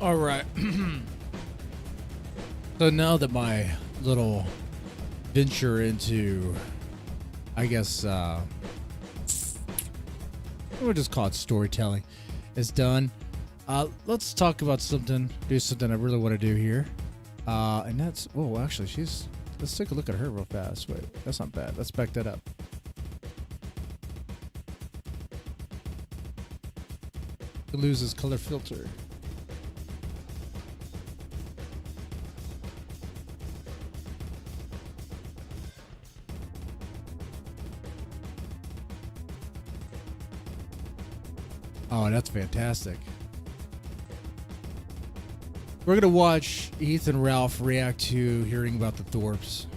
All right. So now that my little venture into, I guess, we'll just call it storytelling, is done, let's talk about do something I really want to do here. And that's, oh, actually, let's take a look at her real fast. Wait, that's not bad. Let's back that up. It loses color filter. Oh, that's fantastic. We're going to watch Heath and Ralph react to hearing about the Thorps.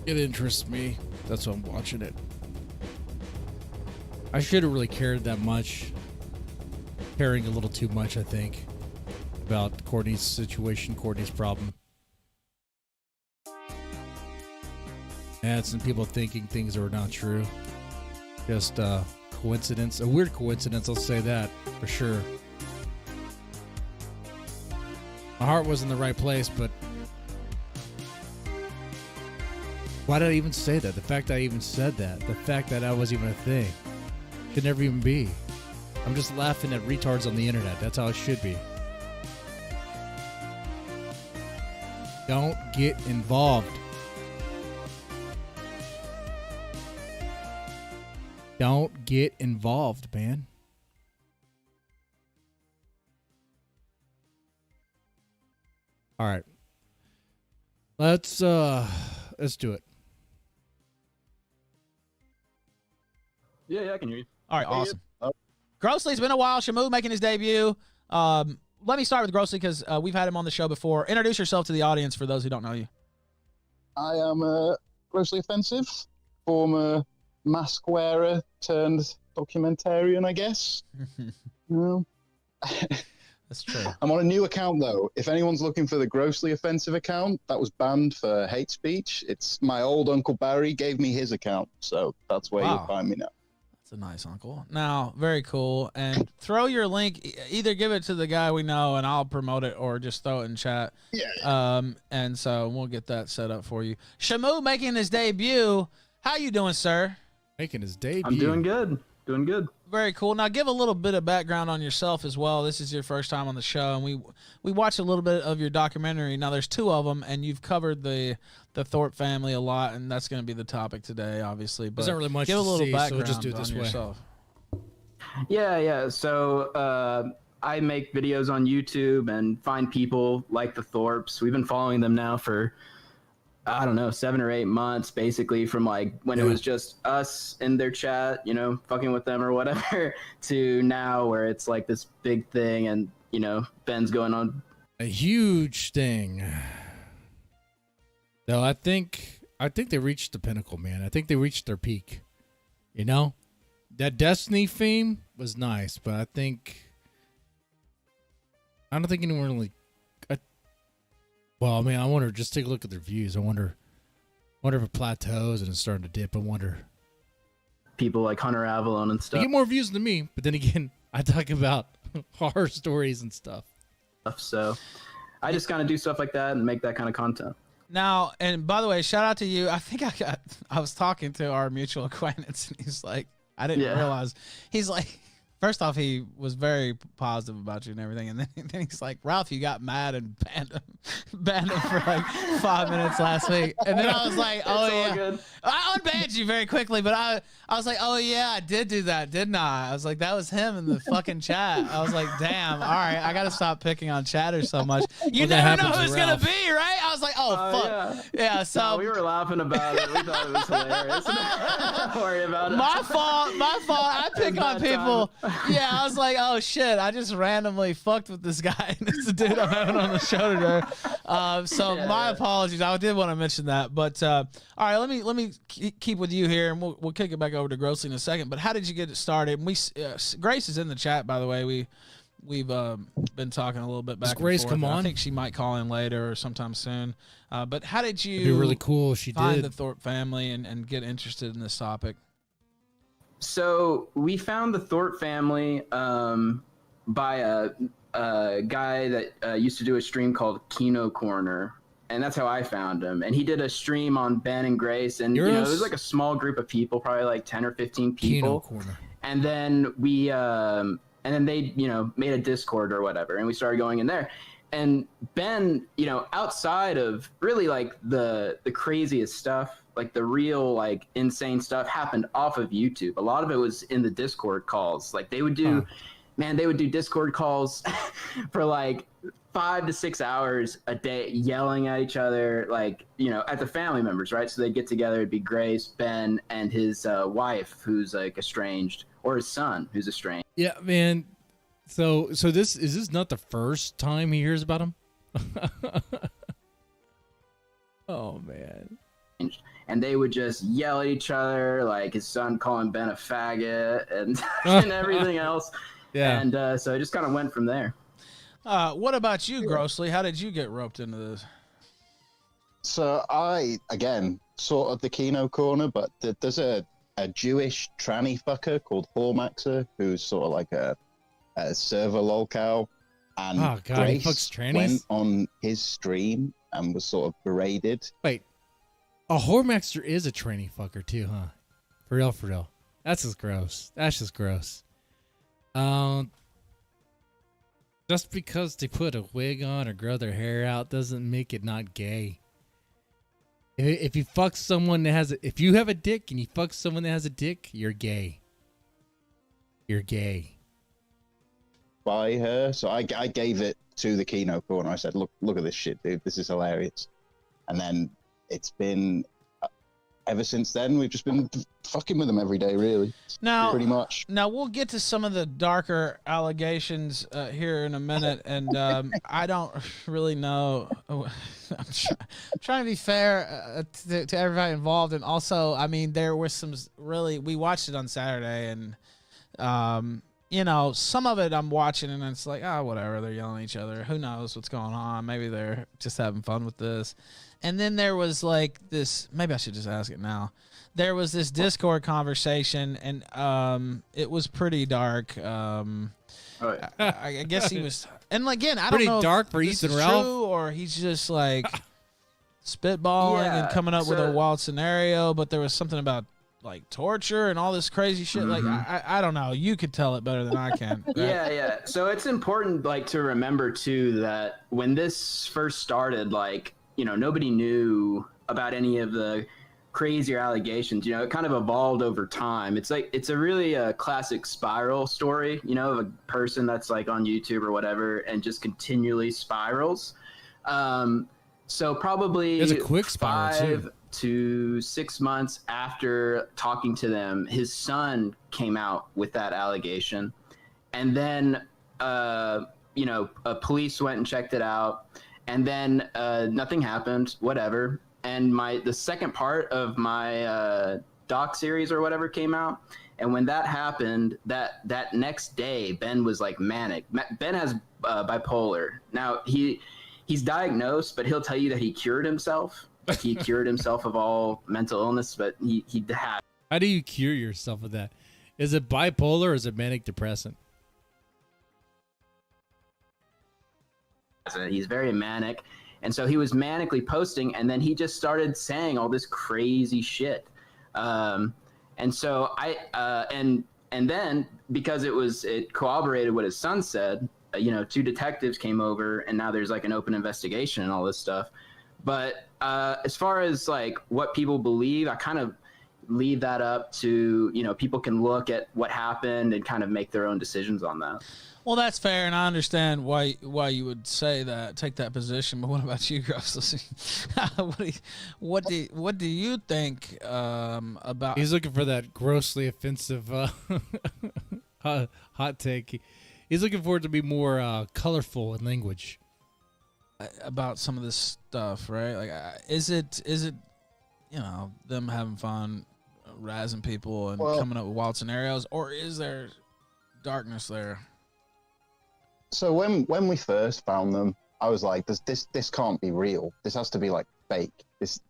It interests me. That's why I'm watching it. I shouldn't really cared that much. Caring a little too much, I think, about Courtney's situation, Courtney's problem. And some people thinking things are not true. Just coincidence, a weird coincidence, I'll say that for sure. My heart was in the right place, but why did I even say that? The fact that I even said that, the fact that was even a thing, should never even be. I'm just laughing at retards on the internet. That's how it should be. Don't get involved. Don't get involved, man. All right. Let's do it. Yeah, I can hear you. All right, awesome. Grossly, it's been a while. Shamu making his debut. Let me start with Grossly because we've had him on the show before. Introduce yourself to the audience for those who don't know you. I am Grossly Offensive, former mask wearer turned documentarian, I guess. That's true. I'm on a new account, though. If anyone's looking for the Grossly Offensive account, that was banned for hate speech. It's my old Uncle Barry gave me his account, so that's where you'll find me now. That's a nice uncle. Now, very cool. And throw your link. Either give it to the guy we know, and I'll promote it, or just throw it in chat. Yeah. And so we'll get that set up for you. Shamu making his debut. How you doing, sir? Making his debut. I'm doing good. Doing good. Very cool. Now, give a little bit of background on yourself as well. This is your first time on the show, and we watched a little bit of your documentary. Now, there's two of them, and you've covered the Thorpe family a lot, and that's going to be the topic today, obviously. But there's not really much give a little see, background so we'll just do it this on way. yourself. Yeah. So I make videos on YouTube and find people like the Thorpes. We've been following them now for, I don't know, 7 or 8 months, basically, from like when it was just us in their chat, you know, fucking with them or whatever, to now where it's like this big thing, and you know, Ben's going on a huge thing. No, I think they reached the pinnacle, man. I think they reached their peak. You know, that Destiny fame was nice, but I don't think anyone really. Well, I mean, I wonder. Just take a look at their views. I wonder if it plateaus and it's starting to dip. I wonder. people like Hunter Avalon and stuff. You get more views than me, but then again, I talk about horror stories and stuff. So I just kind of do stuff like that and make that kind of content. Now, and by the way, shout out to you. I think I was talking to our mutual acquaintance, and he's like, I didn't realize. He's like, first off, he was very positive about you and everything, and then he's like, Ralph, you got mad and banned him for like 5 minutes last week. And then I was like, oh yeah, good. I unbanned you very quickly, but I was like, oh yeah, I did do that, didn't I? I was like, that was him in the fucking chat. I was like, damn, all right, I gotta stop picking on chatters so much. You never know who it's gonna be, right? I was like, oh fuck, yeah. So no, we were laughing about it. We thought it was hilarious. Don't worry about it. My fault. I pick on people. Yeah, I was like, oh shit, I just randomly fucked with this guy. It's the dude I'm having on the show today. My apologies. I did want to mention that, but all right, let me keep with you here, and we'll kick it back over to Grossly in a second. But how did you get it started? And Grace is in the chat, by the way. We've been talking a little bit back. Does Grace and forth. come on? I think she might call in later or sometime soon. But how did you? It'd be really cool if she find did. the Thorpe family and get interested in this topic? So we found the Thorpe family by a guy that used to do a stream called Kino Corner, and that's how I found him. And he did a stream on Ben and Grace, and you know, it was like a small group of people, probably like 10 or 15 people. Kino Corner. And then we and then they, you know, made a Discord or whatever, and we started going in there. And Ben, you know, outside of really like the craziest stuff, like the real like insane stuff happened off of YouTube. A lot of it was in the Discord calls. Like they would do, man, they would do Discord calls for like 5 to 6 hours a day, yelling at each other, like, you know, at the family members, right? So they'd get together. It'd be Grace, Ben, and his wife, who's like estranged, or his son, who's estranged. Yeah, man. So this is this not the first time he hears about him? Oh man. And they would just yell at each other, like his son calling Ben a faggot and, and everything else. Yeah. And so it just kind of went from there. What about you, Grossly? How did you get roped into this? So I, again, sort of the Kino Corner, but there's a Jewish tranny fucker called Hormaxer who's sort of like a server lolcow. And Oh god, he fucks Grace trannies? went on his stream and was sort of berated. Wait. A Hormaxer is a tranny fucker too, huh? For real, for real. That's just gross. That's just gross. Just because they put a wig on or grow their hair out doesn't make it not gay. If you fuck someone that has if you have a dick and you fuck someone that has a dick, you're gay. You're gay. By her, so I gave it to the Kino Corner. I said, look at this shit, dude. This is hilarious. And then it's been ever since then. We've just been fucking with them every day, really. Now, pretty much. Now we'll get to some of the darker allegations here in a minute, and I don't really know. I'm trying to be fair to everybody involved, and also, I mean, there were some really. We watched it on Saturday, and you know, some of it I'm watching, and it's like, oh, whatever. They're yelling at each other. Who knows what's going on? Maybe they're just having fun with this. And then there was like this. Maybe I should just ask it now. There was this Discord conversation, and it was pretty dark. I guess he was, and again, I don't know. Pretty dark for if this Ethan is Ralph. true, or he's just like spitballing and coming up with a wild scenario. But there was something about like torture and all this crazy shit. Like I don't know. You could tell it better than I can. Right? Yeah. So it's important, like, to remember too that when this first started, like, you know, nobody knew about any of the crazier allegations. You know, it kind of evolved over time. It's like it's a really classic spiral story, you know, of a person that's like on YouTube or whatever and just continually spirals. So probably It's a quick spiral, 5 to 6 months after talking to them, his son came out with that allegation, and then you know, police went and checked it out, and then nothing happened, whatever. And the second part of my doc series or whatever came out, and when that happened, that next day, Ben was like manic. Ben has bipolar. Now he's diagnosed, but he'll tell you that he cured himself. Like he cured himself of all mental illness, but he had. How do you cure yourself of that? Is it bipolar or is it manic depressant? He's very manic. And so he was manically posting, and then he just started saying all this crazy shit. And so and then because it corroborated what his son said, you know, 2 detectives came over, and now there's like an open investigation and all this stuff. But as far as like what people believe, I kind of leave that up to, you know, people can look at what happened and kind of make their own decisions on that. Well, that's fair, and I understand why you would say that, take that position. But what about you, Gross? what do you think about? He's looking for that grossly offensive hot take. He's looking for it to be more colorful in language about some of this stuff, right? Like, is it you know, them having fun, razzing people and coming up with wild scenarios, or is there darkness there? So when we first found them, I was like, this can't be real. This has to be like fake.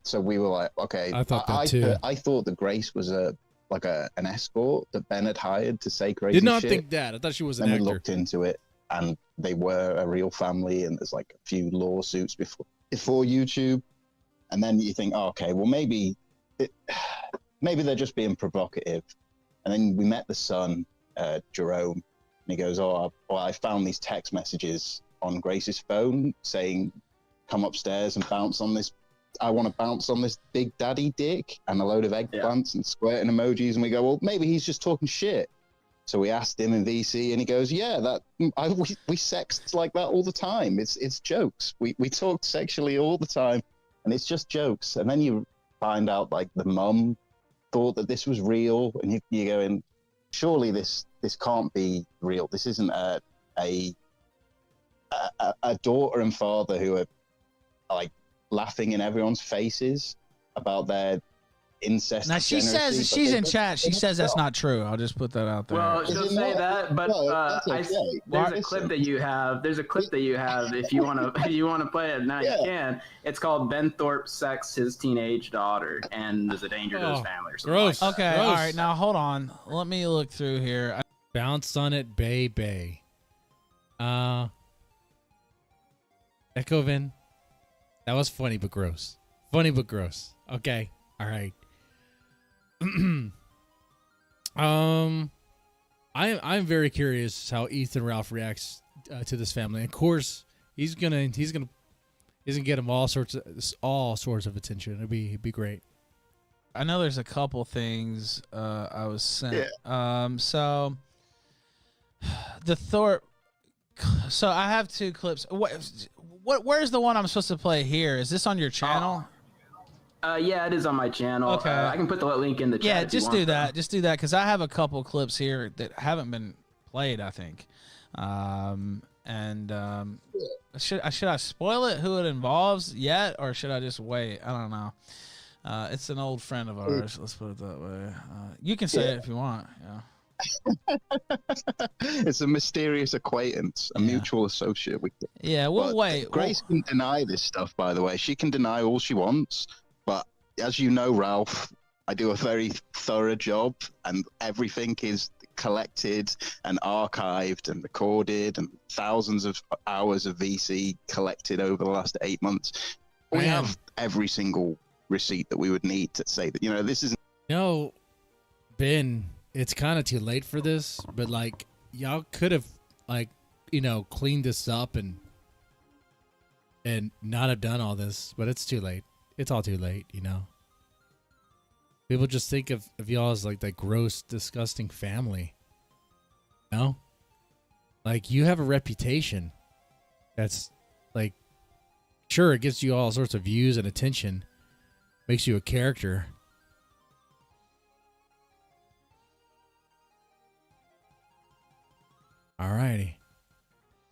So we were like, okay. I thought that too. I thought that Grace was a like an escort that Ben had hired to say crazy Did not shit. think that. I thought she was an Then we actor. looked into it, and they were a real family, and there's like a few lawsuits before YouTube. And then you think, oh, okay, well maybe they're just being provocative. And then we met the son, Jerome, and he goes, oh, well, I found these text messages on Grace's phone saying, come upstairs and bounce on this. I want to bounce on this big daddy dick, and a load of eggplants and squirting emojis. And we go, well, maybe he's just talking shit. So we asked him in VC, and he goes, yeah, we sext like that all the time. It's jokes. We talk sexually all the time, and it's just jokes. And then you find out like the mum thought that this was real, and you go in, surely this can't be real. This isn't a daughter and father who are like laughing in everyone's faces about their incest. Now she says she's in chat. She says that's not true. I'll just put that out there. Well, she'll say that, but there's a clip that you have. There's a clip that you have. If you want to play it now, you can. It's called Ben Thorpe Sex His Teenage Daughter and Is a Danger to His Family or something. Gross. Like Okay, Gross. all right. Now hold on. Let me look through here. Bounce on it, baby. Echovin. That was funny but gross. Funny but gross. Okay. All right. I'm very curious how Ethan Ralph reacts to this family. Of course, he's gonna get him all sorts of attention. It'd be great. I know there's a couple things I was sent. So the Thorpe. So I have two clips. Where's the one I'm supposed to play here? Is this on your channel? Yeah, it is on my channel. Okay. I can put the link in the chat. Yeah, if you just want, do that. Just do that because I have a couple clips here that haven't been played, I think. Should I spoil it, who it involves yet, or should I just wait? I don't know. It's an old friend of ours. Let's put it that way. You can say it if you want. Yeah. It's a mysterious acquaintance, a mutual associate. We'll wait. Grace can deny this stuff, by the way. She can deny all she wants, but as you know, Ralph, I do a very thorough job, and everything is collected and archived and recorded, and thousands of hours of VC collected over the last 8 months. We have every single receipt that we would need to say that, this is... Ben, it's kind of too late for this, but like y'all could have cleaned this up and not have done all this, but it's too late. It's all too late, People just think of y'all as like that gross, disgusting family. Like you have a reputation that's like, sure, it gets you all sorts of views and attention, makes you a character. Alrighty.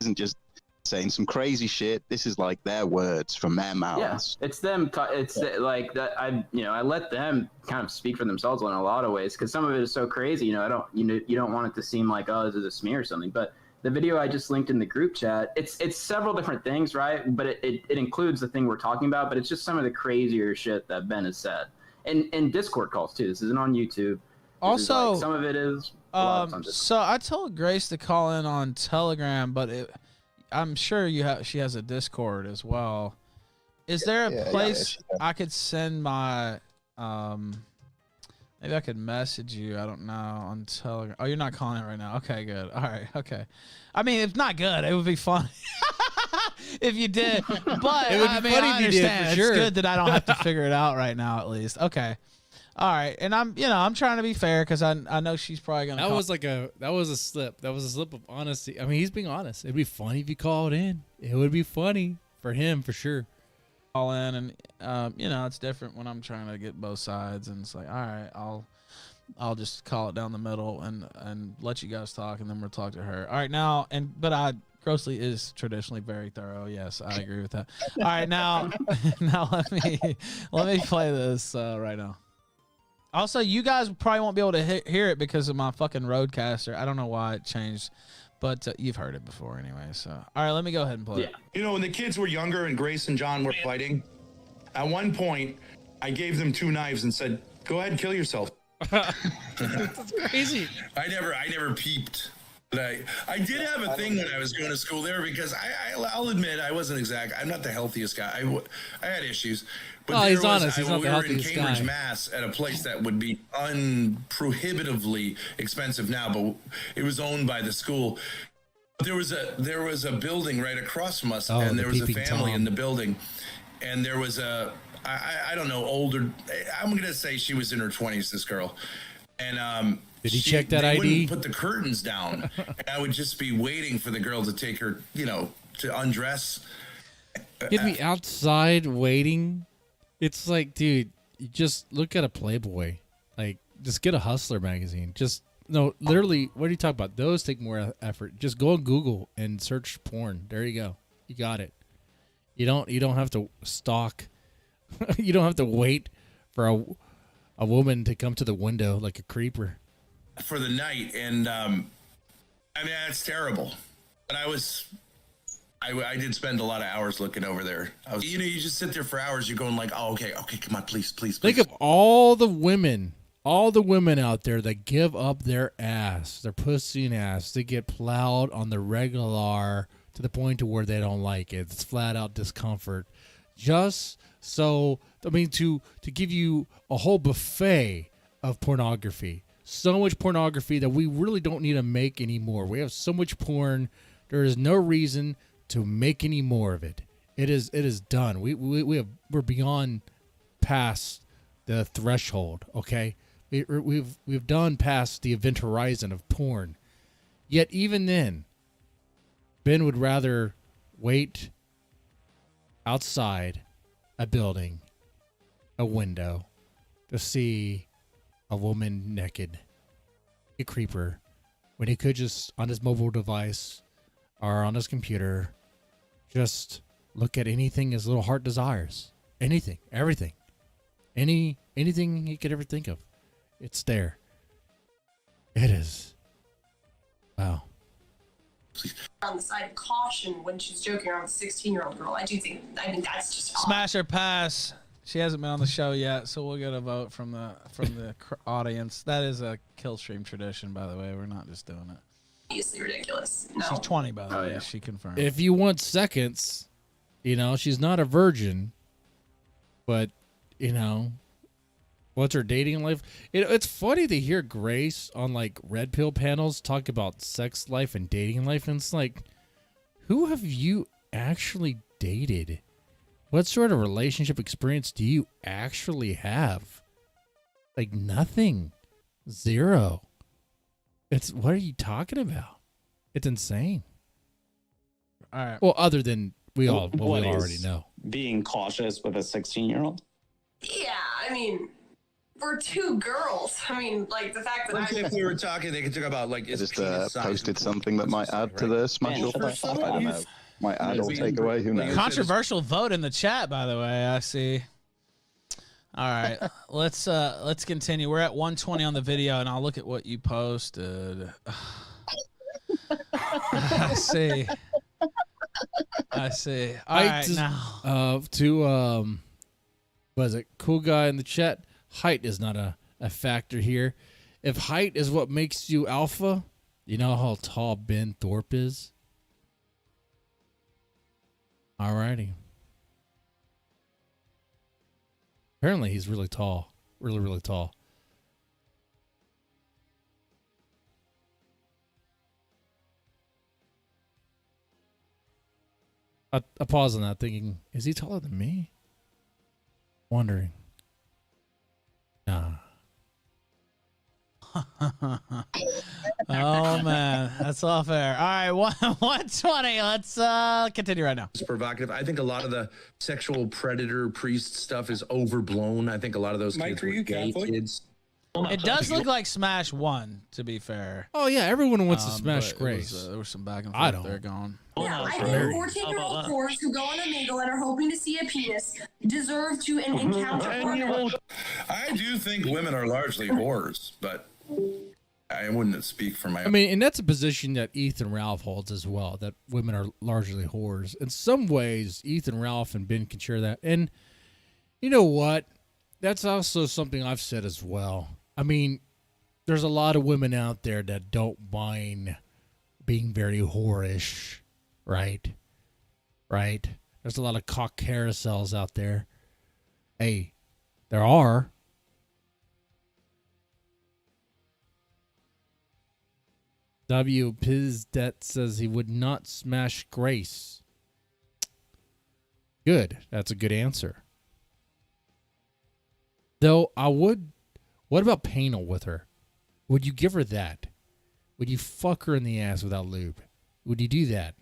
Isn't just saying some crazy shit. This is like their words from their mouths. Yeah, it's them. It's like that. I let them kind of speak for themselves in a lot of ways because some of it is so crazy. You don't want it to seem like, oh, this is a smear or something. But the video I just linked in the group chat, it's several different things, right? But it includes the thing we're talking about. But it's just some of the crazier shit that Ben has said, and Discord calls too. This isn't on YouTube. Also, some of it is. So I told Grace to call in on Telegram, but I'm sure she has a Discord as well. Is there a place I could send my maybe I could message you, I don't know, on Telegram. Oh, you're not calling it right now. Okay, good. All right, okay. I mean, it's not good. It would be fun if you did. But it would be funny I if you did, understand. for sure. It's good that I don't have to figure it out right now at least. Okay. All right, and I'm trying to be fair because I know she's probably gonna. That was a slip. That was a slip of honesty. I mean, he's being honest. It'd be funny if you called in. It would be funny for him for sure. Call in, and it's different when I'm trying to get both sides, and it's like, all right, I'll just call it down the middle and let you guys talk, and then we'll talk to her. All right, now but Grossly is traditionally very thorough. Yes, I agree with that. All right, now let me play this right now. Also, you guys probably won't be able to hear it because of my fucking Rodecaster. I don't know why it changed, but you've heard it before anyway. So, all right, let me go ahead and play it. When the kids were younger and Grace and John were fighting, at one point, I gave them 2 knives and said, go ahead and kill yourself. That's crazy. I never peeped. But I did have a thing when I was going to school there because I'll admit I'm not the healthiest guy. I had issues. But Oh, he's honest. He's not we the were in healthiest Cambridge, guy. Mass, at a place that would be unprohibitively expensive now, but it was owned by the school. There was a building right across from us, and there was a family in the building, and there was I don't know, older. I'm going to say she was in her 20s. This girl, and did he check that they ID? Wouldn't put the curtains down, and I would just be waiting for the girl to take her, to undress. Get me outside waiting. It's like, dude, you just look at a Playboy. Like, just get a Hustler magazine. Just no, literally. What are you talking about? Those take more effort. Just go on Google and search porn. There you go. You got it. You don't have to stalk. You don't have to wait for a woman to come to the window like a creeper For the night, and I mean, that's terrible. But I did spend a lot of hours looking over there. You just sit there for hours. You're going like, oh, okay, come on, please. Think of all the women out there that give up their ass, their pussy and ass. They get plowed on the regular to the point to where they don't like it. It's flat out discomfort. Just so, I mean, to give you a whole buffet of pornography. So much pornography that we really don't need to make anymore. We have so much porn. There is no reason to make any more of it. It is done. We're beyond past the threshold. Okay, we've done past the event horizon of porn. Yet even then, Ben would rather wait outside a building, a window, to see a woman naked, a creeper, when he could just on his mobile device or on his computer just look at anything his little heart desires. Anything, everything, anything he could ever think of. It's there. It is. Wow. On the side of caution when she's joking around with a 16-year-old girl. I mean, that's just odd. Smash or pass. She hasn't been on the show yet, so we'll get a vote from the audience. That is a kill stream tradition, by the way. We're not just doing it. Obviously ridiculous. No. She's 20, by the way. Yeah. She confirmed. If you want seconds, she's not a virgin, but, what's her dating life? It's funny to hear Grace on, like, Red Pill panels talk about sex life and dating life, and it's like, who have you actually dated? What sort of relationship experience do you actually have? Like, nothing. Zero. What are you talking about? It's insane. All right. Well, other than we What already is know. Being cautious with a 16-year-old. Yeah, I mean, we're two girls. I mean, like, the fact that If we were talking, they could talk about like I just penis size posted important? something that might add to the smash Man, or shut the pass. fuck I don't up. know. Might add or Maybe- take away. Who knows? Controversial vote in the chat, by the way. I see. All right, let's continue. We're at 120 on the video, and I'll look at what you posted. I see. All right, now. Was it cool guy in the chat? Height is not a factor here. If height is what makes you alpha, you know how tall Ben Thorpe is? Alrighty. Apparently he's really tall. Really, really tall. I pause on that thinking, is he taller than me? Wondering. Nah. Oh man, that's all fair. All right, 120. Let's continue right now. It's provocative. I think a lot of the sexual predator priest stuff is overblown. I think a lot of those Mike, kids are were you gay Catholic? kids. It does look like Smash won, to be fair. Oh yeah, everyone wants to smash but Grace. there was some back and I forth don't. there going. Yeah, I Very. think 14-year-old whores who go on a mingle and are hoping to see a penis deserve to encounter partner. I do think women are largely whores, but I wouldn't speak for my. I mean, and that's a position that Ethan Ralph holds as well, that women are largely whores. In some ways, Ethan Ralph and Ben can share that. And you know what? That's also something I've said as well. I mean, there's a lot of women out there that don't mind being very whorish, right? Right? There's a lot of cock carousels out there. Hey, there are. W. Pizdet says he would not smash Grace. Good. That's a good answer. Though I would. What about penal with her? Would you give her that? Would you fuck her in the ass without lube? Would you do that?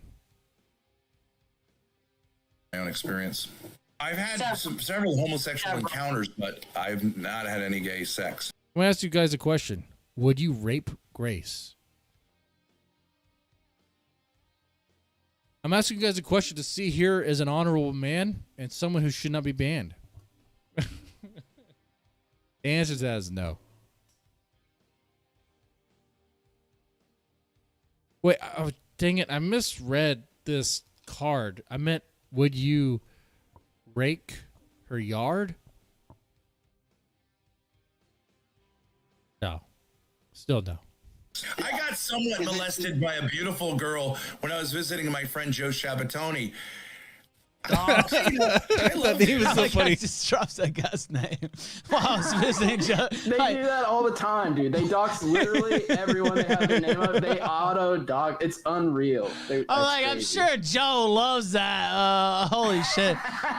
My own experience. I've had several homosexual encounters, but I've not had any gay sex. I'm going to ask you guys a question. Would you rape Grace? I'm asking you guys a question to see here as an honorable man and someone who should not be banned. The answer to that is no. Wait, oh, dang it. I misread this card. I meant, would you rake her yard? No. Still no. I got somewhat molested by a beautiful girl when I was visiting my friend Joe Shabatoni. That name was so funny. Just drops that guy's name while I was visiting Joe. They do that all the time, dude. They dox literally everyone they have their name of. They auto dox. It's unreal. I'm sure Joe loves that. Holy shit,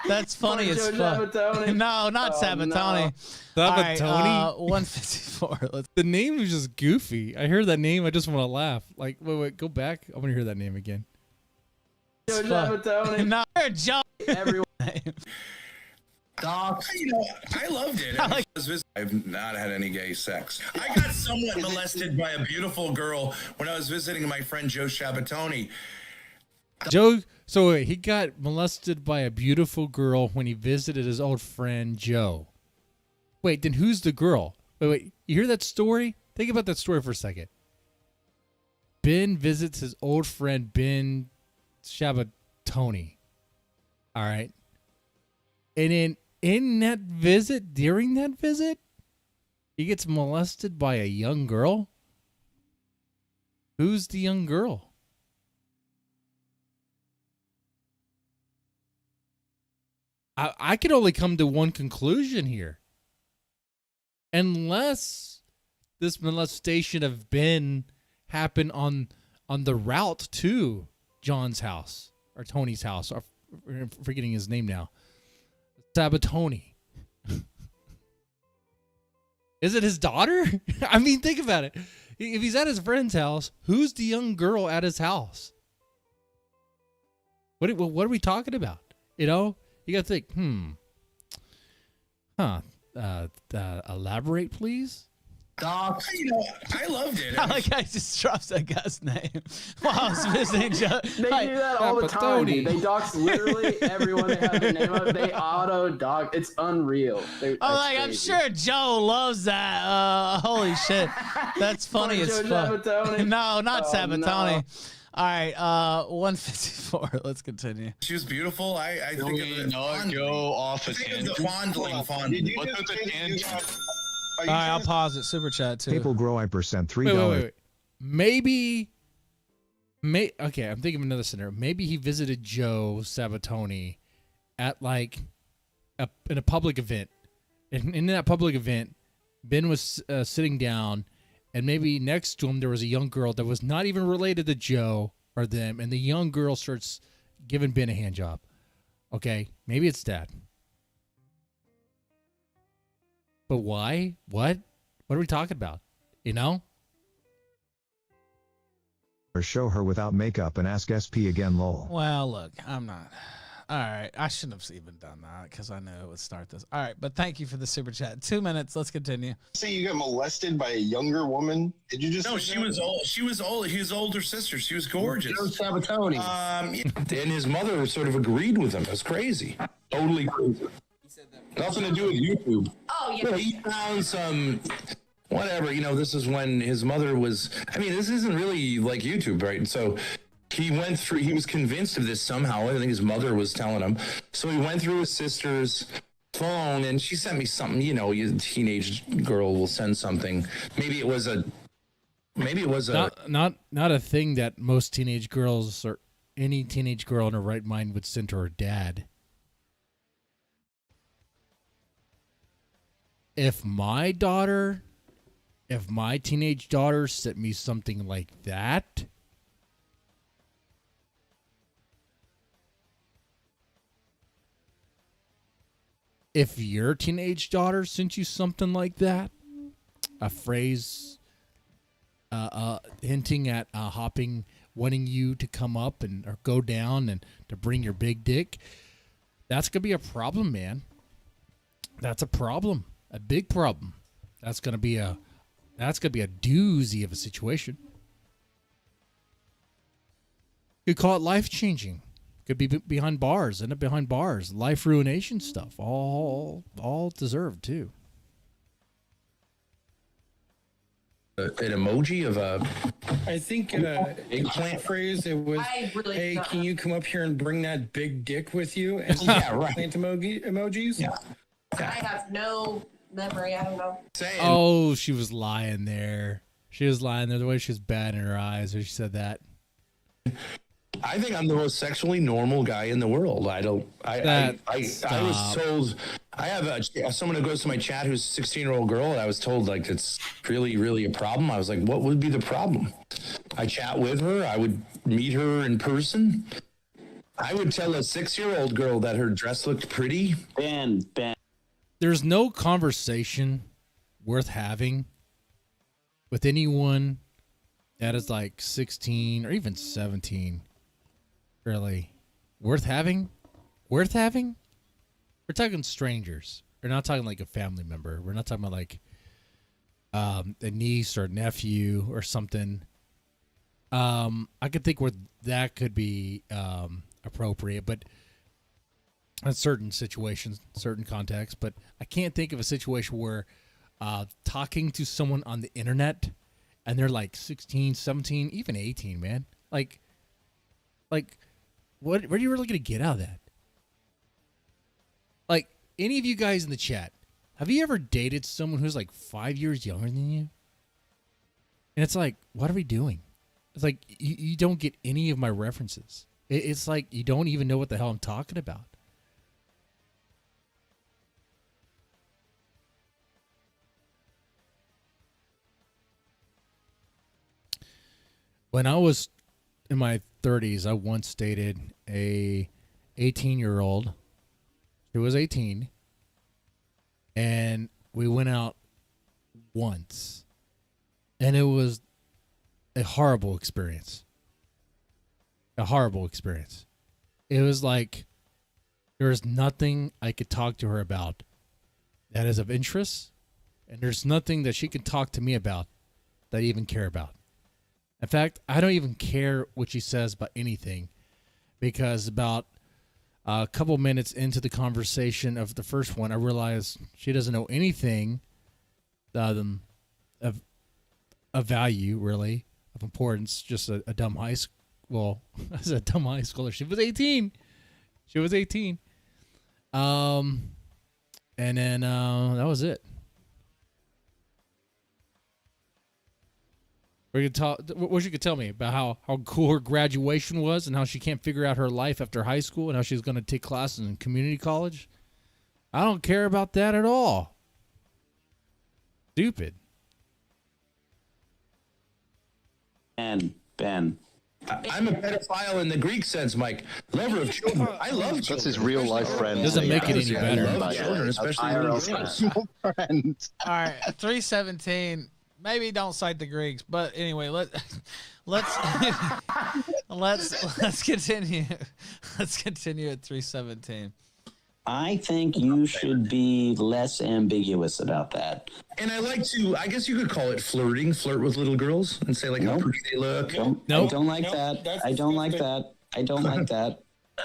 that's funny as fuck. No, not Sabatoni. No. Sabatoni. 154. The name is just goofy. I hear that name. I just want to laugh. Like, wait, go back. I want to hear that name again. No, Joe. Everyone. I loved it. I've not had any gay sex. I got somewhat molested by a beautiful girl when I was visiting my friend Joe Shabatoni. So wait, he got molested by a beautiful girl when he visited his old friend Joe. Wait, then who's the girl? Wait, you hear that story? Think about that story for a second. Ben visits his old friend Ben Shabatoni. All right. And then in that visit, during that visit, he gets molested by a young girl. Who's the young girl? I can only come to one conclusion here. Unless this molestation of Ben happened on the route to John's house or Tony's house, or I'm forgetting his name now. Sabatoni. Is it his daughter? I mean, think about it. If he's at his friend's house, who's the young girl at his house? What are we talking about? You know, you got to think, elaborate, please. I loved it. I like I just drops that guy's name while I was visiting Joe. They do that all the time, dude. They dox literally everyone they have their name of. They auto dox. It's unreal. I'm sure Joe loves that. Holy shit, that's funny as fuck. No, not Sabatoni. No. All right, 154. Let's continue. She was beautiful. I think of it. Go off a tangent. Fondling. What's with the tangent? All right, I'll pause it. Super chat too. People grow I percent $3. Wait. Maybe. Okay, I'm thinking of another scenario. Maybe he visited Joe Sabatoni at in a public event. And in that public event, Ben was sitting down, and maybe next to him there was a young girl that was not even related to Joe or them, and the young girl starts giving Ben a hand job. Okay, maybe it's that. But why? What are we talking about? You know? Or show her without makeup and ask SP again, lol. Well, look, I'm not. All right, I shouldn't have even done that because I knew it would start this. All right, but thank you for the super chat. 2 minutes. Let's continue. Say you got molested by a younger woman? Did you just? No, she was old. She was old. His older sister. She was gorgeous. Joe Sabatoni. And his mother sort of agreed with him. It was crazy. Totally crazy. Nothing to do with YouTube. Oh, yeah. He found some, whatever, this is when his mother was, this isn't really like YouTube, right? And so he was convinced of this somehow. I think his mother was telling him. So he went through his sister's phone, and she sent me something. You know, you teenage girl will send something. Maybe it was a not a thing that most teenage girls or any teenage girl in her right mind would send to her dad. If my teenage daughter sent me something like that, if your teenage daughter sent you something like that, a phrase hinting at hopping, wanting you to come up and or go down and to bring your big dick, that's gonna be a problem, man. That's a problem, a big problem. That's gonna be a doozy of a situation. You could call it life changing. Could be behind bars, end up behind bars, life ruination stuff. All deserved too. an emoji of a. I think in a eggplant phrase it was, really "Hey, not. can you come up here and bring that big dick with you?" And Yeah, right. plant emojis. Yeah. I have no memory. I don't know. Saying, Oh, she was lying there. She was lying there. The way she was bad in her eyes when she said that. I think I'm the most sexually normal guy in the world. I was told I have someone who goes to my chat who's a 16-year-old girl, and I was told like it's really, really a problem. I was like, what would be the problem? I chat with her. I would meet her in person. I would tell a 6-year-old girl that her dress looked pretty. Ben. There's no conversation worth having with anyone that is like 16 or even 17. Really worth having? We're talking strangers. We're not talking like a family member. We're not talking about like a niece or nephew or something. I could think where that could be appropriate, but in certain situations, certain contexts. But I can't think of a situation where talking to someone on the internet and they're like 16, 17, even 18, man. Like what are you really going to get out of that? Like, any of you guys in the chat, have you ever dated someone who's like 5 years younger than you? And it's like, what are we doing? It's like, you don't get any of my references. It's like, you don't even know what the hell I'm talking about. When I was in my 30s, I once dated a 18-year-old. She was 18. And we went out once. And it was a horrible experience. A horrible experience. It was like there was nothing I could talk to her about that is of interest. And there's nothing that she could talk to me about that I even care about. In fact, I don't even care what she says about anything, because about a couple minutes into the conversation of the first one, I realized she doesn't know anything of value, really, of importance. Just a dumb high school. Well, as a dumb high schooler, she was 18. She was 18. And then that was it. We could talk. What you could tell me about how cool her graduation was, and how she can't figure out her life after high school, and how she's going to take classes in community college. I don't care about that at all. Stupid. Ben. I'm a pedophile in the Greek sense, Mike. Lover of children. I love children. That's his real life friend. Doesn't make it any better. I love children, especially little girls. Friend. All right, 317. Maybe don't cite the Greeks, but anyway, let's continue. Let's continue at 317. I think you should be less ambiguous about that. And I guess you could call it flirting. Flirt with little girls and say like how pretty they look. I don't like that. I don't like that. I don't like that.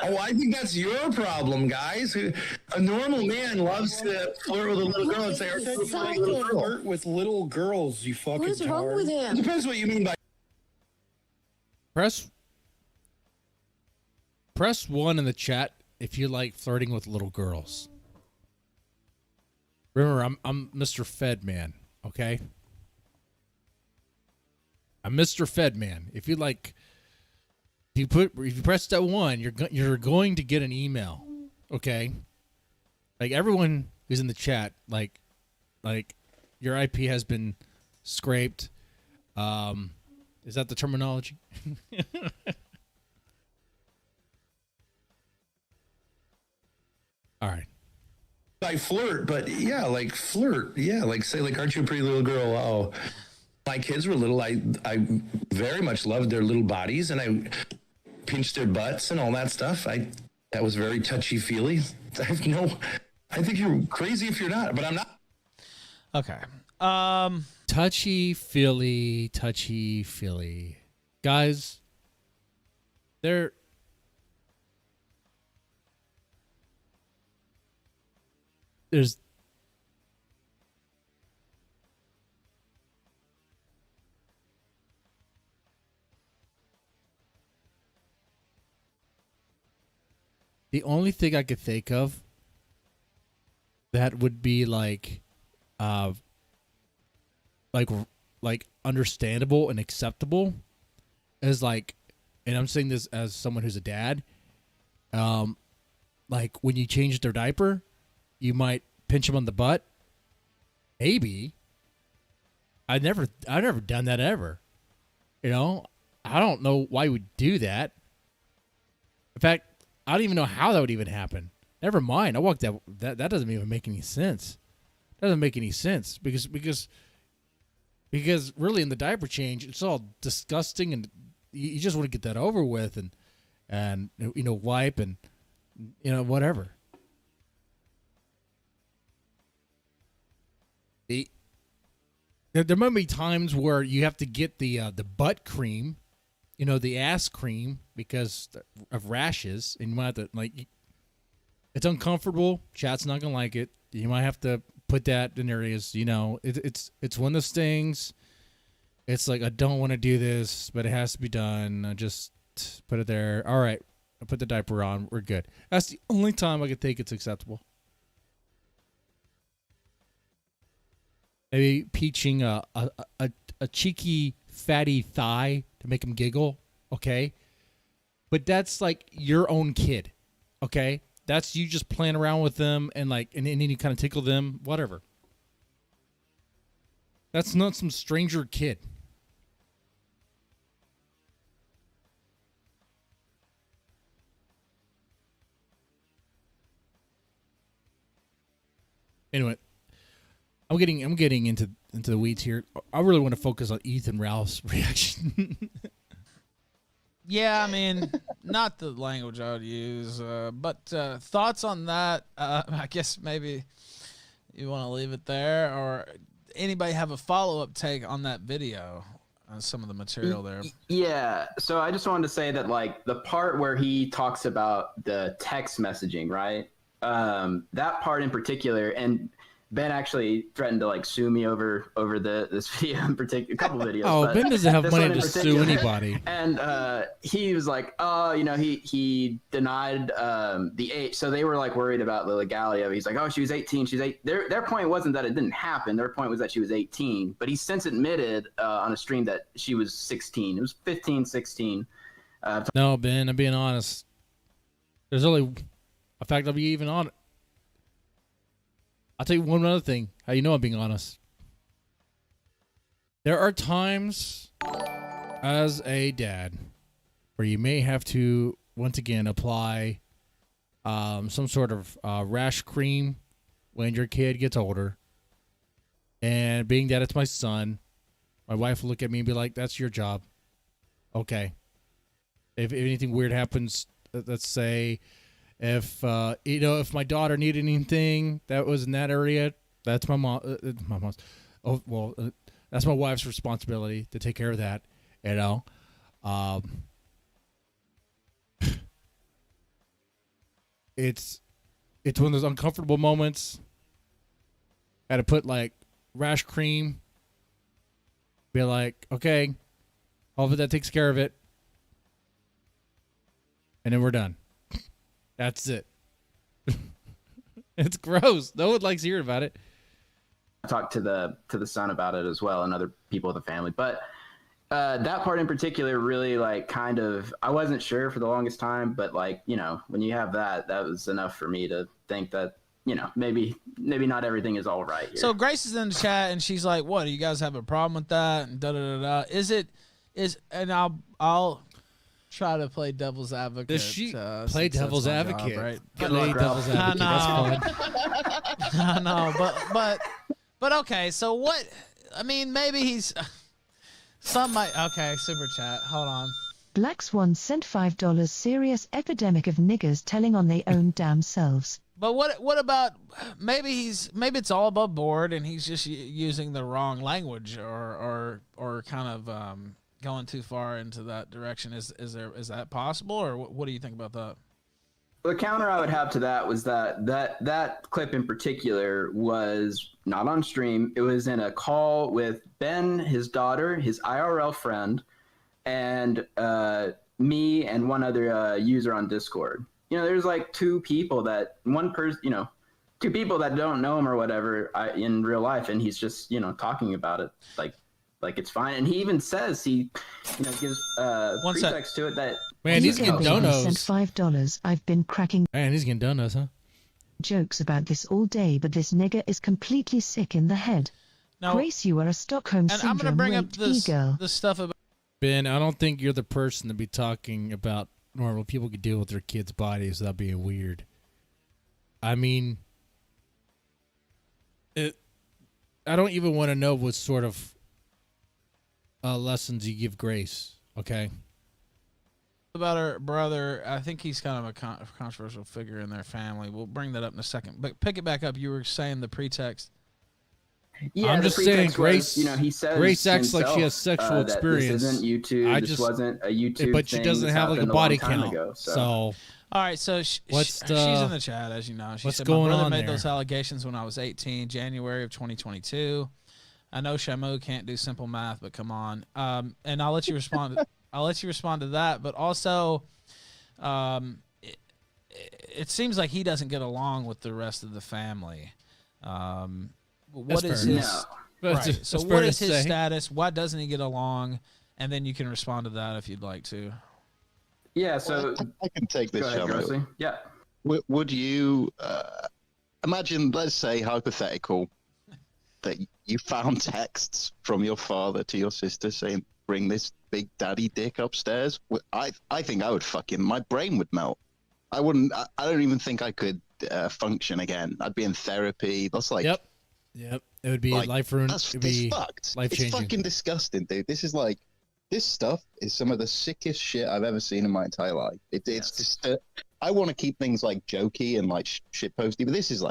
Oh, I think that's your problem, guys. A normal man loves to flirt with a little girl and say, "Are you a little girl?" Flirt with little girls, you fucking What is wrong with It him? depends what you mean by. Press 1 in the chat if you like flirting with little girls. Remember, I'm Mr. Fed Man, okay? I'm Mr. Fed Man. If you press that 1, you're going to get an email, okay? Like everyone who's in the chat, like your IP has been scraped. Is that the terminology? All right. I flirt, but yeah, like flirt. Yeah, like say like, aren't you a pretty little girl? Oh, my kids were little. I very much loved their little bodies, and I pinched their butts and all that stuff. That was very touchy feely. I think you're crazy if you're not, but I'm not. Okay. Touchy feely. Guys, there's the only thing I could think of that would be like understandable and acceptable is like, and I'm saying this as someone who's a dad, like when you change their diaper, you might pinch them on the butt. Maybe. I've never done that ever. You know, I don't know why you would do that. In fact, I don't even know how that would even happen. Never mind. That doesn't even make any sense. Doesn't make any sense because really in the diaper change, it's all disgusting and you just want to get that over with and wipe and whatever. There might be times where you have to get the butt cream, the ass cream because of rashes, and you might have to it's uncomfortable. Chat's not gonna like it. You might have to put that in areas. It's one of those things. It's like I don't want to do this, but it has to be done. I just put it there. All right, I put the diaper on. We're good. That's the only time I could think it's acceptable. Maybe peaching a cheeky, fatty thigh to make him giggle, okay? But that's like your own kid, okay? That's you just playing around with them and then you kind of tickle them, whatever. That's not some stranger kid. Anyway. I'm getting into the weeds here. I really want to focus on Ethan Ralph's reaction. Yeah, I mean, not the language I would use, but thoughts on that? I guess maybe you want to leave it there, or anybody have a follow-up take on that video, on some of the material there? Yeah, so I just wanted to say that the part where he talks about the text messaging, right? That part in particular, and Ben actually threatened to sue me over this video in particular, a couple videos. Oh, Ben doesn't have money to sue anybody. And he was like, he denied the age. So they were worried about the legality of it. He's like, oh, she was 18. She's 8. Their point wasn't that it didn't happen. Their point was that she was 18. But he since admitted on a stream that she was 16. It was 15, 16. No, Ben, I'm being honest. There's only a fact I'll be even on. I'll tell you one other thing. How you know I'm being honest. There are times as a dad where you may have to, once again, apply some sort of rash cream when your kid gets older. And being that it's my son, my wife will look at me and be like, that's your job. Okay. If anything weird happens, let's say... If my daughter needed anything that was in that area, that's my mom's. Oh well, that's my wife's responsibility to take care of that. It's one of those uncomfortable moments. Got to put rash cream. Be like, okay, hopefully that takes care of it, and then we're done. That's it. It's gross. No one likes hearing about it. talked to the son about it as well and other people in the family. But that part in particular really like kind of, I wasn't sure for the longest time, but like, you know, when you have that was enough for me to think that, you know, maybe not everything is all right here. So Grace is in the chat and she's like, "What, do you guys have a problem with that?" And da da da da. And I'll try to play devil's advocate. Does she play devil's advocate? Job, right? Play devil's advocate. That's fun. I know, but okay. So what? I mean, maybe he's some might. Okay, super chat. Hold on. Black Swan sent $5. Serious epidemic of niggers telling on their own damn selves. But what about maybe it's all above board and he's just using the wrong language or kind of going too far into that direction. Is that possible, or what do you think about that? The counter I would have to that was that clip in particular was not on stream. It was in a call with Ben, his daughter, his IRL friend, and me and one other user on Discord. You know, there's like two people that don't know him or whatever in real life, and he's just, you know, talking about it like it's fine. And he even says he, you know, gives pretext to it that man, he's getting donos. Sent $5. I've been cracking. Man, he's getting donos, huh? Jokes about this all day, but this nigger is completely sick in the head. Now, Grace, you are a Stockholm and I'm gonna bring up this stuff about Ben. I don't think you're the person to be talking about normal people can deal with their kids' bodies without being weird. I mean, I don't even want to know what sort of lessons you give Grace. Okay. About her brother, I think he's kind of a controversial figure in their family. We'll bring that up in a second. But pick it back up. You were saying the pretext. Yeah, I'm just saying, Grace. You know, he says Grace acts like she has sexual experience. This isn't YouTube. This wasn't a YouTube. But she doesn't have like a body count. So, all right. So she's in the chat, as you know. She said, "My brother made those allegations when I was 18, January of 2022. I know Shamu can't do simple math, but come on." And I'll let you respond. I'll let you respond to that. But also, it seems like he doesn't get along with the rest of the family. What is his right? So what is his status? Why doesn't he get along? And then you can respond to that if you'd like to. Yeah, so I can take this. Yeah. Would you imagine? Let's say hypothetical that you found texts from your father to your sister saying, "Bring this big daddy dick upstairs." I think I would my brain would melt. I wouldn't. I don't even think I could function again. I'd be in therapy. That's like. Yep. It would be life ruined. It'd be fucked. It's fucking disgusting, dude. This stuff is some of the sickest shit I've ever seen in my entire life. It's just. I want to keep things like jokey and like shit posty, but this is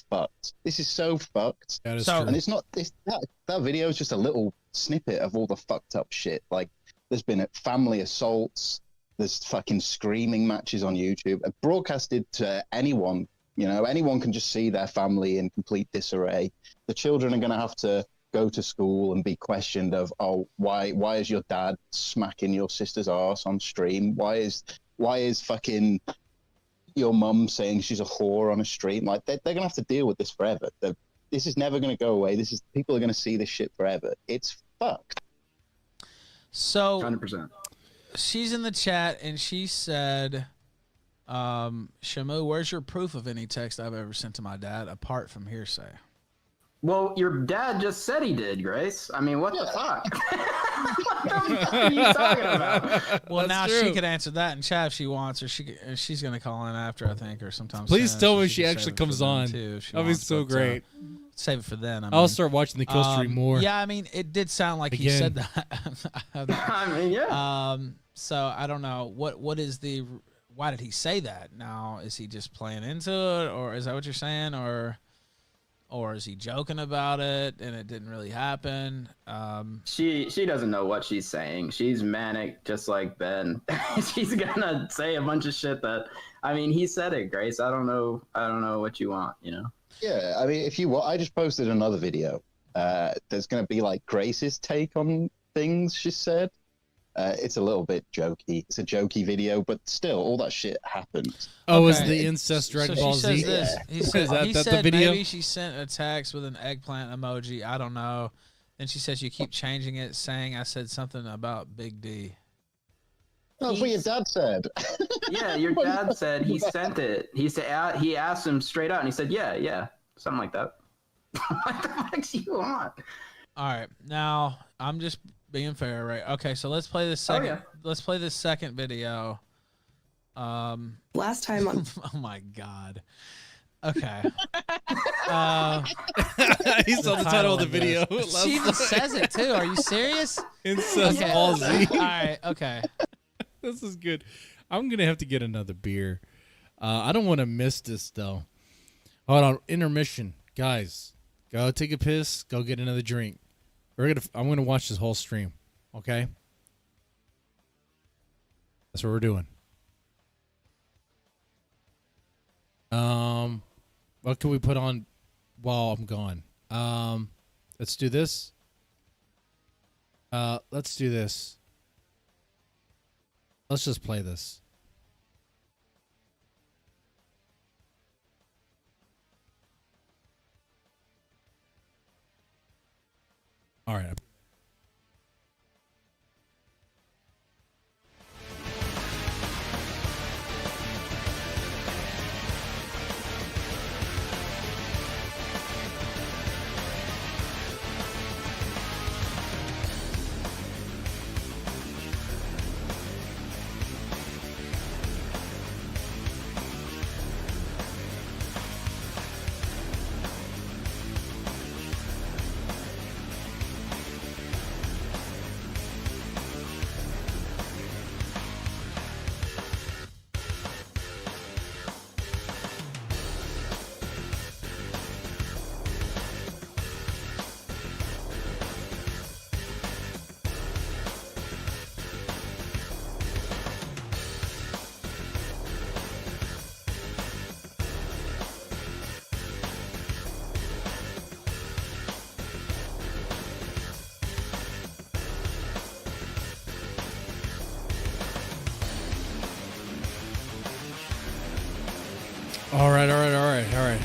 fucked. This is so fucked. That is true. And it's not that video is just a little snippet of all the fucked up shit. Like there's been family assaults. There's fucking screaming matches on YouTube, broadcasted to anyone. You know, anyone can just see their family in complete disarray. The children are going to have to go to school and be questioned of, oh, why is your dad smacking your sister's ass on stream? Why is fucking your mum saying she's a whore on a stream? Like they're going to have to deal with this forever. This is never going to go away. People are going to see this shit forever. It's fucked. So 100%. She's in the chat and she said, Shamu, where's your proof of any text I've ever sent to my dad apart from hearsay? Well, your dad just said he did, Grace. I mean, what the fuck? What the fuck are you talking about? Well, now she could answer that in chat if she wants, or she's going to call in after, I think, or sometime Please soon, tell so me she actually comes on. That'd be so great. Save it for then. I'll start watching the kill stream more. Yeah, I mean, it did sound like he said that. I mean, yeah. So I don't know what is the. Why did he say that? Now, is he just playing into it, or is that what you're saying, or is he joking about it and it didn't really happen? She doesn't know what she's saying. She's manic, just like Ben. She's gonna say a bunch of shit that, I mean, he said it, Grace. I don't know what you want, you know? Yeah, I mean, if you want, I just posted another video. There's gonna be like Grace's take on things she said. It's a little bit jokey. It's a jokey video, but still, all that shit happened. Oh, is Okay. the incest Dragon So Ball she Z? says this. He said, Is that the video? Maybe she sent a text with an eggplant emoji. I don't know. Then she says you keep changing it, saying I said something about Big D. That's what your dad said. Yeah, your dad said he sent it. He asked him straight out, and he said, yeah, something like that. What the fuck do you want? All right, now I'm just being fair, right? Okay, so let's play this second. yeah. Let's play this second video. Last time on Oh my god. Okay. He saw the title of the video. She even says it too. Are you serious? Incest Okay. Ball Z. All right. Okay. This is good. I'm gonna have to get another beer. I don't want to miss this though. Hold on, intermission, guys. Go take a piss. Go get another drink. I'm gonna watch this whole stream. Okay. That's what we're doing. What can we put on while I'm gone? Let's do this. Let's do this. Let's just play this. All right. All right.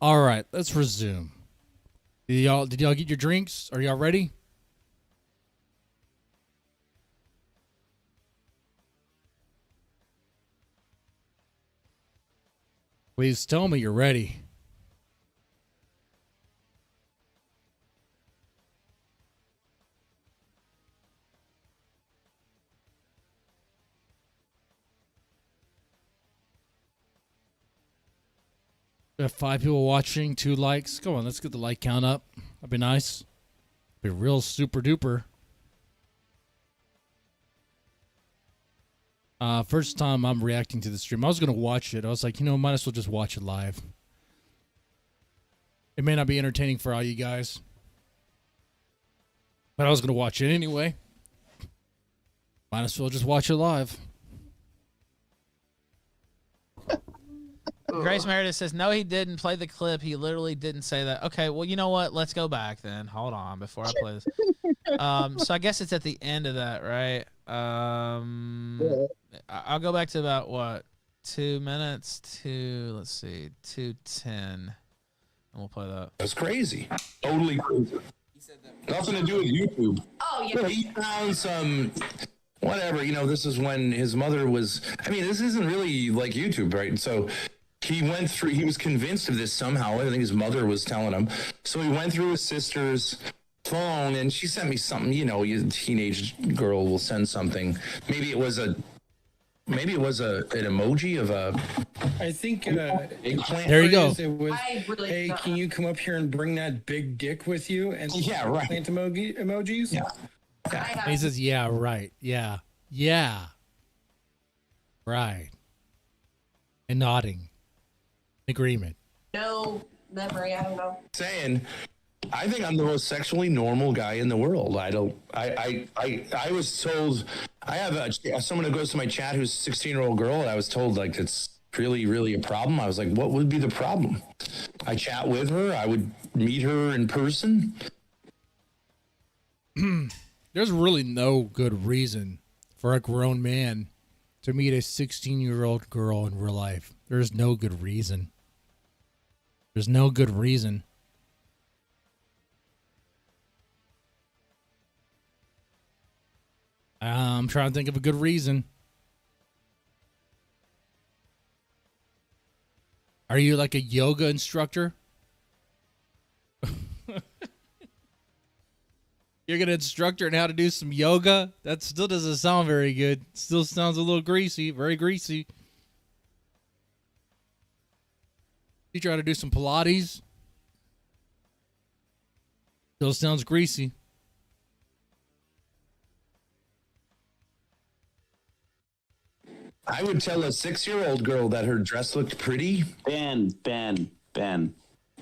All right, let's resume. Did y'all get your drinks? Are y'all ready? Please tell me you're ready. We have 5 people watching, 2 likes. Come on, let's get the like count up. That'd be nice. Be real super duper. First time I'm reacting to the stream. I was going to watch it. I was like, might as well just watch it live. It may not be entertaining for all you guys. But I was going to watch it anyway. Might as well just watch it live. Grace Meredith says, no, he didn't play the clip. He literally didn't say that. Okay, well, you know what? Let's go back then. Hold on before I play this. So I guess it's at the end of that, right? I'll go back to about, what, 2 minutes to, let's see, 2:10. And we'll play that. That's crazy. Totally crazy. Nothing to do with YouTube. Oh, yeah. He found some... Whatever, this is when his mother was... I mean, this isn't really like YouTube, right? So... He was convinced of this somehow. I think his mother was telling him. So he went through his sister's phone and she sent me something, a teenage girl will send something. Maybe it was an emoji of a... I think eggplant. There you go. It was, hey, can you come up here and bring that big dick with you? And yeah, right. Plant emojis? Yeah. And he says, yeah, right. Yeah. Yeah. Right. And nodding. Agreement. No memory. I don't know. Saying, I think I'm the most sexually normal guy in the world. I was told I have someone who goes to my chat who's a 16-year-old girl, and I was told like it's really, really a problem. I was like, what would be the problem? I chat with her. I would meet her in person. There's really no good reason for a grown man to meet a 16-year-old girl in real life. There's no good reason. There's no good reason. I'm trying to think of a good reason. Are you like a yoga instructor? You're going to instruct her on how to do some yoga? That still doesn't sound very good. Still sounds a little greasy, very greasy. You try to do some Pilates? Still sounds greasy. I would tell a 6-year-old girl that her dress looked pretty. Ben.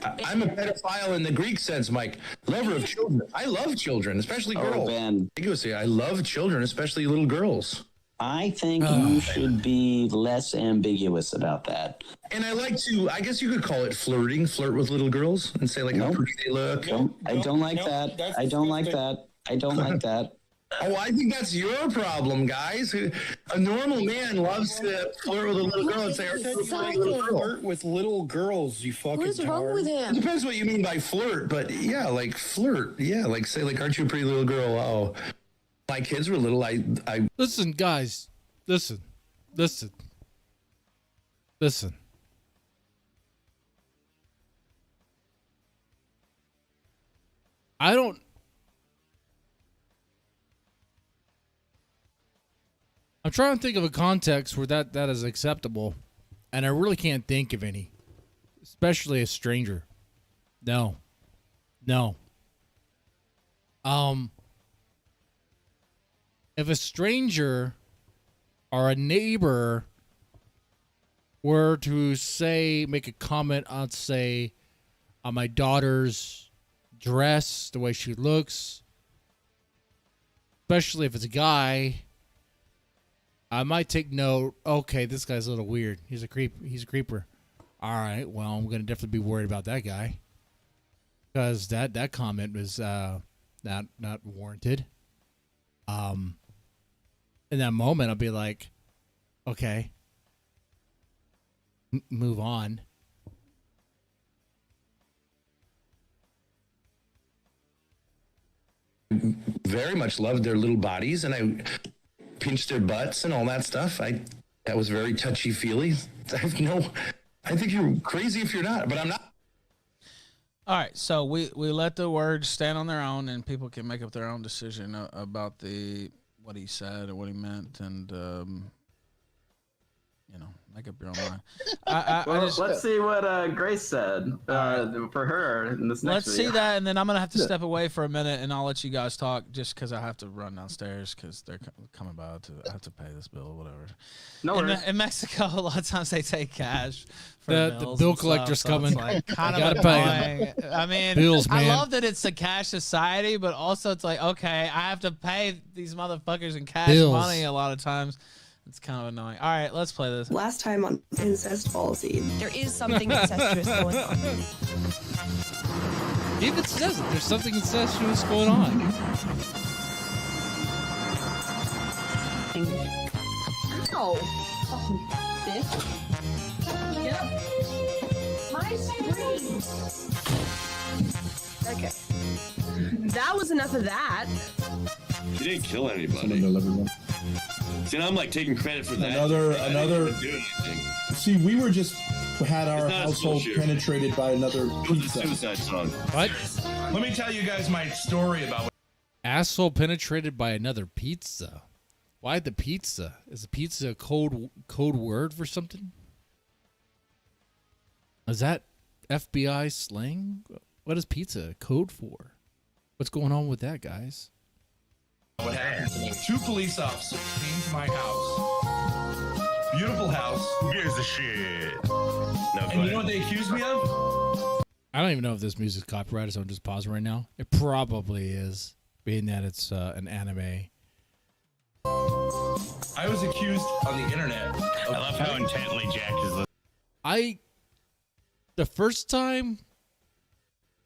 I'm a pedophile in the Greek sense, Mike. Lover of children. I love children, especially girls. Oh, Ben. I love children, especially little girls. I think you should be less ambiguous about that. And I like to, I guess you could call it flirting, flirt with little girls and say like how pretty they look. I don't like that. I don't like that. I don't like that. Oh, I think that's your problem, guys. A normal man loves to flirt with a little girl and say, Flirt with little girls, you fucking What is wrong with him? It depends what you mean by flirt, but yeah, like flirt. Yeah, like say like, aren't you a pretty little girl? Oh, my kids were little. I Listen, guys. Listen. I'm trying to think of a context where that is acceptable, and I really can't think of any, especially a stranger. No. If a stranger or a neighbor were to make a comment on, say, on my daughter's dress, the way she looks, especially if it's a guy, I might take note. Okay, this guy's a little weird. He's a creeper. All right, well, I'm gonna definitely be worried about that guy because that comment was not warranted. In that moment, I'll be like, okay, move on. very much loved their little bodies, and I pinched their butts and all that stuff. That was very touchy-feely. I think you're crazy if you're not, but I'm not. All right, so we let the words stand on their own, and people can make up their own decision about what he said or what he meant, and make up your own mind. Let's see what Grace said for her in this next Let's video. see that, and then I'm gonna have to step away for a minute, and I'll let you guys talk, just because I have to run downstairs because they're coming by I have to pay this bill or whatever. No worries. In Mexico, a lot of times they take cash. The bill collector's coming. Like, kind of annoying. I mean, bills, man. I love that it's a cash society, but also it's like, okay, I have to pay these motherfuckers in cash money a lot of times. It's kind of annoying. All right, let's play this. Last time on incest policy. There is something incestuous going on. David says it. There's something incestuous going on. No. Fucking bitch. Get up. My screen. Okay. That was enough of that. You didn't kill anybody. See, now I'm like taking credit for that. Another. See, we were just had our household penetrated by another pizza. Suicide song. What? Let me tell you guys my story about Asshole penetrated by another pizza. Why the pizza? Is the pizza a code word for something? Is that FBI slang? What is pizza code for? What's going on with that, guys? what happened. 2 police officers came to my house. Beautiful house. Here's the shit. No, and you know what they accused me of? I don't even know if this music's copyrighted, so I'm just pausing right now. It probably is, being that it's an anime. I was accused on the internet. I love how intently Jack is listening. The first time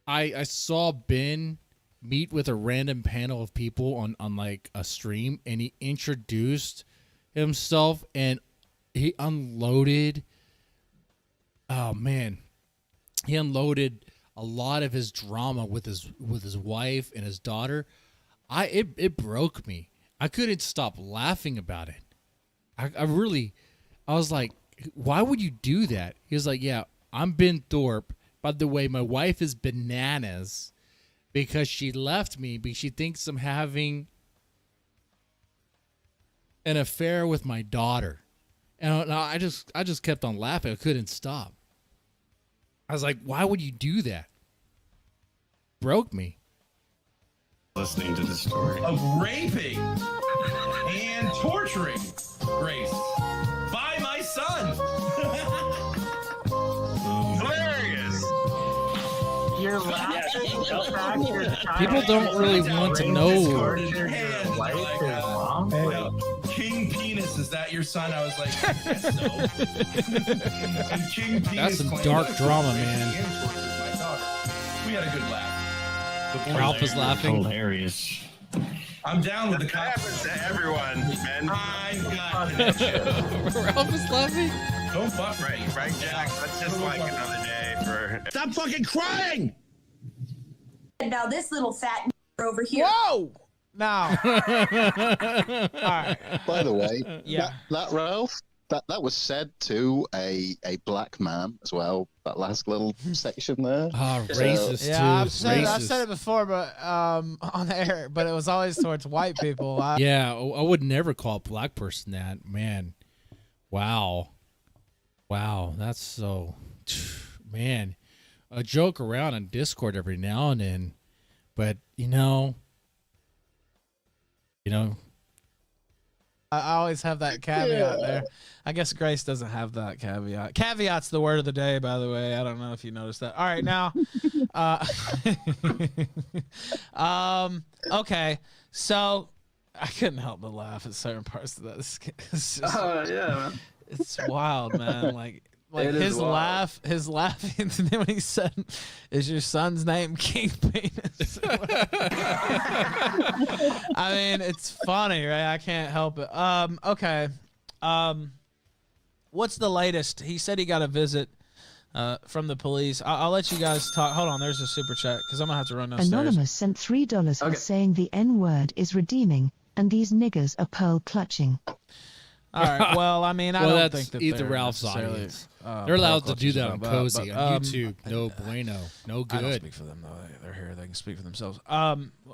I saw Ben meet with a random panel of people on like a stream, and he introduced himself and he unloaded. Oh man, he unloaded a lot of his drama with his wife and his daughter. It broke me. I couldn't stop laughing about it. I was like, why would you do that? He was like, yeah, I'm Ben Thorpe. By the way, my wife is bananas because she left me because she thinks I'm having an affair with my daughter. And I just kept on laughing. I couldn't stop. I was like, why would you do that? Broke me. Listening to the story of raping and torturing Grace by my son. Hilarious. You're laughing. People don't really want to know. King Penis, is that your son? I was like, yes, no. And King Penis. That's some dark drama, man. We had a good laugh. Ralph is laughing. Hilarious. I'm down with the That happens to everyone, man. I've got connection. Ralph is laughing. Don't fuck right, Jack. That's just like another day for. Stop fucking crying. And now this little fat over here. Whoa! Now. All right. By the way, Yeah. that Ralph, that was said to a black man as well. That last little section there. Oh, racist too. Yeah, I've said Racist. it before, but on air, but it was always towards white people. Yeah, I would never call a black person that. Man, wow, that's so. Man, I joke around on Discord every now and then, but you know. I always have that caveat there. I guess Grace doesn't have that caveat. Caveat's the word of the day, by the way. I don't know if you noticed that. All right, now, okay. So I couldn't help but laugh at certain parts of that. It's just, yeah, man. It's wild, man. Like It is his wild. laughing, and then when he said, "Is your son's name King Penis?" I mean, it's funny, right? I can't help it. Okay. What's the latest? He said he got a visit from the police. I'll let you guys talk. Hold on, there's a super chat because I'm gonna have to run downstairs. Anonymous sent $3 for saying the N-word is redeeming, and these niggers are pearl clutching. All right. Well, I mean, I don't that's think that either they're Ralph's necessarily, audience. They're allowed to do that on but, Cozy. but, On YouTube, no bueno. No I don't good. speak for them though. They're here. They can speak for themselves.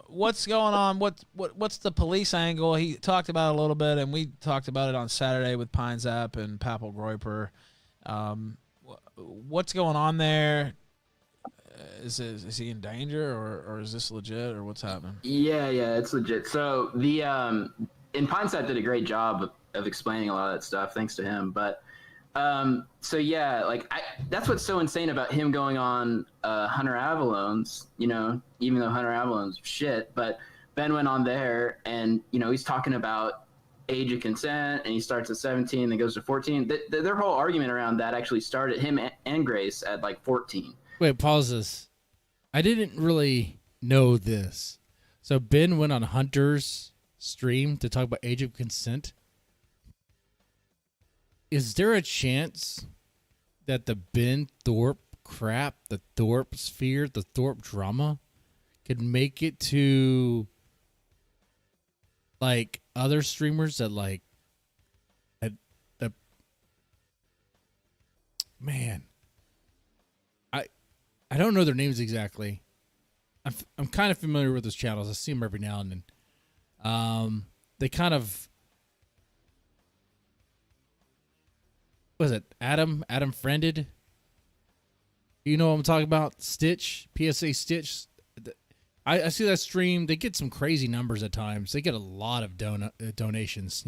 What's going on? What's the police angle? He talked about it a little bit, and we talked about it on Saturday with Pine Zap and Papel Groiper. What's going on there? Is he in danger, or is this legit, or what's happening? Yeah, it's legit. So the and Pine Zap did a great job of explaining a lot of that stuff, thanks to him. But so yeah, like that's what's so insane about him going on Hunter Avalone's, even though Hunter Avalone's shit, but Ben went on there and he's talking about age of consent, and he starts at 17 and goes to 14. Their whole argument around that actually started him and Grace at like 14. Wait, pause this. I didn't really know this. So Ben went on Hunter's stream to talk about age of consent. Is there a chance that the Ben Thorpe crap, the Thorpe sphere, the Thorpe drama could make it to like other streamers that like that man, I don't know their names exactly. I'm kind of familiar with those channels. I see them every now and then. They kind of, what is it? Adam Friended. You know what I'm talking about? Stitch, PSA Stitch. I see that stream. They get some crazy numbers at times. They get a lot of donations.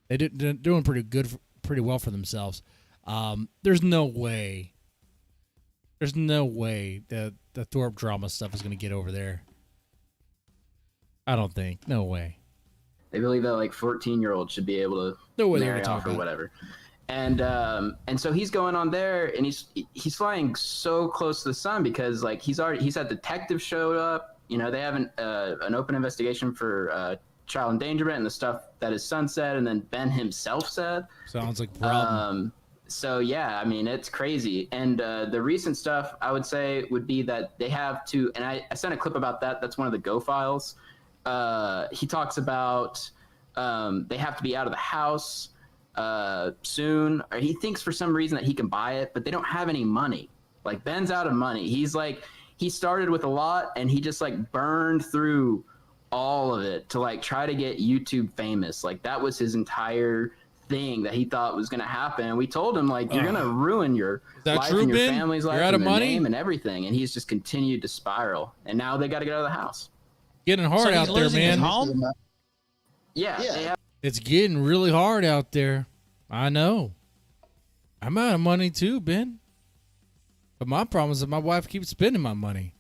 They're doing pretty well for themselves. There's no way that the Thorpe drama stuff is going to get over there. I don't think. No way. They believe that like 14-year-olds should be able No to way marry off or whatever. And so he's going on there, and he's flying so close to the sun because like he's had detectives showed up. You know, they have an open investigation for child endangerment and the stuff that his son said, and then Ben himself said. Sounds like a problem. So yeah, I mean, it's crazy. And the recent stuff I would say would be that they have to, and I sent a clip about that. That's one of the Go files. He talks about they have to be out of the house soon. Or he thinks for some reason that he can buy it, but they don't have any money. Like Ben's out of money. He's like, he started with a lot and he just like burned through all of it to like try to get YouTube famous. Like that was his entire thing that he thought was going to happen. And we told him like, you're going to ruin your life and your family's life and their name and everything. And he's just continued to spiral. And now they got to get out of the house. Getting hard out there, man. Yeah. It's getting really hard out there. I know. I'm out of money too, Ben. But my problem is that my wife keeps spending my money.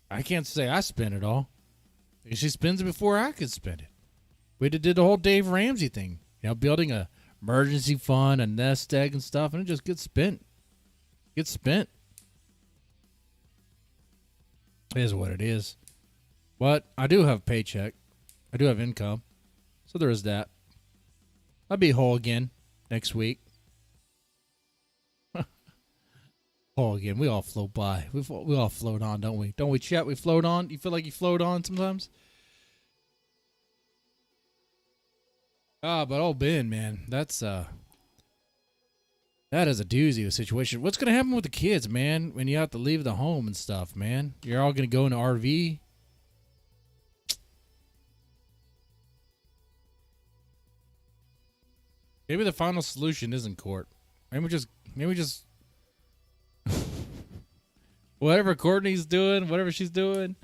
I can't say I spend it all. She spends it before I could spend it. We did the whole Dave Ramsey thing. You know, building a emergency fund, a nest egg and stuff, and it just gets spent. Gets spent. It is what it is. But I do have a paycheck. I do have income. So there is that. I'll be whole again next week. Whole again. We all float by. We all float on, don't we? Don't we, chat? We float on. You feel like you float on sometimes? But oh, Ben, man, that is a doozy of a situation. What's going to happen with the kids, man, when you have to leave the home and stuff, man? You're all going to go in an RV? Maybe the final solution isn't court. Maybe just whatever Courtney's doing, whatever she's doing.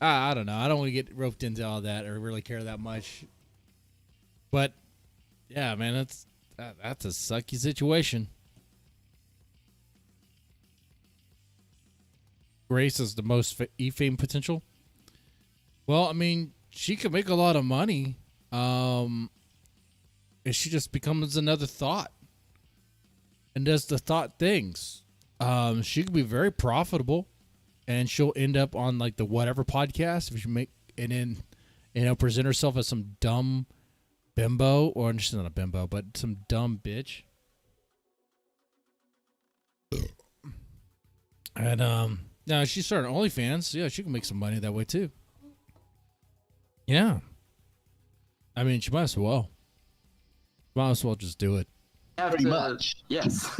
I don't know. I don't want to get roped into all that or really care that much. But yeah, man, that's a sucky situation. Grace is the most E-fame potential. Well, I mean, she could make a lot of money. And she just becomes another thought and does the thought things. She could be very profitable, and she'll end up on like the whatever podcast if you make, and then, you know, present herself as some dumb bimbo, or she's not a bimbo, but some dumb bitch. And now she started OnlyFans. Yeah, she can make some money that way too. Yeah, I mean, she might as well. Might as well just do it. Pretty much. Yes.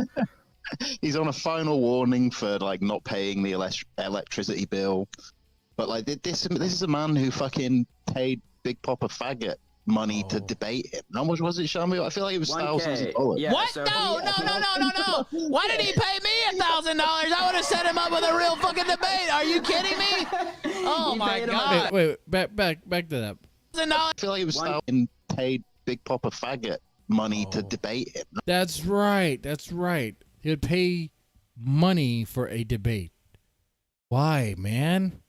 He's on a final warning for like not paying the electricity bill, but like this is a man who fucking paid Big Papa Faggot money to debate him. How much was it, Shamil? I feel like it was thousands of dollars. Yeah, what? No. Why did he pay me $1,000? I would have set him up with a real fucking debate. Are you kidding me? Oh my God. Wait, back to that. I feel like it was paid Big Papa Faggot money to debate him. That's right. He would pay money for a debate. Why, man?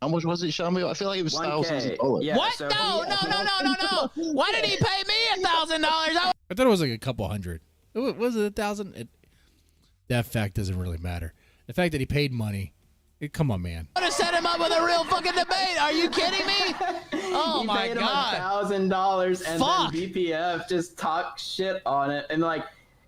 How much was it, Shamil? I feel like it was thousands of dollars. Yeah, what? So, no. Why did he pay me $1,000? I thought it was like a couple hundred. Was it 1,000? That fact doesn't really matter. The fact that he paid money. Come on, man. I would have set him up with a real fucking debate. Are you kidding me? Oh my God. $1,000, and then BPF just talked shit on it, and like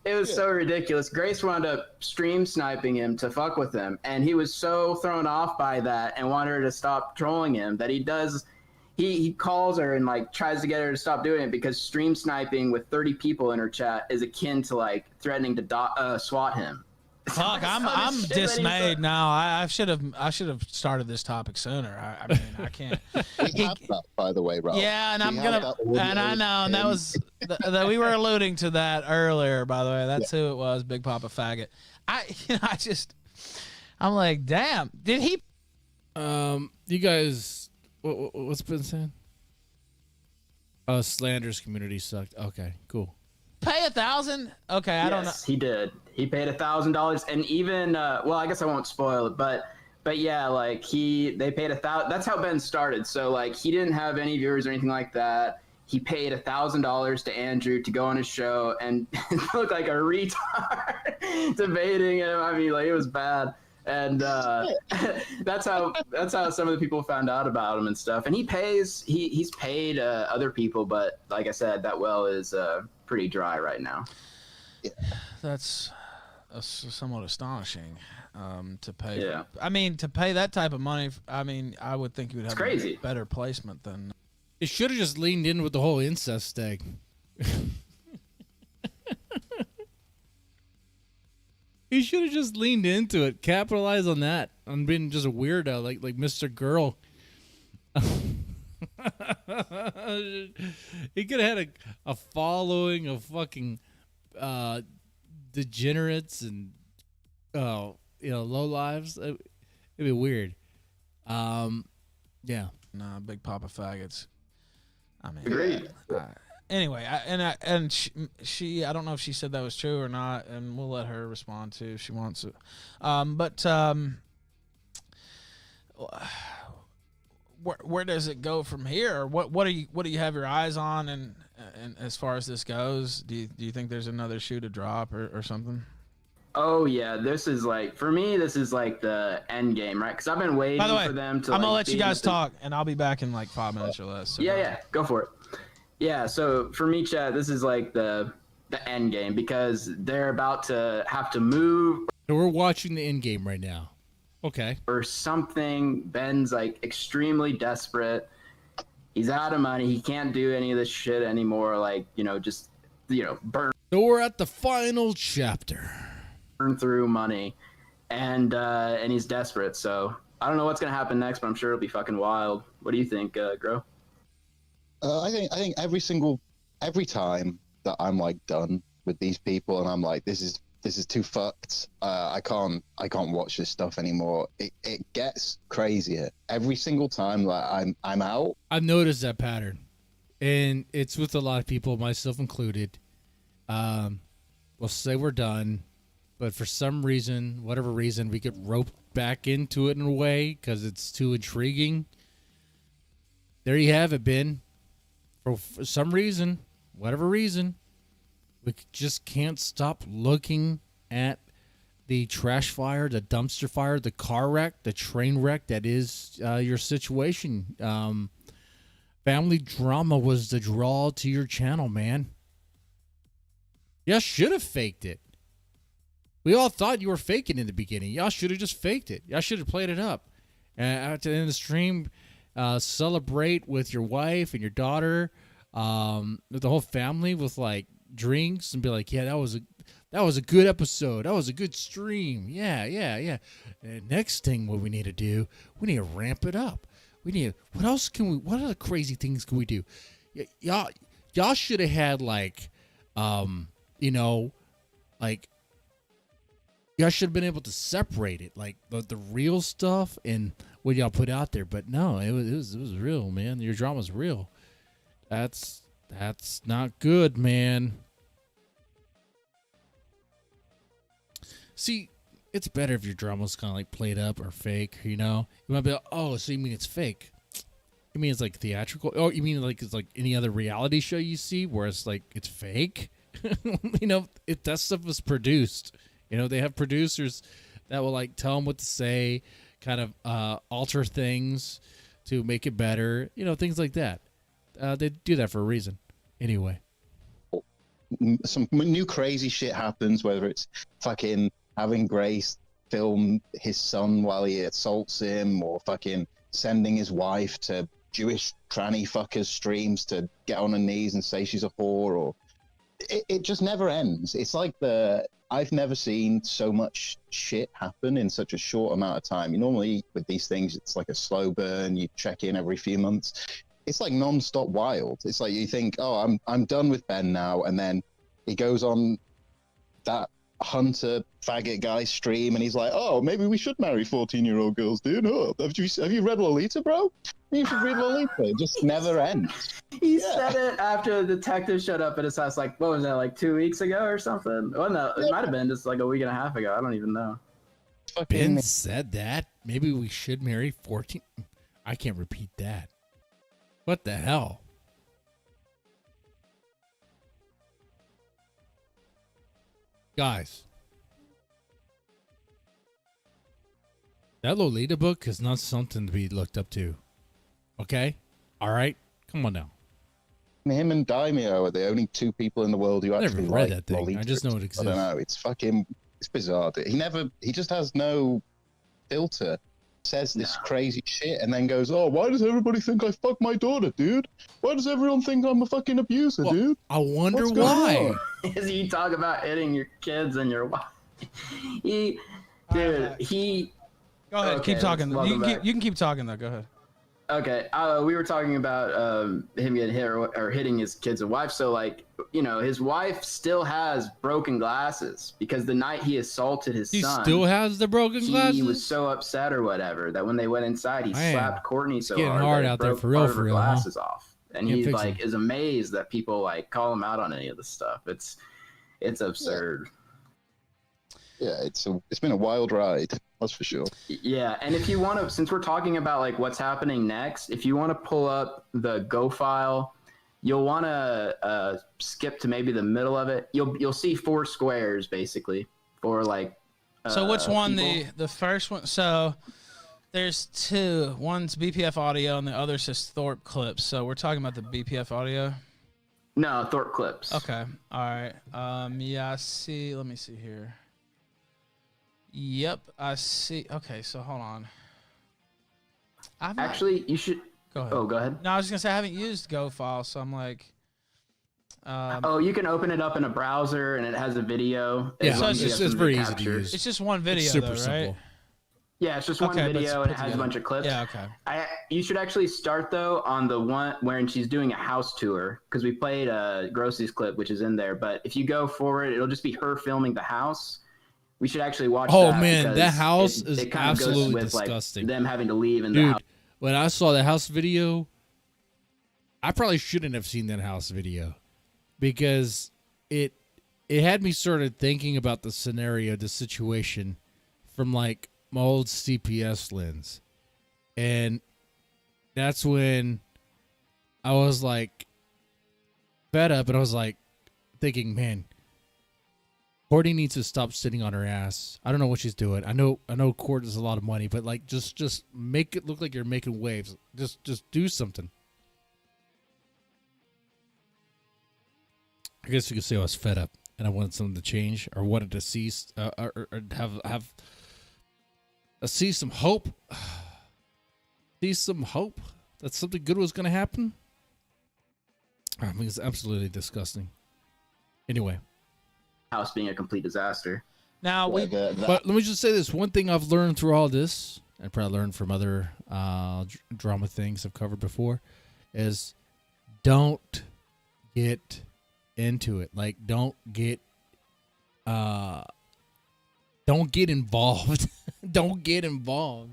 it was so ridiculous. Grace wound up stream sniping him to fuck with him, and he was so thrown off by that and wanted her to stop trolling him that he calls her and like tries to get her to stop doing it because stream sniping with 30 people in her chat is akin to like threatening to swat him. Fuck, I'm dismayed now. I should have started this topic sooner. I mean, I can't. We have that, by the way, Ralph. Yeah, and I know, and that was that we were alluding to that earlier. By the way, that's who it was, Big Papa Faggot. I'm like, damn, did he? You guys, what's been saying? Oh, slanderous community sucked. Okay, cool. Pay $1,000? Okay, I don't know. He did. He paid $1,000, and even well, I guess I won't spoil it, but but yeah, like they paid $1,000. That's how Ben started. So like he didn't have any viewers or anything like that. He paid $1,000 to Andrew to go on his show and look like a retard debating him. I mean, like it was bad. And that's how some of the people found out about him and stuff. And he's paid other people, but like I said, that well is pretty dry right now. That's somewhat astonishing to pay. Yeah. I mean, to pay that type of money, I mean, I would think you would have crazy. A better placement than. It should have just leaned in with the whole incest thing. He should have just leaned into it, capitalized on that, on being just a weirdo, like Mr. Girl. He could have had a following of fucking degenerates and low lives. It'd be weird. Yeah. Nah, big Papa faggots. I mean, agreed. Anyway, she I don't know if she said that was true or not, and we'll let her respond too if she wants to. Where does it go from here? What do you have your eyes on, and as far as this goes, do you think there's another shoe to drop or something? Oh yeah, this is like for me. This is like the end game, right? Because I've been waiting for them to. I'm gonna let you guys talk, and I'll be back in like 5 minutes or less. So yeah, go for it. Yeah, so for me, Chad, this is like the end game because they're about to have to move. So we're watching the end game right now. Okay. Or something. Ben's like extremely desperate. He's out of money. He can't do any of this shit anymore. Like, just burn. So we're at the final chapter. Burn through money, and he's desperate. So I don't know what's gonna happen next, but I'm sure it'll be fucking wild. What do you think, Gro? I think every time that I'm like done with these people and I'm like, this is too fucked. I can't watch this stuff anymore. It gets crazier every single time. Like I'm out. I've noticed that pattern, and it's with a lot of people, myself included. We'll say we're done, but for some reason, whatever reason, we get roped back into it in a way because it's too intriguing. There you have it, Ben. For some reason, whatever reason, we just can't stop looking at the trash fire, the dumpster fire, the car wreck, the train wreck that is your situation. Family drama was the draw to your channel, man. Y'all should have faked it. We all thought you were faking in the beginning. Y'all should have just faked it. Y'all should have played it up. At the end of the stream, celebrate with your wife and your daughter, with the whole family, with like drinks, and be like, yeah, that was a good episode. That was a good stream. Yeah. And next thing, what we need to do, we need to ramp it up. What other crazy things can we do? Y'all should have had like, y'all should have been able to separate it, like the real stuff and what y'all put out there. But no, it was real, man. Your drama's real. That's not good, man. See, it's better if your drama's kind of like played up or fake, You might be like, oh, so you mean it's fake? You mean it's like theatrical? Oh, you mean like it's like any other reality show you see where it's like it's fake? If that stuff was produced, they have producers that will like tell them what to say, kind of alter things to make it better, things like that. They do that for a reason. Anyway. Some new crazy shit happens, whether it's fucking having Grace film his son while he assaults him, or fucking sending his wife to Jewish tranny fuckers streams to get on her knees and say she's a whore, or it just never ends. It's like I've never seen so much shit happen in such a short amount of time. Normally with these things, it's like a slow burn. You check in every few months. It's like non-stop wild. It's like you think, oh, I'm done with Ben now, and then he goes on that Hunter faggot guy stream, and he's like, oh, maybe we should marry 14-year-old girls, dude. Oh, have you read Lolita, bro? You should read Lolita. It just never ends. He said it after the detective showed up at his house, like, what was that, like 2 weeks ago or something? Well, no, it might have been just like a week and a half ago. I don't even know. Ben said that? maybe we should marry 14. I can't repeat that. What the hell? Guys, that Lolita book is not something to be looked up to. Okay? All right? Come on now. Him and Daimyo are the only two people in the world who actually never read like that thing. Lolita. I just know it exists. I don't know. It's fucking. It's bizarre. He just has no filter. Says this crazy shit and then goes, "Oh, why does everybody think I fuck my daughter, dude? Why does everyone think I'm a fucking abuser, dude? I wonder What's going why." on?" Is you talk about hitting your kids and your wife? He. Go ahead, Okay, keep talking. welcome back. You can keep talking though. Go ahead. Okay, we were talking about him getting hit or hitting his kids and wife. So, like, you know, his wife still has broken glasses because the night he assaulted his son, Still has the broken glasses? He was so upset or whatever that when they went inside, he Man, slapped Courtney so getting hard hard that it out there broke for real, part of for her real, huh? glasses off. And Can't he fix like them. is amazed that people like call him out on any of this stuff. It's absurd. Yeah, it's been a wild ride. That's for sure. Yeah, and if you want to, since we're talking about like what's happening next, if you want to pull up the Go file, you'll want to skip to maybe the middle of it. You'll see 4 squares basically for like. So which one? people. The first one. So there's 2. One's BPF audio and the other's just Thorpe clips. So we're talking about the BPF audio. No, Thorpe clips. Okay. All right. Yeah. I see. Let me see here. Yep, I see. Okay, so hold on. Actually, you should. Go ahead. Oh, go ahead. No, I was just gonna say I haven't used GoFile, so I'm like. You can open it up in a browser and it has a video. Yeah, as long as you it's have something very to easy to capture. use. It's just one video, super though, right? simple. Yeah, it's just one Okay, but it's video and put it has a together. bunch of clips. Yeah, okay. You should actually start though on the one where she's doing a house tour because we played Grossy's clip, which is in there. But if you go forward, it'll just be her filming the house. We should actually watch. Oh that man, because that house is it kind of goes absolutely with, disgusting. Like, them having to leave in the Dude, house. when I saw the house video, I probably shouldn't have seen that house video because it had me sort of thinking about the scenario, the situation from like my old CPS lens. And that's when I was like fed up and I was like thinking, man, Courtney needs to stop sitting on her ass. I don't know what she's doing. I know Court is a lot of money, but like just make it look like you're making waves. Just do something. I guess you could say I was fed up and I wanted something to change or wanted to see or have see some hope. See some hope that something good was going to happen. I mean, it's absolutely disgusting. Anyway. House being a complete disaster. Now but let me just say this: one thing I've learned through all this, and probably learned from other drama things I've covered before, is don't get into it. Like, don't get involved. Don't get involved.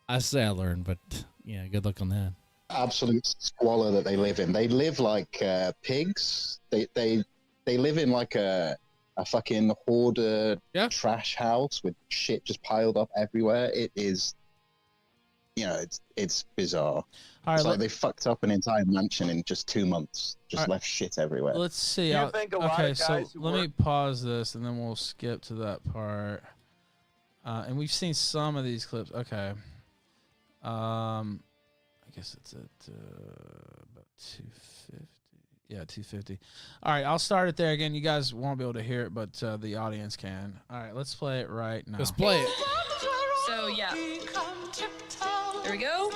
I say I learned, but yeah, good luck on that. Absolute squalor that they live in. They live like pigs. They live in like a fucking hoarder trash house with shit just piled up everywhere. It is, it's bizarre. It's like they fucked up an entire mansion in just 2 months. Just left shit everywhere. Let's see. Okay, so let me pause this and then we'll skip to that part. And we've seen some of these clips. Okay. I guess it's at about 250. Yeah, 250. All right, I'll start it there again. You guys won't be able to hear it, but the audience can. All right, let's play it right now. Let's play it. So yeah, there we go.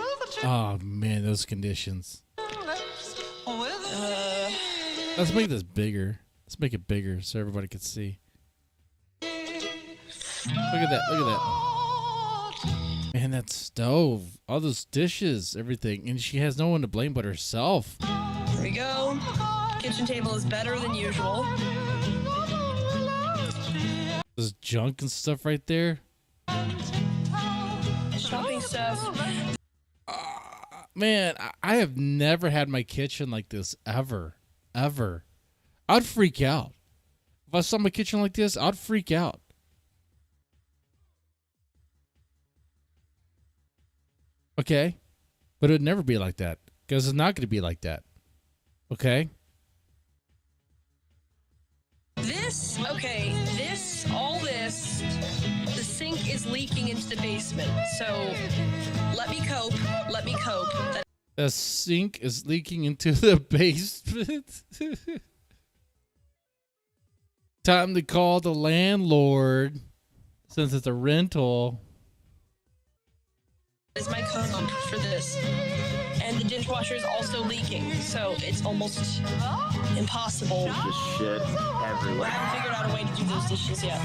Oh man, those conditions. Let's make this bigger. Let's make it bigger so everybody can see. Look at that. Look at that. Man, that stove, all those dishes, everything. And she has no one to blame but herself. There we go. Kitchen table is better than usual. There's junk and stuff right there. Shopping stuff. Man, I have never had my kitchen like this ever. Ever. I'd freak out. If I saw my kitchen like this, I'd freak out. Okay? But it would never be like that because it's not going to be like that. Okay? All this, the sink is leaking into the basement. So let me cope. The sink is leaking into the basement. Time to call the landlord since it's a rental. Is my cope for this. And the dishwasher is also leaking, so it's almost impossible. Just shit I everywhere. haven't figured out a way to do those dishes yet.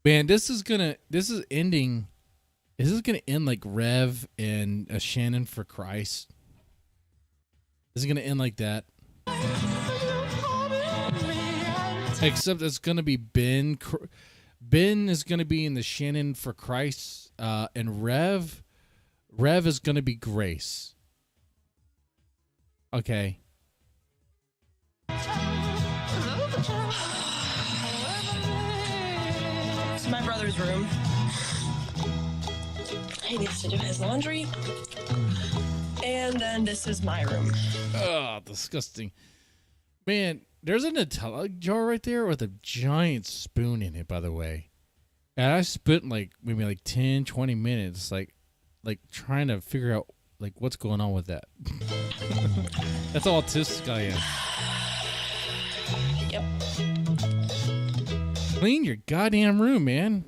Man, this is gonna end like Rev and Shannon for Christ. This is gonna end like that. Except it's gonna be Ben. Ben is gonna be in the Shannon for Christ, and Rev is gonna be Grace. Okay. This is my brother's room. He needs to do his laundry. And then this is my room. Oh, disgusting. Man, there's a Nutella jar right there with a giant spoon in it, by the way. And I spent maybe 10, 20 minutes like trying to figure out what's going on with that. That's how autistic I am. Yep. Clean your goddamn room, man.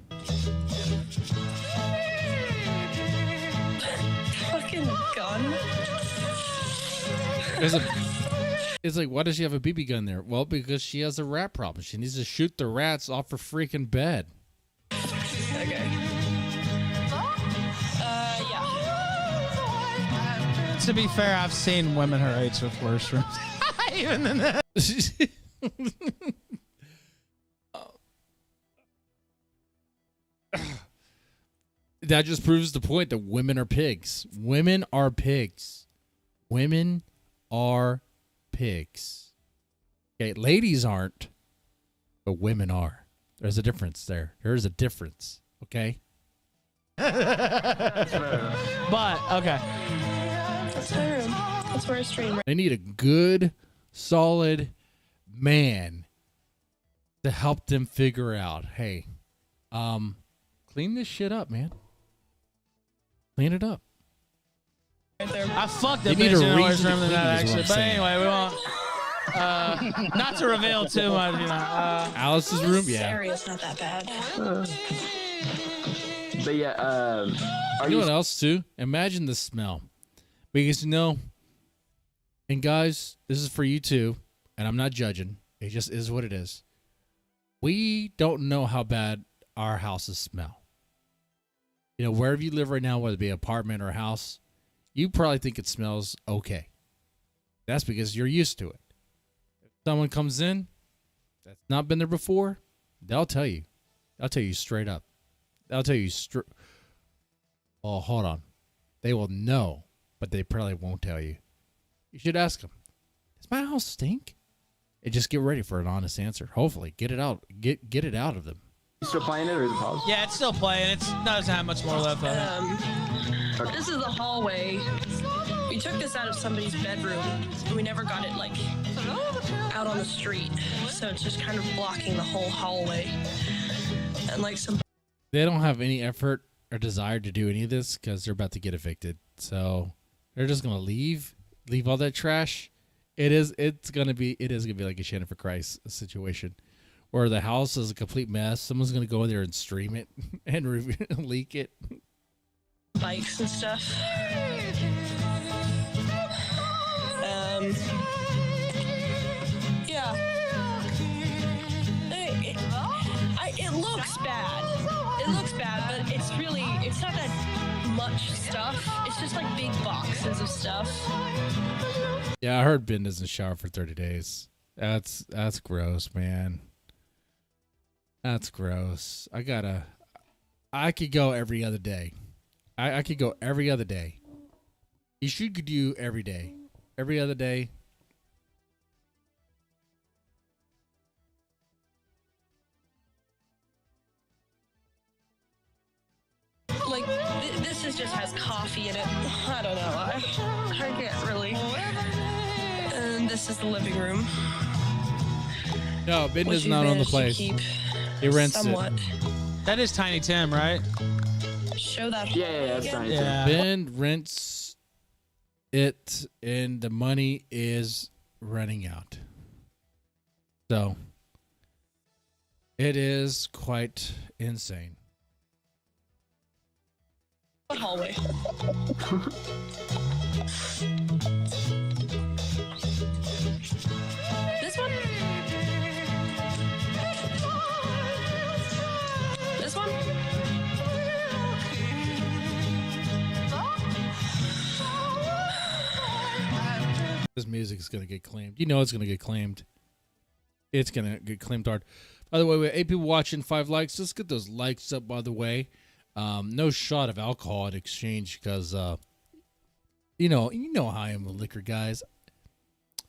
Fucking gun. It's like, why does she have a BB gun there? Well, because she has a rat problem. She needs to shoot the rats off her freaking bed. Okay. Yeah. To be fair, I've seen women her age with worse rooms. Even than that. That just proves the point that women are pigs. Women are pigs. Women are pigs. Okay, ladies aren't, but women are. There's a difference there. There's a difference. Okay? But, okay. That's my room. That's where I stream. They need a good, solid man to help them figure out, hey, clean this shit up, man. Clean it up. Right there. I fucked the You need bitch a in a worse reason to room than clean that, is what actually. I'm But saying. anyway, we won't. Not to reveal too much, you know. Alice's room, This yeah. area's not that bad. But yeah, You know what else too? Imagine the smell, because and guys, this is for you too, and I'm not judging. It just is what it is. We don't know how bad our houses smell. You know, wherever you live right now, whether it be an apartment or a house, you probably think it smells okay. That's because you're used to it. If someone comes in that's not been there before, they'll tell you. They'll tell you straight up. They'll tell you straight. Oh, hold on. They will know, but they probably won't tell you. You should ask them, does my house stink? And just get ready for an honest answer. Hopefully, get it out. Get it out of them. You still playing it or is it paused? Yeah, it's still playing. It doesn't have much more left of it. This is the hallway. We took this out of somebody's bedroom, and we never got it out on the street. So it's just kind of blocking the whole hallway. And They don't have any effort or desire to do any of this because they're about to get evicted. So they're just gonna leave all that trash. It is gonna be like a Shannon for Christ situation, where the house is a complete mess. Someone's gonna go in there and stream it and leak it. bikes and stuff. Yeah. It looks bad. It looks bad, but it's not that much stuff. It's just like big boxes of stuff. Yeah, I heard Ben doesn't shower for 30 days. That's gross, man. That's gross. I could go every other day. I could go every other day. You should do every day. Every other day. just has coffee in it. I don't know. I can't really. And this is the living room. No, Ben which does we not own the managed to place. keep He rents somewhat. it. That is Tiny Tim, right? Show that. Yeah, that's again. Tiny Yeah. Ben rents it, and the money is running out. So it is quite insane. Hallway. This one? This one? This music is going to get claimed. You know it's going to get claimed. It's going to get claimed hard. By the way, we have 8 people watching, 5 likes. Let's get those likes up, by the way. No shot of alcohol in exchange because, you know how I am with liquor, guys.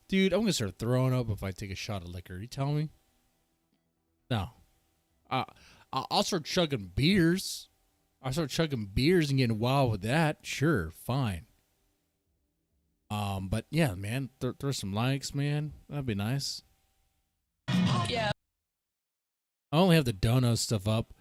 Dude, I'm going to start throwing up if I take a shot of liquor. You tell me? No. I'll start chugging beers. I'll start chugging beers and getting wild with that. Sure, fine. But yeah, man, throw some likes, man. That'd be nice. Yeah. I only have the dono stuff up.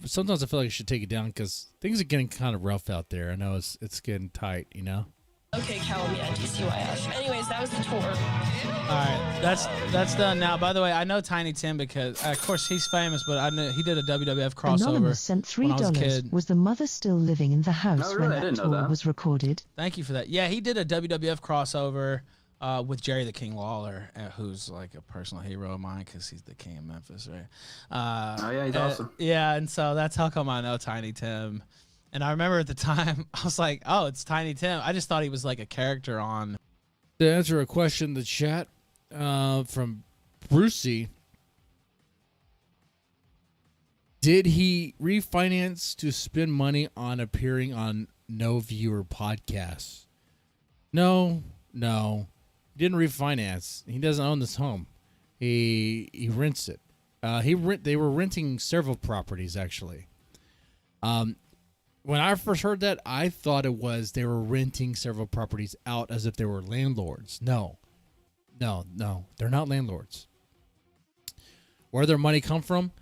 Sometimes I feel like I should take it down because things are getting kind of rough out there. I know it's getting tight, you know. Okay, Callum, yeah, DCYF. Anyways, that was the tour. All right, that's done now. By the way, I know Tiny Tim because, of course, he's famous, but I know he did a WWF crossover. Anonymous sent when I was a $3. kid. Was the mother still living in the house Oh, when really? I that didn't know tour that. was recorded? Thank you for that. Yeah, he did a WWF crossover with Jerry the King Lawler, who's like a personal hero of mine because he's the king of Memphis, right? Oh, yeah, he's awesome. Yeah, and so that's how come I know Tiny Tim. And I remember at the time, I was like, oh, it's Tiny Tim. I just thought he was like a character on. To answer a question in the chat from Brucey, did he refinance to spend money on appearing on no viewer podcasts? No. He didn't refinance. He doesn't own this home. He rents it. They were renting several properties actually. When I first heard that, I thought it was they were renting several properties out as if they were landlords. No, they're not landlords. Where their money come from,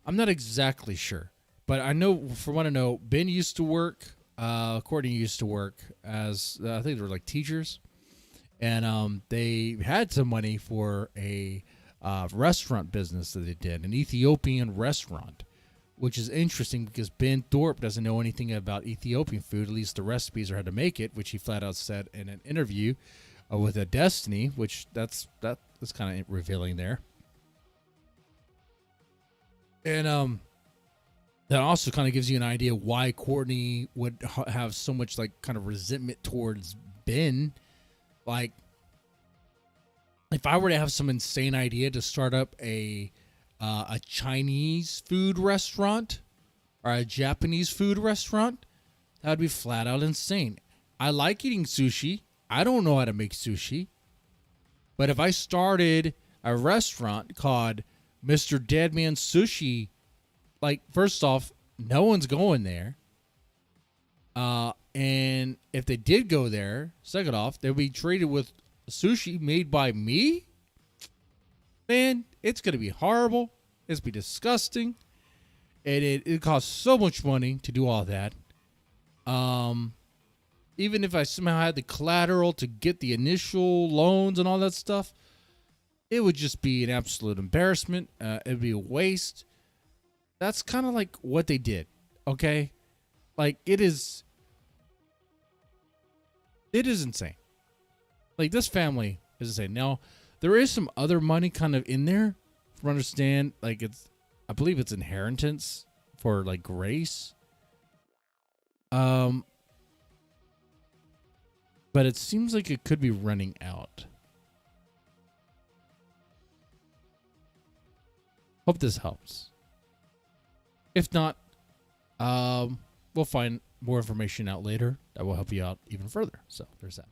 I'm not exactly sure. But I know, from what I know, Ben used to work, Courtney used to work as, I think they were like teachers. And they had some money for a restaurant business that they did, an Ethiopian restaurant. Which is interesting because Ben Thorpe doesn't know anything about Ethiopian food, at least the recipes or how to make it, which he flat out said in an interview with a Destiny, which that's kind of revealing there. And that also kind of gives you an idea why Courtney would have so much like kind of resentment towards Ben. Like, if I were to have some insane idea to start up a Chinese food restaurant or a Japanese food restaurant, that would be flat out insane. I like eating sushi. I don't know how to make sushi. But if I started a restaurant called Mr. Deadman Sushi, like, first off, no one's going there. And if they did go there, second off, they'll be treated with sushi made by me. Man, it's going to be horrible. It's going to be disgusting. And it costs so much money to do all that. Even if I somehow had the collateral to get the initial loans and all that stuff, it would just be an absolute embarrassment. It'd be a waste. That's kind of like what they did. Okay? Like, it is insane. Like, this family is insane. Now, there is some other money kind of in there. From understand, like, I believe it's inheritance for like Grace. But it seems like it could be running out. Hope this helps. If not, we'll find more information out later that will help you out even further. So there's that.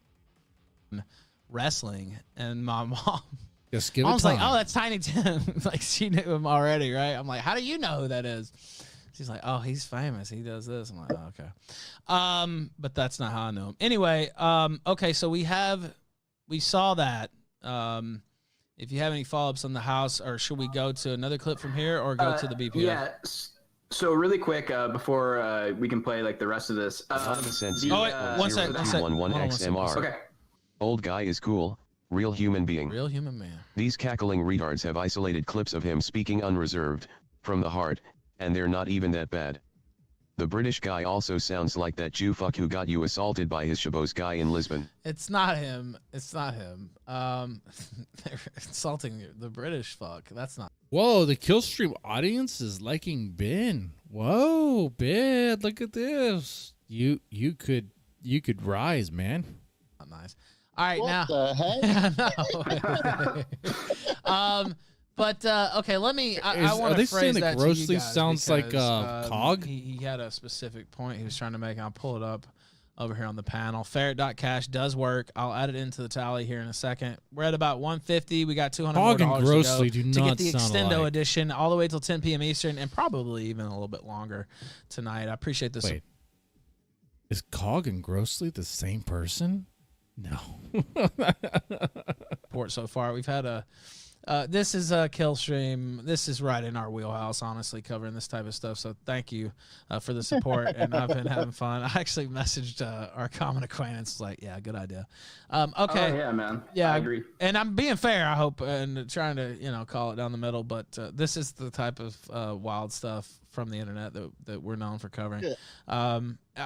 Wrestling, and my mom. Just give it I was time. like, oh, that's Tiny Tim. Like, she knew him already, right? I'm like, how do you know who that is? She's like, oh, he's famous. He does this. I'm like, oh, okay. But that's not how I know him. Anyway, okay, so we saw that. If you have any follow-ups on the house, or should we go to another clip from here or go to the BPF? Yeah. So really quick, before we can play like the rest of this. One second. XMR. Okay. Old guy is cool. Real human being. Real human man. These cackling retards have isolated clips of him speaking unreserved, from the heart, and they're not even that bad. The British guy also sounds like that Jew fuck who got you assaulted by his Shabos guy in Lisbon. It's not him. They're insulting the British fuck. That's not. Whoa, the Killstream audience is liking Ben. Whoa, Ben, look at this. You could rise, man. Not nice. All right, What the heck? But okay, let me. I want to phrase that grossly to you guys sounds like because, Cog? He had a specific point he was trying to make. I'll pull it up over here on the panel. Ferret.cash does work. I'll add it into the tally here in a second. We're at about 150. We got $200 Cog and more grossly to do go not to get the sound extendo alike. edition all the way till 10 p.m. Eastern, and probably even a little bit longer tonight. I appreciate this. Wait, is Cog and Grossly the same person? No. Report so far. We've had a. This is a kill stream. This is right in our wheelhouse, honestly, covering this type of stuff. So thank you for the support, and I've been having fun. I actually messaged our common acquaintance, like, yeah, good idea. Okay. Oh, yeah, man. Yeah, I agree. And I'm being fair, I hope, and trying to call it down the middle. But this is the type of wild stuff from the internet that we're known for covering. Yeah.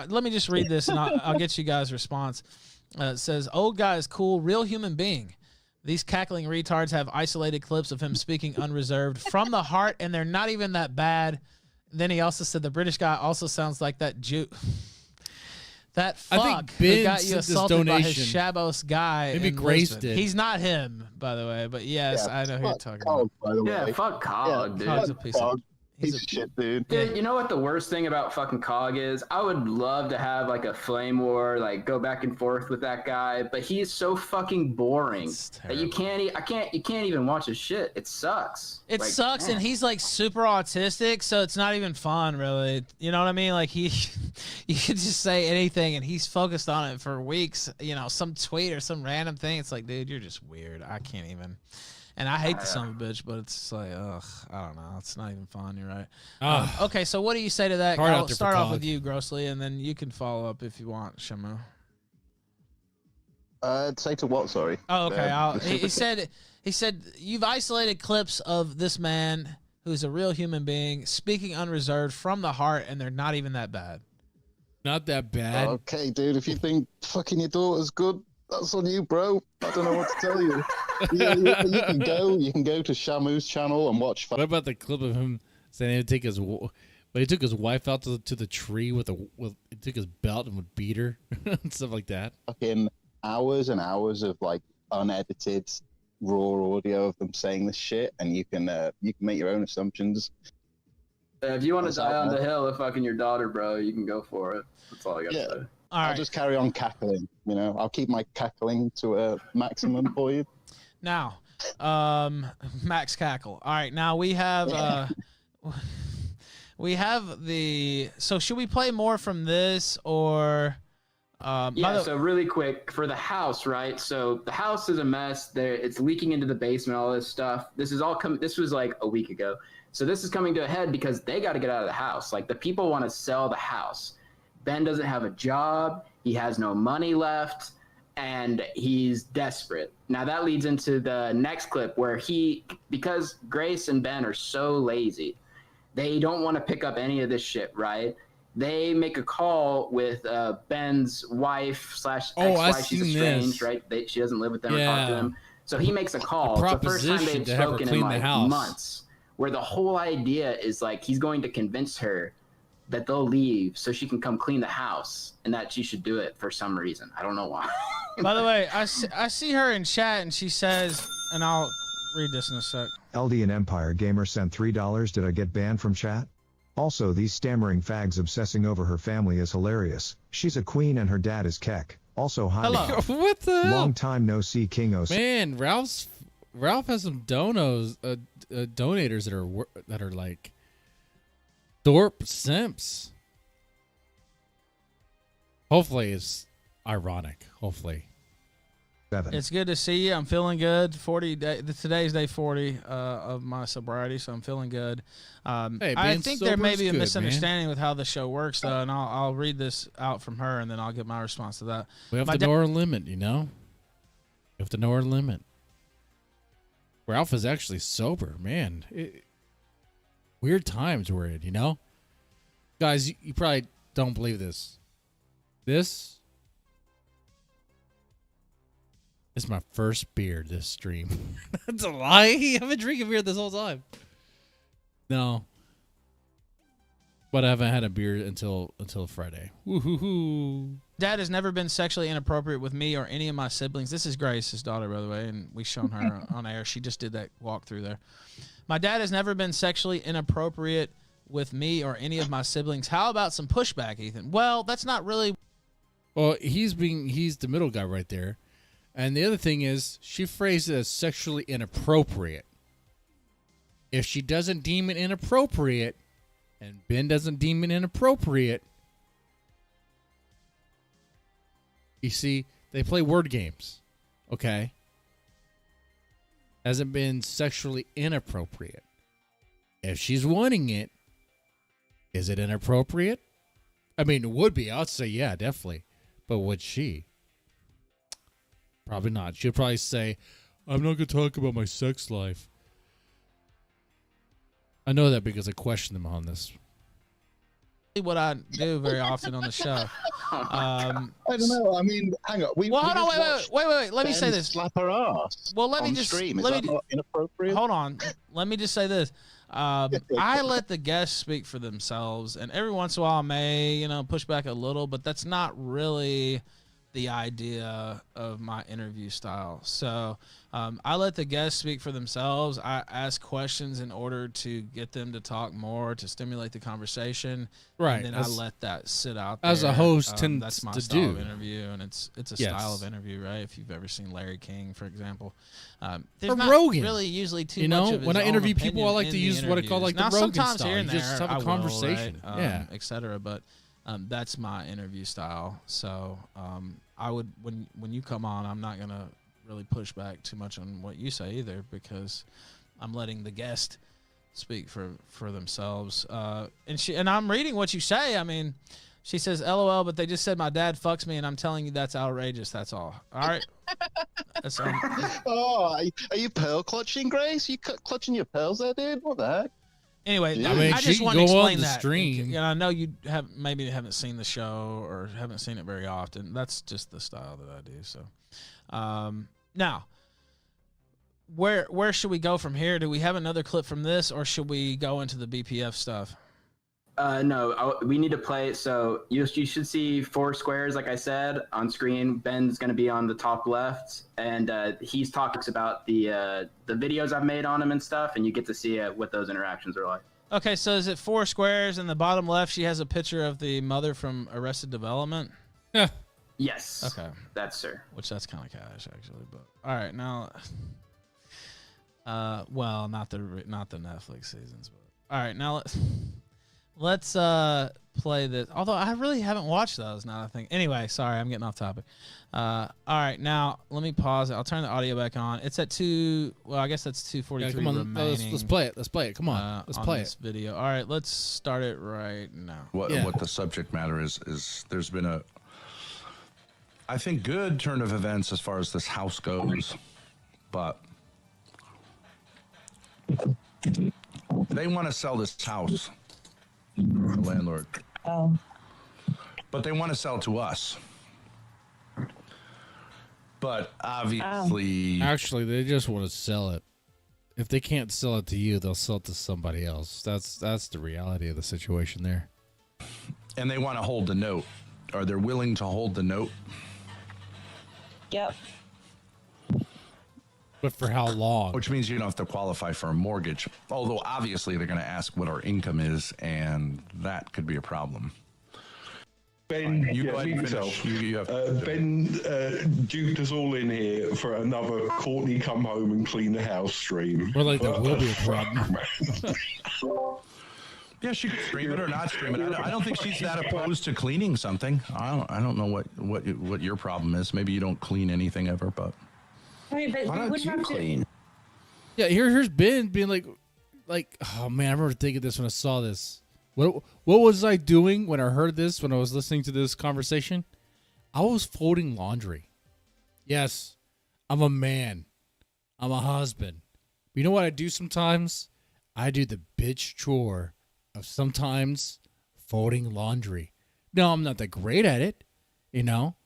Let me just read this, and I'll get you guys' response. It says, "Old guy is cool, real human being. These cackling retards have isolated clips of him speaking unreserved from the heart, and they're not even that bad." Then he also said the British guy also sounds like that Jew. That fuck who got you assaulted by his Shabos guy. Maybe in Grace Lisbon. did. He's not him, by the way, but yes, Yeah, I know who you're talking Cog, by the Yeah, way. fuck Cog, dude. Cog's a piece of Piece of shit, dude. Dude, you know what the worst thing about fucking Cog is? I would love to have like a flame war, like go back and forth with that guy, but he's so fucking boring that you can't even watch his shit. It sucks. It Like, sucks, man. and he's like super autistic, so it's not even fun, really. You know what I mean? Like you could just say anything, and he's focused on it for weeks. Some tweet or some random thing. It's like, dude, you're just weird. I can't even. And I hate the son of a bitch, but it's just like, ugh, I don't know. It's not even fun. You're right. Okay, so what do you say to that? Hard out I'll there for start off Cog. with you, Grossly, and then you can follow up if you want, Shamu. Say to what? Sorry. Oh, okay. He said you've isolated clips of this man who's a real human being speaking unreserved from the heart, and they're not even that bad. Not that bad. Okay, dude. If you think fucking your daughter's good, that's on you, bro. I don't know what to tell you. You can go to Shamu's channel and watch. What about the clip of him saying he'd take his, but he took his wife out to the tree with he took his belt and would beat her and stuff like that. Fucking hours and hours of like unedited raw audio of them saying this shit, and you can make your own assumptions. If you want to die on the hill of fucking your daughter, bro, you can go for it. That's all I got to say. I'll just carry on cackling. I'll keep my cackling to a maximum for you. Now, max cackle. All right, now we have So should we play more from this or? So really quick for the house, right? So the house is a mess. It's leaking into the basement, all this stuff. This is all This was like a week ago. So this is coming to a head because they got to get out of the house. Like the people want to sell the house. Ben doesn't have a job. He has no money left, and he's desperate. Now that leads into the next clip where because Grace and Ben are so lazy, they don't want to pick up any of this shit, right? They make a call with Ben's wife / ex-wife. She's estranged, right? She doesn't live with them or talk to them. So he makes a call. It's the first time they've spoken in like months, where the whole idea is like he's going to convince her that they'll leave so she can come clean the house, and that she should do it for some reason. I don't know why. By the way, I see her in chat, and she says, and I'll read this in a sec. LD and Empire Gamer sent $3. Did I get banned from chat? Also, these stammering fags obsessing over her family is hilarious. She's a queen and her dad is Keck. Also, hi. Hello. What the hell? Long time no see, Kingos. Man, Ralph has some donators that are like Thorps Simps. Hopefully it's ironic. Hopefully. 7. It's good to see you. I'm feeling good. Today's day 40 of my sobriety, so I'm feeling good. Hey, I think there may be a good, misunderstanding with how the show works, though, and I'll read this out from her, and then I'll get my response to that. We have to know our limit, you know? We have to know our limit. Where Alpha's actually sober, man. Weird times we're in, you know? Guys, you probably don't believe this. This is my first beer this stream. That's a lie. I've been drinking beer this whole time. No. But I haven't had a beer until Friday. Woo-hoo-hoo. Dad has never been sexually inappropriate with me or any of my siblings. This is Grace's daughter, by the way, and we've shown her on air. She just did that walkthrough there. My dad has never been sexually inappropriate with me or any of my siblings. How about some pushback, Ethan? Well, that's not really... Well, he's the middle guy right there. And the other thing is, she phrased it as sexually inappropriate. If she doesn't deem it inappropriate, and Ben doesn't deem it inappropriate, you see, they play word games. Okay? Hasn't been sexually inappropriate. If she's wanting it, is it inappropriate? I mean, it would be. I'd say, yeah, definitely. But would she? Probably not. She'll probably say, I'm not going to talk about my sex life. I know that because I questioned them on this. What I do very often on the show. I don't know. I mean, hang on. Hold on. Wait. Let me say this. Slap her ass. Well, let me on just stream. Is let that me not inappropriate? Hold on. Let me just say this. I let the guests speak for themselves, and every once in a while I may, push back a little, but that's not really the idea of my interview style. So I let the guests speak for themselves. I ask questions in order to get them to talk more, to stimulate the conversation. Right. And then I let that sit out there. As a host tends that's my to style do. of interview, and it's a style of interview, right? If you've ever seen Larry King, for example. There's not Rogan. really usually too You much know, of his when I own interview people, I opinion like in to the use what I call like the now, Rogan sometimes style. Here and You there, just have a I will, conversation. right? Yeah. Et cetera. But that's my interview style. So I would, when you come on, I'm not gonna really push back too much on what you say either, because I'm letting the guest speak for themselves. And I'm reading what you say. I mean, she says, "LOL," but they just said my dad fucks me, and I'm telling you that's outrageous. That's all. All right. That's are you pearl clutching, Grace? You clutching your pearls there, dude? What the heck? Anyway, I mean, I she just can want to go on explain the that. stream. I know you haven't seen the show or haven't seen it very often. That's just the style that I do. So, now, where should we go from here? Do we have another clip from this, or should we go into the BPF stuff? No, we need to play. So you should see 4 squares, like I said, on screen. Ben's going to be on the top left, and he talks about the videos I've made on him and stuff, and you get to see what those interactions are like. Okay, so is it 4 squares? In the bottom left, she has a picture of the mother from Arrested Development. Yeah. Yes. Okay. That's her. Which that's kind of cash, actually. But all right, now, well, not the Netflix seasons, but all right, now let's play this. Although I really haven't watched those now, I think. Anyway, sorry, I'm getting off topic. All right, now let me pause it. I'll turn the audio back on. It's at 2. Well, I guess that's 2:43 Yeah, come on, remaining. let's play it. Let's play it. Come on, let's play this it. video. All right, let's start it right now. What the subject matter is there's been a, I think, good turn of events as far as this house goes, but they want to sell this house, the landlord. Oh. But they want to sell to us. But obviously... Actually, they just want to sell it. If they can't sell it to you, they'll sell it to somebody else. That's the reality of the situation there. And they want to hold the note. Are they willing to hold the note? Yep. But for how long? Which means you don't have to qualify for a mortgage. Although obviously they're going to ask what our income is, and that could be a problem. Ben, you yeah, go ahead and finish. You have Ben duped us all in here for another Courtney come home and clean the house stream. We're like, there will be a problem. Yeah, she could stream it or not stream it. I don't think she's that opposed to cleaning something. I don't know what your problem is. Maybe you don't clean anything ever, but I mean, but why we don't would you have clean? Yeah, here's Ben being like, oh man, I remember thinking this when I saw this. What was I doing when I heard this? When I was listening to this conversation, I was folding laundry. Yes, I'm a man. I'm a husband. But you know what I do sometimes? I do the bitch chore of sometimes folding laundry. No, I'm not that great at it. You know,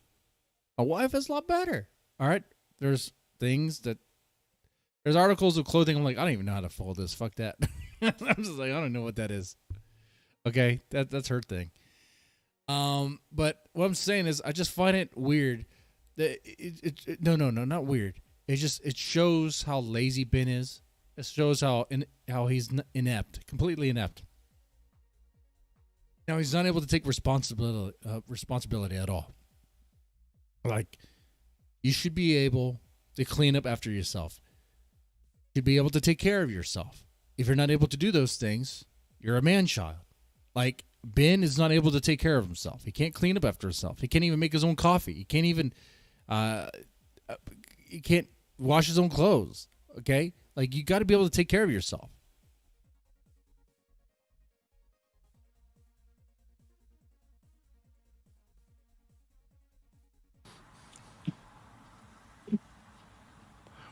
my wife is a lot better. All right, there's articles of clothing. I'm like, I don't even know how to fold this. Fuck that. I'm just like, I don't know what that is. Okay, that's her thing. But what I'm saying is, I just find it weird. That no, not weird. It shows how lazy Ben is. It shows how he's inept, completely inept. Now he's not able to take responsibility at all. Like, you should be able to clean up after yourself. You should be able to take care of yourself. If you're not able to do those things, you're a man-child. Like, Ben is not able to take care of himself. He can't clean up after himself. He can't even make his own coffee. He can't even he can't wash his own clothes. Okay? Like, you got to be able to take care of yourself.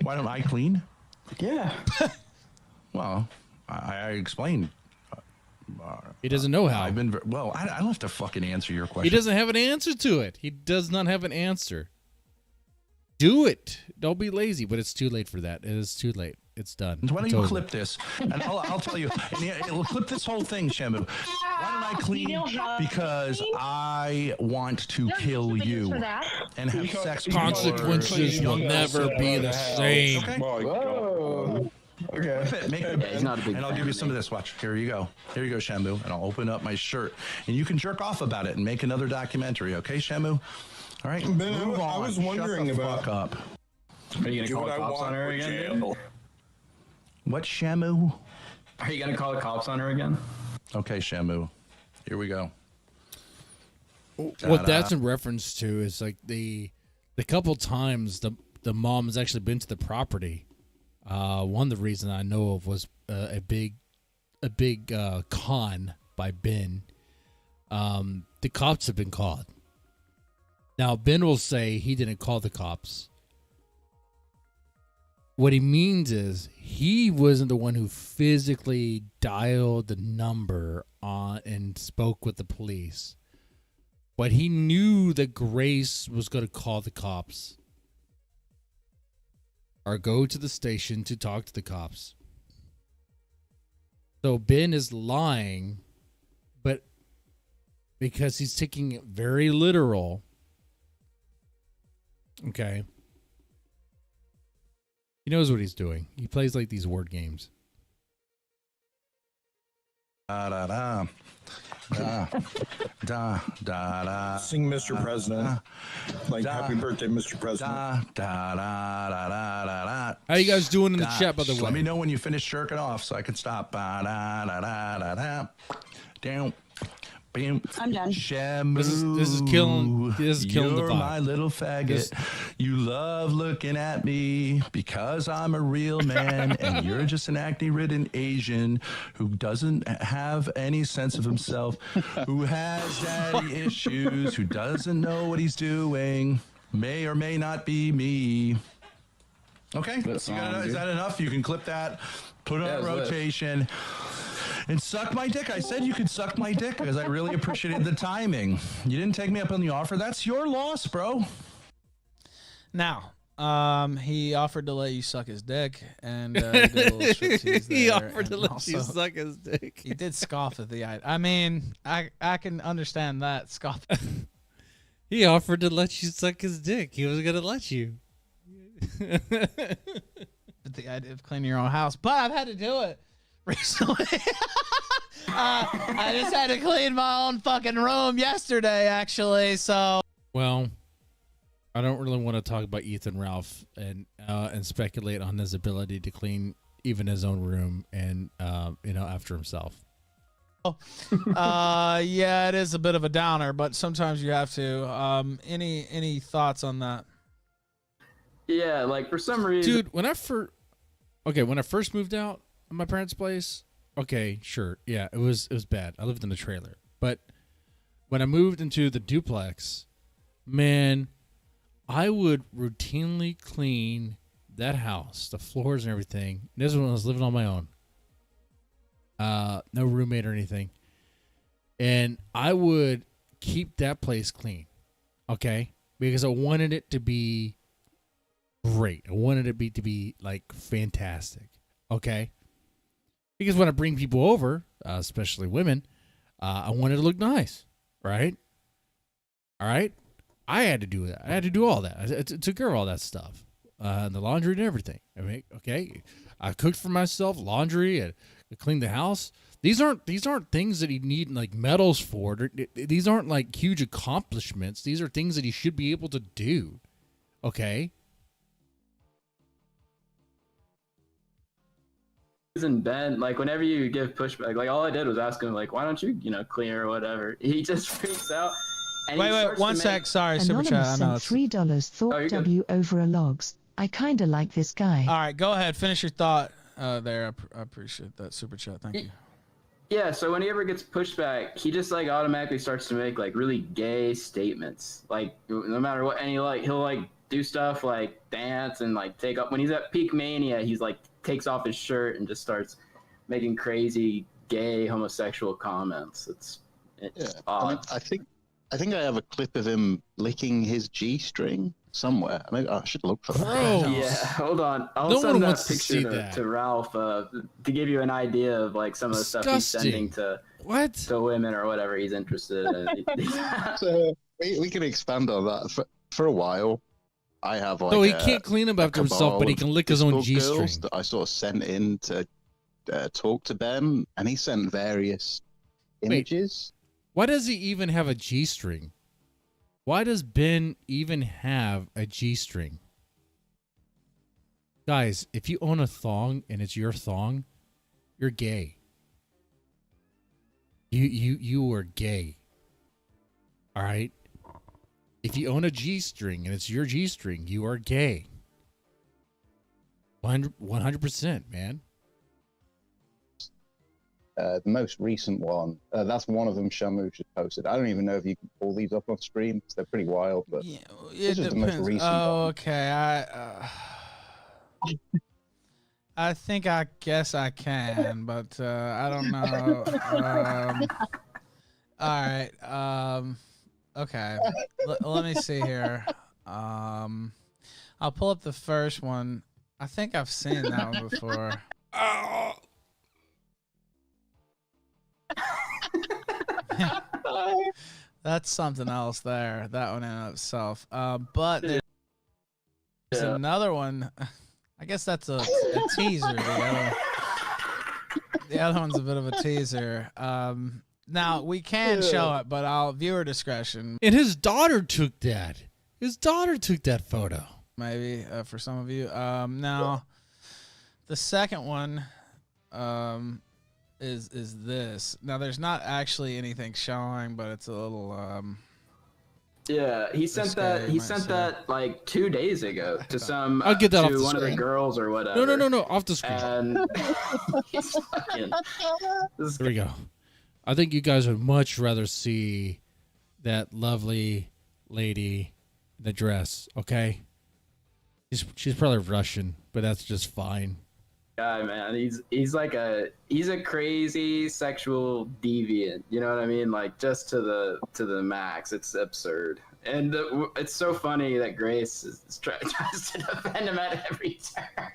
Why don't I clean? Yeah. Well, I explained. He doesn't know how. I don't have to fucking answer your question. He doesn't have an answer to it. He does not have an answer. Do it. Don't be lazy, but it's too late for that. It is too late. It's done. Why don't It's you over. clip this? And I'll tell you. And it'll clip this whole thing, Shamu. Why don't I clean? Because I want to kill you and have sex with Consequences will never be the same. Okay. Whoa. Okay. And I'll give you some of this. Watch. Here you go. Here you go, Shamu. And I'll open up my shirt. And you can jerk off about it and make another documentary. Okay, Shamu? All right. Ben, I was wondering Shut the about. fuck up. Are you gonna call the cops on her again? Dude? What, Shamu? Are you gonna call the cops on her again? Okay, Shamu. Here we go. What that's in reference to is like the couple times the mom has actually been to the property. One of the reasons I know of was a big con by Ben. The cops have been called. Now Ben will say he didn't call the cops. What he means is he wasn't the one who physically dialed the number on and spoke with the police. But he knew that Grace was going to call the cops or go to the station to talk to the cops. So Ben is lying, but because he's taking it very literal. Okay. He knows what he's doing. He plays like these word games. Da da da. Da da da da. Sing Mr. President. Like happy birthday, Mr. President. Da da da da da da. How you guys doing in the chat, by the way? Let me know when you finish jerking off so I can stop. Da da da da da da. Down. Bam. I'm done. Shamu. This is killing the You're vibe. my little faggot. You love looking at me because I'm a real man and you're just an acne-ridden Asian who doesn't have any sense of himself, who has daddy issues, who doesn't know what he's doing, may or may not be me. Okay, is that enough? You can clip that, put it on rotation. And suck my dick. I said you could suck my dick because I really appreciated the timing. You didn't take me up on the offer. That's your loss, bro. Now, he offered to let you suck his dick, and he did a little striptease there. He offered to and let you also suck his dick. He did scoff at the idea. I mean, I can understand that scoff. He offered to let you suck his dick. He was gonna let you. But the idea of cleaning your own house, but I've had to do it recently. I just had to clean my own fucking room yesterday, actually. So, well, I don't really want to talk about Ethan Ralph and speculate on his ability to clean even his own room and after himself. Yeah, it is a bit of a downer, but sometimes you have to. Any thoughts on that? Yeah, like for some reason, dude, when I first moved out of my parents' place, okay, sure, yeah, it was bad. I lived in a trailer, but when I moved into the duplex, man, I would routinely clean that house, the floors and everything. This was when I was living on my own. No roommate or anything. And I would keep that place clean. Okay? Because I wanted it to be great. I wanted it to be like fantastic. Okay? Because when I bring people over, especially women, I wanted it to look nice. Right? All right? I had to do that. I had to do all that. I took care of all that stuff. The laundry and everything. I mean, okay? I cooked for myself, laundry, and cleaned the house. These aren't things that you need like medals for. These aren't like huge accomplishments. These are things that you should be able to do. Okay? and Ben, like whenever you give pushback, like all I did was ask him, like, why don't you, clean or whatever. He just freaks out. And wait, one sec. Sorry, super chat. I know. $3 thought W over a logs. I kinda like this guy. All right, go ahead. Finish your thought there. I appreciate that super chat. Thank you. Yeah, so when he ever gets pushback, he just like automatically starts to make like really gay statements. Like no matter what, and he'll like do stuff like dance and like take up when he's at peak mania, he's like takes off his shirt and just starts making crazy gay homosexual comments. It's odd. I think I have a clip of him licking his G-string somewhere. I should look for that. Yeah, hold on. I'll send that picture to Ralph to give you an idea of like some of the stuff he's sending to women or whatever he's interested in. So we can expand on that for a while. I have like. No, he can't clean up after himself, but he can lick his own G-string. That I sort of sent in to talk to Ben, and he sent various images. Why does he even have a G-string? Why does Ben even have a G-string? Guys, if you own a thong and it's your thong, you're gay. You are gay. All right? If you own a G-string and it's your G-string, you are gay. 100%, man. The most recent one, that's one of them Shamu just posted. I don't even know if you can pull these up on stream. They're pretty wild, but this is the most recent one. Okay. I think I guess I can, but I don't know. All right. Okay. Let me see here. I'll pull up the first one. I think I've seen that one before. That's something else there. That one in and of itself. But there's another one. I guess that's a teaser. The other one's a bit of a teaser. Now we can show it, but I'll viewer discretion. And his daughter took that. His daughter took that photo. Maybe for some of you. Now the second one is this. Now there's not actually anything showing, but it's a little yeah, he sent that. He sent that like 2 days ago to some. I'll get that off the one screen. Of the girls or whatever. No, off the screen. And he's fucking. Here we go. I think you guys would much rather see that lovely lady in the dress. Okay, she's probably Russian, but that's just fine. Guy, man, he's a crazy sexual deviant. You know what I mean? Like just to the max. It's absurd, and it's so funny that Grace tries to defend him at every turn.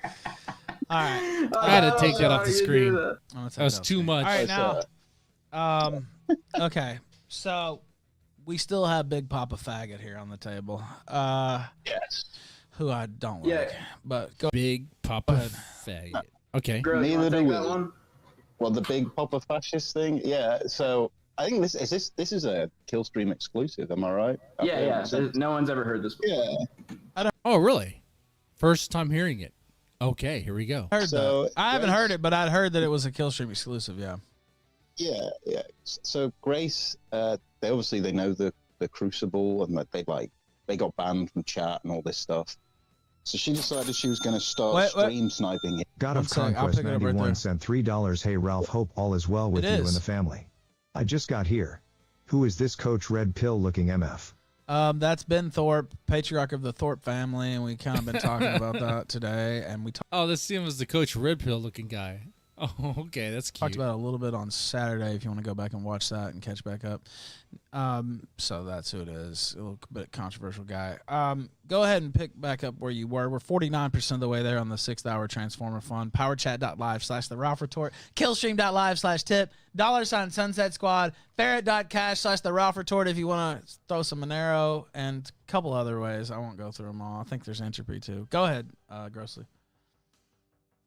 All right, I had to take that off the screen. That was too much. All right, now, okay, so we still have Big Papa Faggot here on the table. Yes. Who I don't like, but go Big Papa Faggot. Okay. Neither do we. Well, the Big Papa Fascist thing, yeah. So I think this is a Killstream exclusive. Am I right? Yeah. No one's ever heard this before. Yeah. Oh, really? First time hearing it. Okay, here we go. I haven't heard it, but I'd heard that it was a Killstream exclusive. Yeah. Yeah. So Grace, they know the Crucible, and that they got banned from chat and all this stuff. So she decided she was going to start stream sniping it. God of Conquest 91 sent $3. Hey Ralph, hope all is well with you and the family. I just got here. Who is this Coach Red Pill looking MF? That's Ben Thorpe, patriarch of the Thorpe family, and we kind of been talking about that today. And we this seems the Coach Red Pill looking guy. Oh, okay, that's cute. Talked about it a little bit on Saturday if you want to go back and watch that and catch back up. So that's who it is. A little bit controversial guy. Go ahead and pick back up where you were. We're 49% of the way there on the 6th hour Transformer Fun. Powerchat.live/The Ralph Retort. Killstream.live/tip. $Sunset Squad. Ferret.cash/The Ralph Retort if you want to throw some Monero, and a couple other ways. I won't go through them all. I think there's Entropy too. Go ahead, Grossly.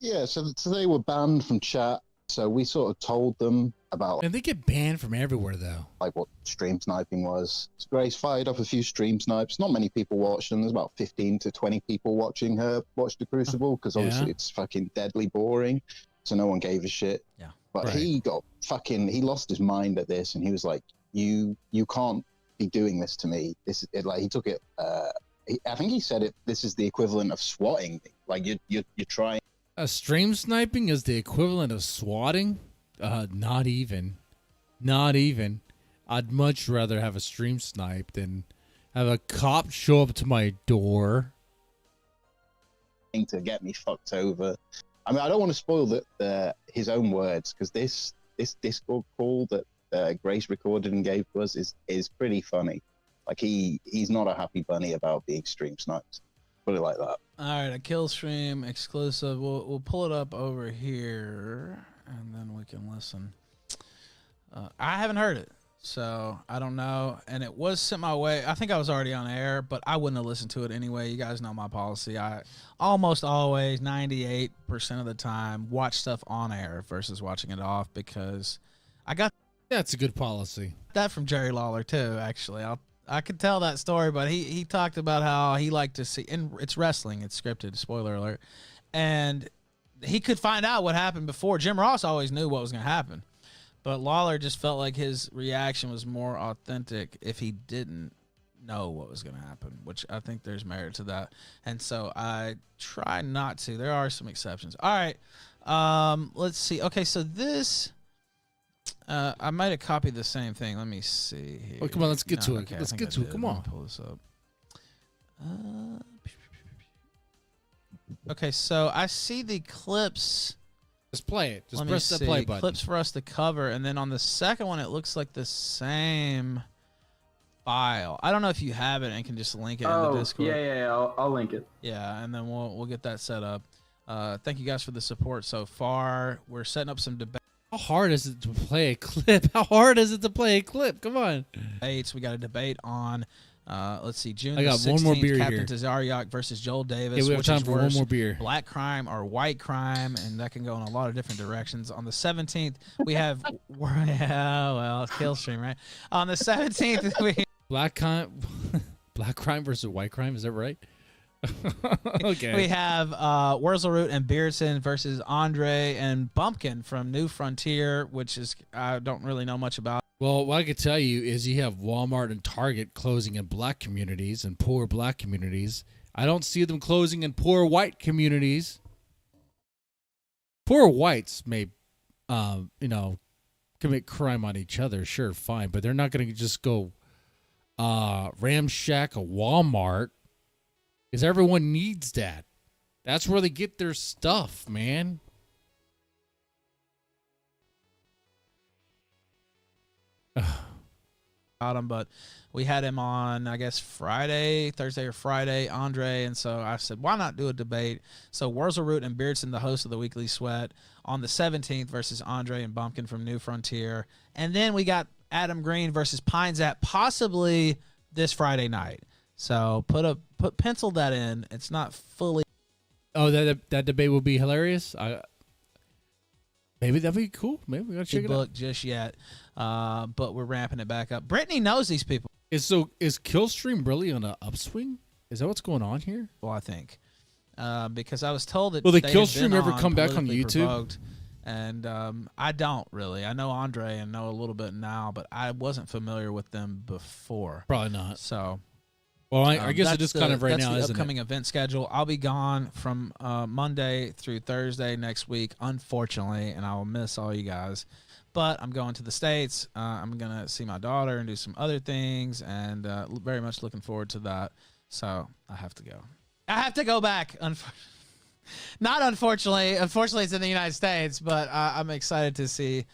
Yeah, so they were banned from chat. So we sort of told them about... And they get banned from everywhere, though. Like what stream sniping was. So Grace fired up a few stream snipes. Not many people watched them. There's about 15 to 20 people watching her watch the Crucible, because obviously it's fucking deadly boring. So no one gave a shit. Yeah. But he lost his mind at this, and he was like, you can't be doing this to me. He took it... I think he said this is the equivalent of swatting me. Like, you're trying... Stream sniping is the equivalent of swatting? Not even. I'd much rather have a stream snipe than have a cop show up to my door to get me fucked over. I mean, I don't want to spoil his own words, because this Discord call that Grace recorded and gave to us is pretty funny. Like, he's not a happy bunny about being stream sniped. Put it like that. All right, a kill stream exclusive. We'll pull it up over here, and then we can listen. I haven't heard it, so I don't know. And it was sent my way. I think I was already on air, but I wouldn't have listened to it anyway. You guys know my policy. I almost always, 98% of the time, watch stuff on air versus watching it off, because I got... Yeah, it's a good policy. That from Jerry Lawler, too, actually. I could tell that story, but he talked about how he liked to see, and it's wrestling, it's scripted, spoiler alert, and he could find out what happened before. Jim Ross always knew what was going to happen, but Lawler just felt like his reaction was more authentic if he didn't know what was going to happen, which I think there's merit to that, and so I try not to. There are some exceptions. All right, let's see. Okay, so this... I might have copied the same thing. Let me see here. Oh, come on, let's get to it. Okay, let's get to it. Come on. Pull this up. Okay, so I see the clips. Just play it. Just press the play button. Clips for us to cover, and then on the second one, it looks like the same file. I don't know if you have it and can just link it in the Discord. Yeah. I'll link it. Yeah, and then we'll get that set up. Thank you guys for the support so far. We're setting up some debate. How hard is it to play a clip? How hard is it to play a clip? Come on. We got a debate on, let's see, June I got 16th, one more beer Captain here. Tazariak versus Joel Davis. Yeah, we have time for one more beer. Black crime or white crime, and that can go in a lot of different directions. On the 17th, we have, it's kill stream, right? On the 17th, we... Black crime versus white crime, is that right? Okay. We have Wurzelroot and Beardson versus Andre and Bumpkin from New Frontier, which is I don't really know much about. Well, what I could tell you is you have Walmart and Target closing in black communities and poor black communities. I don't see them closing in poor white communities. Poor whites may, commit crime on each other, sure, fine, but they're not going to just go ramshack a Walmart. Because everyone needs that. That's where they get their stuff, man. But we had him on, I guess, Thursday or Friday, Andre, and so I said, why not do a debate? So Wurzelroot and Beardson, the host of the Weekly Sweat, on the 17th versus Andre and Bumpkin from New Frontier. And then we got Adam Green versus Pines at possibly this Friday night. So pencil that in. It's not fully. Oh, that debate will be hilarious. Maybe that'd be cool. Maybe we gotta check it out. Just yet, but we're ramping it back up. Brittany knows these people. Is Killstream really on an upswing? Is that what's going on here? Well, I think because I was told that. Will the Killstream ever come back on YouTube? Provoked. And I don't really. I know Andre and know a little bit now, but I wasn't familiar with them before. Probably not. So, well, I guess it is kind of right now, that's isn't the upcoming it? event schedule. I'll be gone from Monday through Thursday next week, unfortunately, and I will miss all you guys. But I'm going to the States. I'm going to see my daughter and do some other things, and very much looking forward to that. So I have to go. I have to go back. Not unfortunately. Unfortunately, it's in the United States, but I'm excited to see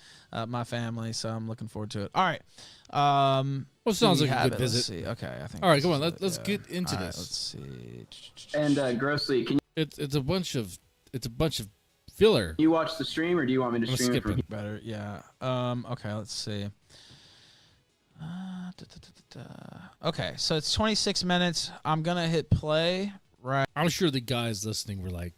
my family, so I'm looking forward to it. All right. Well, sounds like a good visit. Let's see. Okay, I think. All right, come on. Let's get into All this. right, let's see. And Grossly, can It's a bunch of filler. you watch the stream, or do you want me to Let's stream it skip from it. Better, yeah. Okay, let's see. Okay, so it's 26 minutes. I'm gonna hit play. Right. I'm sure the guys listening were like,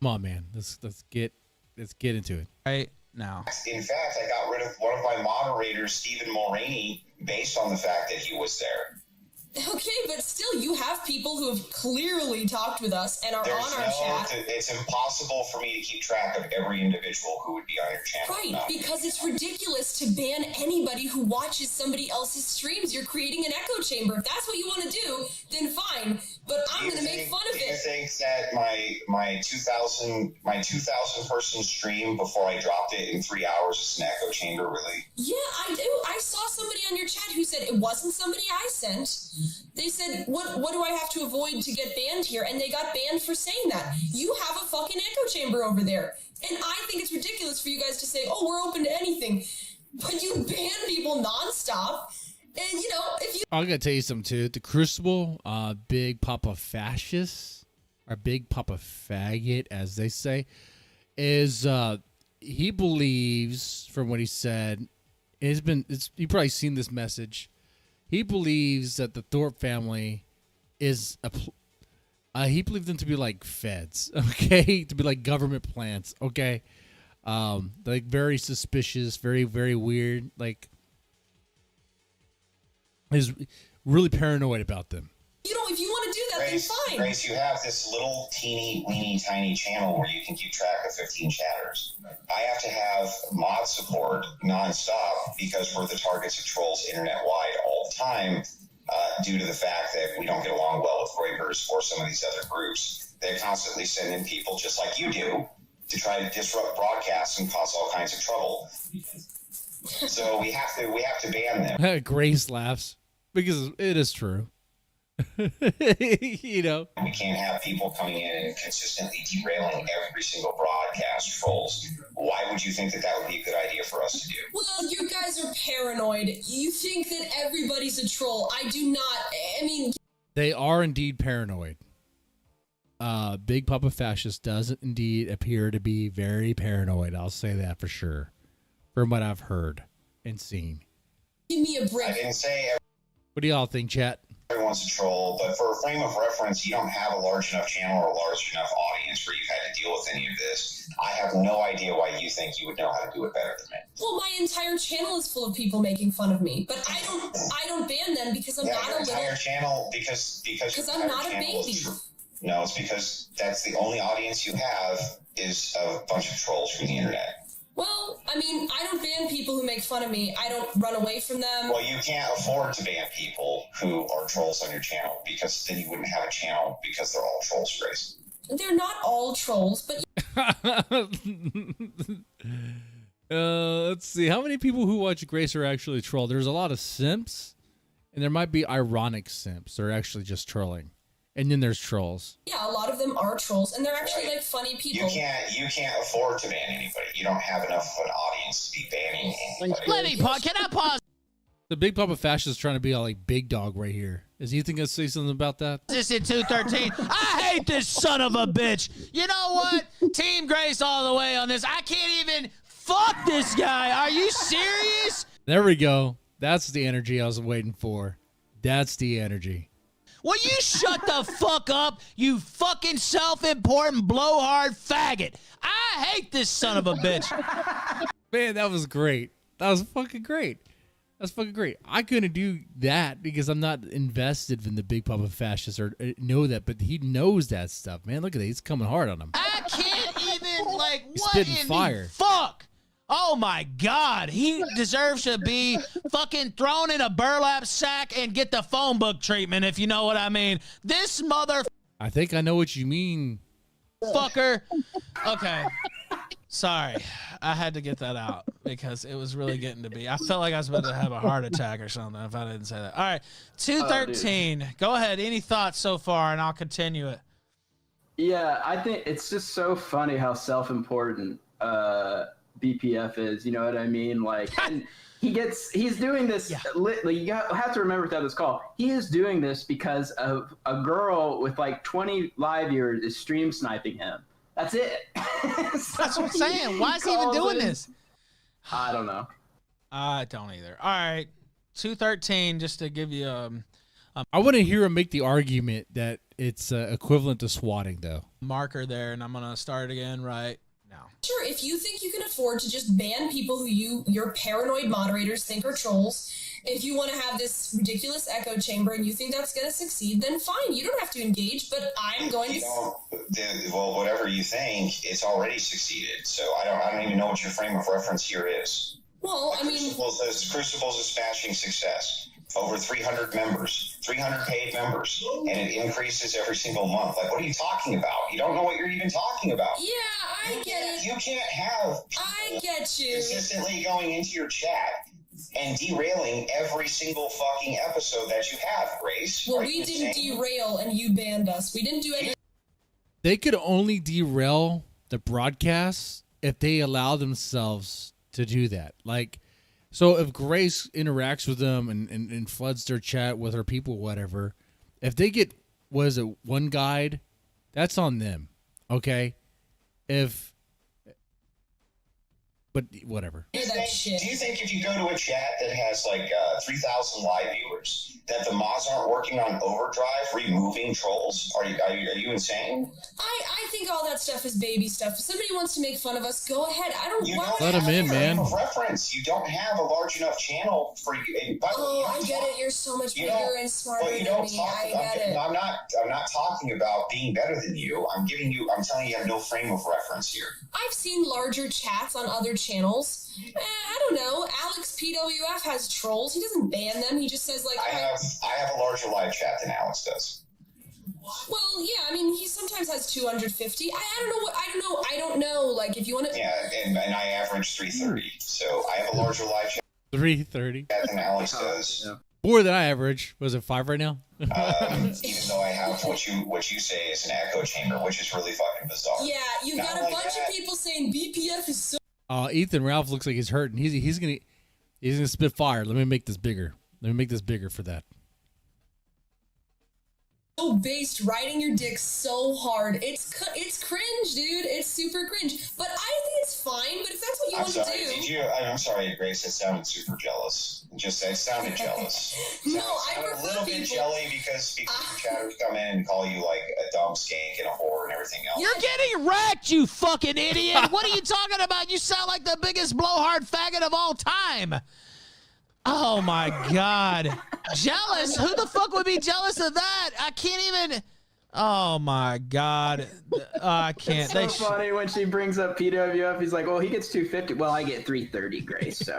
"Come on, man. Let's get into it." Right now. In fact, I got rid of one of my moderators, Stephen Mulroney, based on the fact that he was there. Okay, but still, you have people who have clearly talked with us and are on our chat. It's impossible for me to keep track of every individual who would be on your channel. Right, because it's ridiculous to ban anybody who watches somebody else's streams. You're creating an echo chamber. If that's what you want to do, then fine. But I'm going to make fun of it. Do you think that my 2,000 person stream before I dropped it in 3 hours is an echo chamber, really? Yeah, I do. I saw somebody on your chat who said it wasn't somebody I sent. They said, what do I have to avoid to get banned here? And they got banned for saying that. You have a fucking echo chamber over there. And I think it's ridiculous for you guys to say, oh, we're open to anything. But you ban people nonstop. And, you know, if you... I got to tell you something, too. The Crucible, Big Papa Fascist, or Big Papa Faggot, as they say, is he believes, from what he said, you've probably seen this message. He believes that the Thorpe family is he believes them to be like feds, okay, to be like government plants, okay, like very suspicious, very very weird, like is really paranoid about them. You know, if you want to do that, then fine. Grace, you have this little teeny, weeny, tiny channel where you can keep track of 15 chatters. I have to have mod support nonstop because we're the targets of trolls internet-wide all the time due to the fact that we don't get along well with Reuters or some of these other groups. They constantly send in people just like you do to try to disrupt broadcasts and cause all kinds of trouble. So we have to ban them. Grace laughs because it is true. You know, we can't have people coming in and consistently derailing every single broadcast trolls. Why would you think that would be a good idea for us to do? Well, you guys are paranoid. You think that everybody's a troll. I do not. I mean, they are indeed paranoid. Big Papa Fascist does indeed appear to be very paranoid. I'll say that for sure, from what I've heard and seen. Give me a break. I didn't say. What do y'all think, chat? Everyone's a troll, but for a frame of reference, you don't have a large enough channel or a large enough audience where you've had to deal with any of this. I have no idea why you think you would know how to do it better than me. Well, my entire channel is full of people making fun of me, but I don't ban them because I'm not a little... entire channel, because I'm not a baby. No, it's because that's the only audience you have is a bunch of trolls from the internet. Well, I mean, I don't ban people who make fun of me. I don't run away from them. Well, you can't afford to ban people who are trolls on your channel because then you wouldn't have a channel because they're all trolls, Grace. They're not all trolls, but... Let's see. How many people who watch Grace are actually trolled? There's a lot of simps, and there might be ironic simps. They're actually just trolling. And then there's trolls. Yeah, a lot of them are trolls, and they're actually like funny people. You can't afford to ban anybody. You don't have enough of an audience to be banning anybody. Let me pause. Can I pause? The Big Papa Fascist is trying to be all like big dog right here. Is he think I'll say something about that? This in 213. I hate this son of a bitch. You know what? Team Grace all the way on this. I can't even fuck this guy. Are you serious? There we go. That's the energy I was waiting for. That's the energy. Will you shut the fuck up, you fucking self-important blowhard faggot? I hate this son of a bitch. Man, that was great. That was fucking great. That's fucking great. I couldn't do that because I'm not invested in the Big Papa Fascist or know that, but he knows that stuff, man. Look at that. He's coming hard on him. I can't even, like, He's spitting in fire. the fuck? Oh my God. He deserves to be fucking thrown in a burlap sack and get the phone book treatment, if you know what I mean. This mother I think I know what you mean. fucker. Okay. Sorry. I had to get that out because it was really getting to be. I felt like I was about to have a heart attack or something if I didn't say that. All right. 213. Go ahead. Any thoughts so far, and I'll continue it. Yeah, I think it's just so funny how self-important BPF is. You know what I mean? Like, and he's doing this. Yeah. You have to remember throughout this call, he is doing this because of a girl with like 20 live viewers is stream sniping him. That's it. That's what I'm saying. Why is he even doing this? I don't know. I don't either. All right. 213, just to give you I want to hear him make the argument that it's equivalent to swatting, though. Marker there, and I'm going to start again right now. Sure, if you think you can afford to just ban people who your paranoid moderators think are trolls, if you want to have this ridiculous echo chamber and you think that's going to succeed, then fine. You don't have to engage, but I'm going to... Well, whatever you think, it's already succeeded. So I don't even know what your frame of reference here is. Well, I mean... Crucible's a smashing success. Over 300 members, 300 paid members, and it increases every single month. Like, what are you talking about? You don't know what you're even talking about. Yeah, I get it. You can't have I get you. consistently going into your chat and derailing every single fucking episode that you have, Grace. Well, we didn't derail and you banned us. We didn't do anything. They could only derail the broadcast if they allow themselves to do that. Like, so if Grace interacts with them and floods their chat with her people, whatever, if they get, one guide, that's on them, okay? But whatever. Do you think if you go to a chat that has like 3,000 live viewers, that the mods aren't working on overdrive, removing trolls? Are you insane? I think all that stuff is baby stuff. If somebody wants to make fun of us, go ahead. I don't want let them in, man. Reference. You don't have a large enough channel for you. I get it. You're so much bigger and smarter than me. I get it. I'm not talking about being better than you. I'm telling you, you have no frame of reference here. I've seen larger chats on other channels. I don't know. Alex PWF has trolls. He doesn't ban them. He just says like, I have a larger live chat than Alex does. Well, yeah. I mean, he sometimes has 250. I don't know. Like, if you want to. Yeah, and I average 330. So I have a larger live chat. 330 than Alex does. Yeah. More than I average. Was it 5 right now? Even though I have what you say is an echo chamber, which is really fucking bizarre. Yeah, you've got a bunch of people saying BPF is so. Ethan Ralph looks like he's hurting. He's gonna spit fire. Let me make this bigger. For that. So based, riding your dick so hard. It's cringe, dude. It's super cringe. But I think it's fine. But if that's what you want to do, I'm sorry, Grace. It sounded super jealous. It sounded jealous. No, I'm a little bit jelly because chatters come in and call you like a dumb skank and a whore and everything else. You're getting wrecked, you fucking idiot. What are you talking about? You sound like the biggest blowhard faggot of all time. Oh my God. Jealous? Who the fuck would be jealous of that? I can't even. Oh my God. I can't. It's so funny when she brings up PWF. He's like, well, he gets 250. Well, I get 330, Grace. So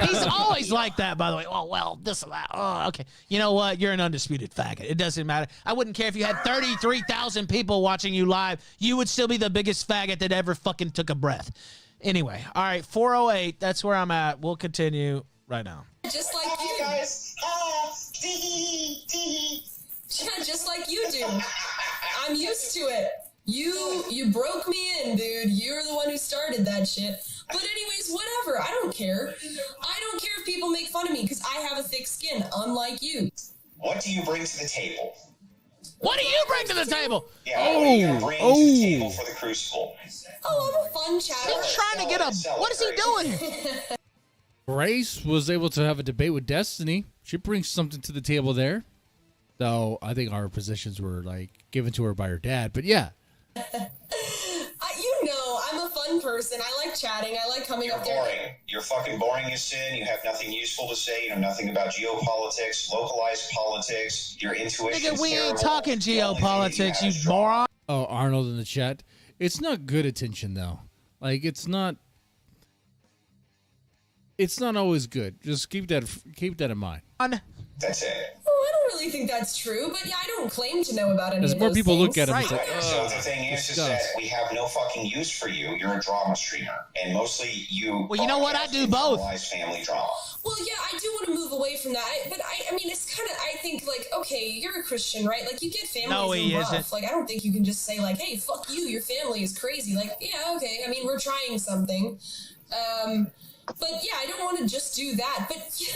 he's always like that, by the way. Oh, well, this and that. Oh, okay. You know what? You're an undisputed faggot. It doesn't matter. I wouldn't care if you had 33,000 people watching you live. You would still be the biggest faggot that ever fucking took a breath. Anyway, all right, 408. That's where I'm at. We'll continue right now. Just like you guys. Just like you do. I'm used to it. You broke me in, dude. You're the one who started that shit. But anyways, whatever. I don't care. I don't care if people make fun of me because I have a thick skin, unlike you. What do you bring to the table? What do you bring to the table? Yeah, what are you gonna bring to the table for the Crucible? Oh, I'm a fun chatter. He's trying to get a. What is he doing? Grace was able to have a debate with Destiny. She brings something to the table there. Though I think our positions were like given to her by her dad. But yeah. You know, I'm a fun person. I like chatting. I like coming up there. You're boring. You're fucking boring as sin. You have nothing useful to say. You know nothing about geopolitics, localized politics. Your intuition. Nigga, we ain't talking geopolitics, you moron. Oh, Arnold in the chat. It's not good attention though. Like it's not always good. Just keep that in mind. That's it. Oh, I don't really think that's true, but yeah, I don't claim to know about any As of more those people things. look at him, it's like, So the thing is that we have no fucking use for you. You're a drama streamer, and mostly you. Well, you know what? I do both. Family drama. Well, yeah, I do want to move away from that, but I mean, it's kind of, I think, like, okay, you're a Christian, right? Like, you get families No, he rough. isn't. Like, I don't think you can just say, like, hey, fuck you, your family is crazy. Like, yeah, okay, I mean, we're trying something. But yeah, I don't want to just do that. But first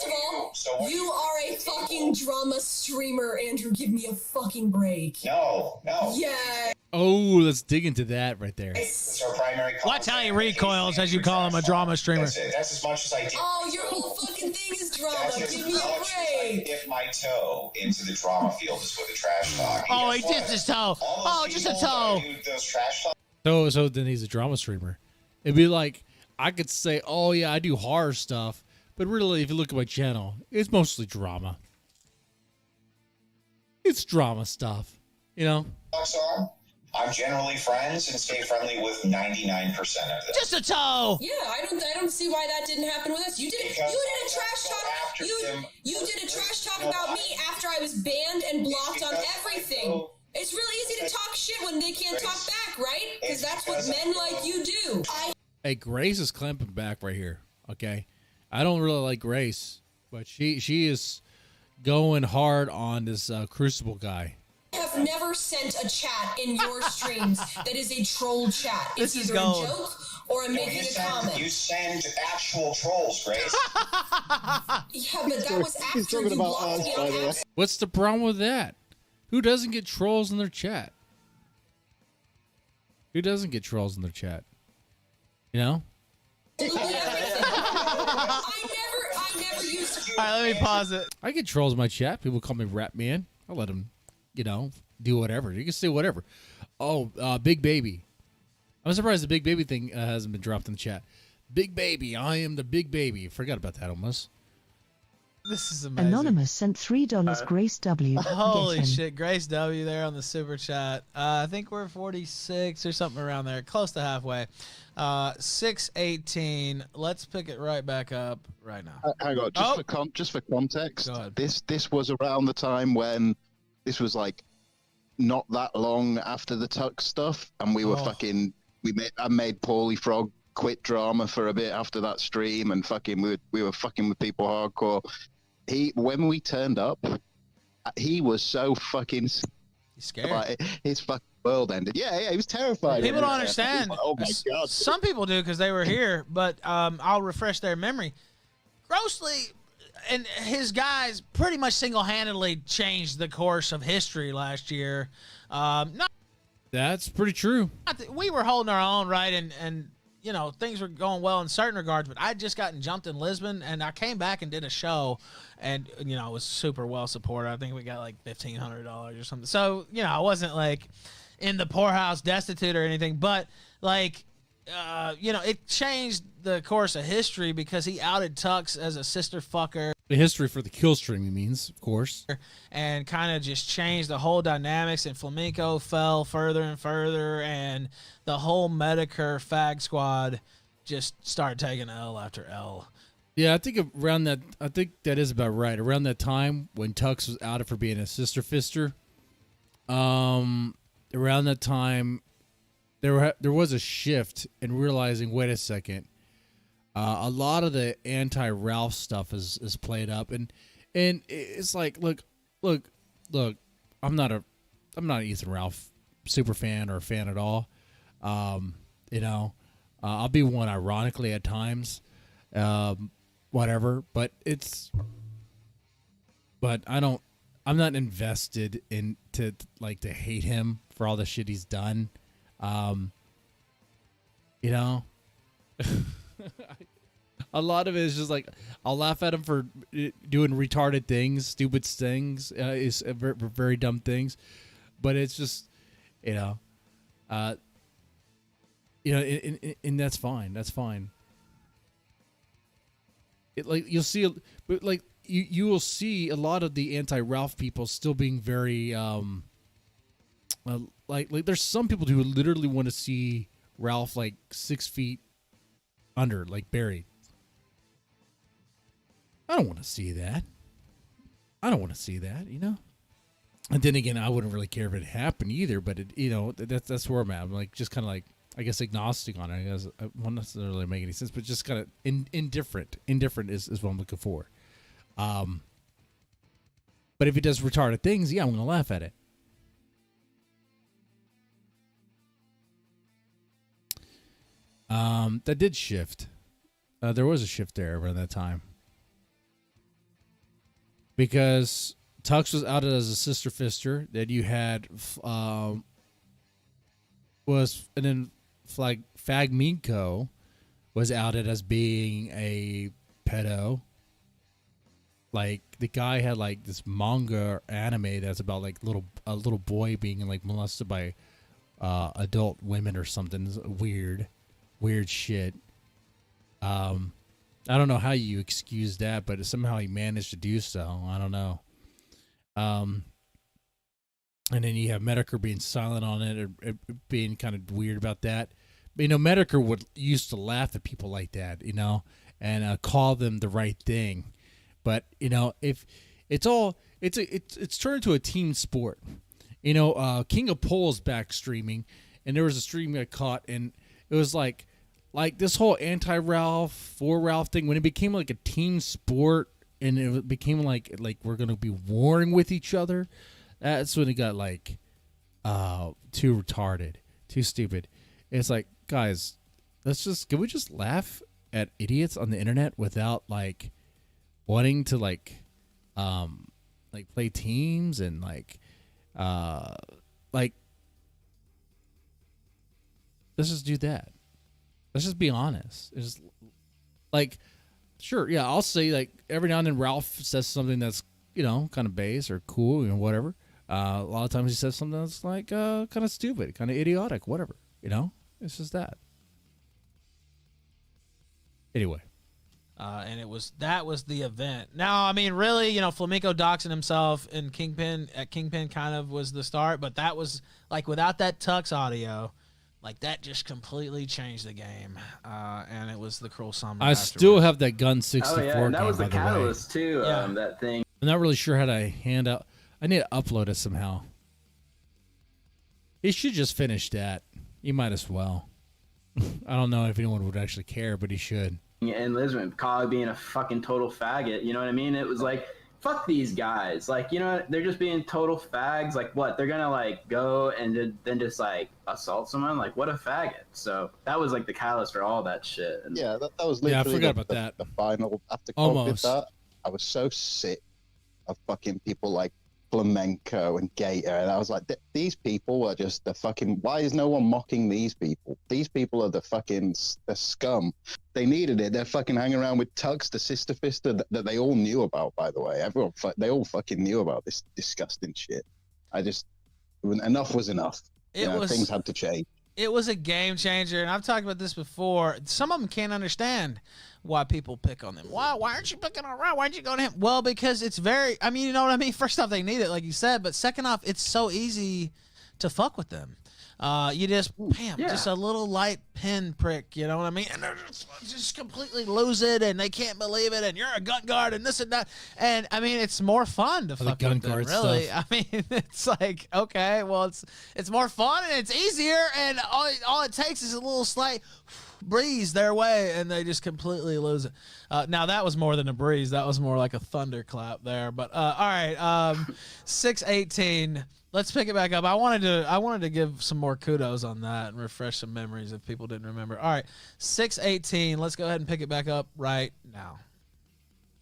of all, you are a fucking drama streamer, Andrew. Give me a fucking break. No. Yeah. Oh, let's dig into that right there. It's our primary. Watch how he recoils as you call him a drama streamer. That's it. That's as much as I did. Oh, your whole fucking thing is drama. Give me a break. Dip my toe into the drama field is with the trash talk. Oh, he dipped his toe. Oh, just a toe. Those trash talk. So then he's a drama streamer. It'd be like, I could say, oh yeah, I do horror stuff, but really, if you look at my channel, it's mostly drama. It's drama stuff, you know? I'm generally friends and stay friendly with 99% of them. Just a toe. Yeah, I don't see why that didn't happen with us. You did a trash talk. You did a trash talk about me after I was banned and blocked on everything. It's really easy to talk shit when they can't talk back, right? Because that's what men like you do. Hey, Grace is clamping back right here. Okay, I don't really like Grace, but she is going hard on this Crucible guy. I have never sent a chat in your streams that is a troll chat. It's This is either gold. a joke or I'm making a comment. You send actual trolls, Grace. Yeah, but that was after you blocked me on accident. What's the problem with that? Who doesn't get trolls in their chat? Who doesn't get trolls in their chat? You know? I never used to. All right, let me pause it. I get trolls in my chat. People call me Rap Man. I let them, do whatever. You can say whatever. Oh, Big Baby. I'm surprised the Big Baby thing hasn't been dropped in the chat. Big Baby. I am the Big Baby. Forgot about that almost. This is amazing. Anonymous sent $3. Grace W. Holy Get him. shit, Grace W there on the super chat. I think we're 46 or something around there, close to halfway. 618. Let's pick it right back up right now. Hang on, just for context. Go ahead. This was around the time when this was like not that long after the Tuck stuff, and we were I made Paulie Frog quit drama for a bit after that stream, and we were fucking with people hardcore. When we turned up, he was so fucking scared. Like, his fucking world ended. Yeah, he was terrified. People don't understand. Like, oh my god. Some people do because they were here, but I'll refresh their memory. Grossly and his guys pretty much single-handedly changed the course of history last year. That's pretty true. We were holding our own, right? And things were going well in certain regards, but I'd just gotten jumped in Lisbon, and I came back and did a show, and, it was super well supported. I think we got like $1,500 or something. So, I wasn't like in the poorhouse destitute or anything, but like, it changed the course of history because he outed Tux as a sister fucker. The history for the kill stream, he means, of course. And kind of just changed the whole dynamics, and Flamenco fell further and further, and the whole Medicare fag squad just started taking L after L. Yeah, I think that is about right. Around that time when Tux was outed for being a sister fister, around that time, there was a shift in realizing, wait a second, a lot of the anti-Ralph stuff is played up, and it's like, look, I'm not an Ethan Ralph super fan or fan at all. I'll be one ironically at times, whatever, but I'm not invested in to hate him for all the shit he's done. A lot of it is just like, I'll laugh at him for doing retarded things, stupid things, is very, very dumb things, but it's just, and that's fine. That's fine. You'll see, but like you will see a lot of the anti-Ralph people still being very, like there's some people who literally want to see Ralph like 6 feet under, like buried. I don't want to see that. I don't want to see that, you know? And then again, I wouldn't really care if it happened either, but it, you know, that's where I'm at. I'm like, just kind of like, I guess, agnostic on it. I guess it won't necessarily make any sense, but just kind of indifferent. Indifferent is what I'm looking for. But if he does retarded things, yeah, I'm going to laugh at it. That did shift. There was a shift there around that time. Because Tux was outed as a sister fister. That you had and then Fag Minko was outed as being a pedo. Like the guy had like this manga or anime that's about like a little boy being like molested by adult women or something. It's weird shit. I don't know how you excuse that, but somehow he managed to do so. I don't know. And then you have Medicare being silent on it, or being kind of weird about that. But, you know, Medicare used to laugh at people like that, you know, and call them the right thing. But, you know, if it's turned into a team sport. You know, King of Pole's back streaming, and there was a stream I caught, and it was like this whole anti-Ralph, for Ralph thing, when it became like a team sport and it became like we're going to be warring with each other, that's when it got like too retarded, too stupid. It's like, guys, can we just laugh at idiots on the internet without like wanting to like play teams and like let's just do that. Let's just be honest. It's just like, sure, yeah, I'll say like every now and then Ralph says something that's, you know, kind of base or cool, you know, whatever. A lot of times he says something that's like kind of stupid, kind of idiotic, whatever, you know? It's just that. Anyway. And that was the event. Now, I mean, really, you know, Flamenco doxing himself in Kingpin kind of was the start, but that was like without that Tux audio, like that just completely changed the game. And it was the cruel summer. I still have that Gun 64 Oh yeah, and that game, was the by the way. catalyst too. Yeah. That thing. I'm not really sure how to hand out. I need to upload it somehow. He should just finish that. He might as well. I don't know if anyone would actually care, but he should. And Lisbon, Kyle being a fucking total faggot. You know what I mean? It was like, fuck these guys. Like, you know, they're just being total fags. Like, what? They're gonna like go and then just like assault someone? Like, what a faggot. So that was like the catalyst for all that shit. And yeah, that was literally I forgot about that. The final after Almost. COVID. I was so sick of fucking people like Flamenco and Gator, and I was like, these people are just the fucking. Why is no one mocking these people? These people are the scum. They needed it. They're fucking hanging around with Tux, the sister fister that they all knew about. By the way, they all fucking knew about this disgusting shit. Enough was enough. Things had to change. It was a game changer, and I've talked about this before. Some of them can't understand why people pick on them. Why aren't you picking on Ralph? Why aren't you going to him? Well, because it's very, I mean, you know what I mean? First off, they need it, like you said, but second off, it's so easy to fuck with them. You just, just a little light pin prick, you know what I mean? And they're just completely lose it, and they can't believe it, and you're a gun guard, and this and that. And, I mean, it's more fun to fuck with them, really. Stuff. I mean, it's like, okay, well, it's more fun, and it's easier, and all it takes is a little slight breeze their way, and they just completely lose it. Now, that was more than a breeze. That was more like a thunderclap there. But, all right, 618. Let's pick it back up. I wanted to give some more kudos on that and refresh some memories if people didn't remember. All right, 618. Let's go ahead and pick it back up right now.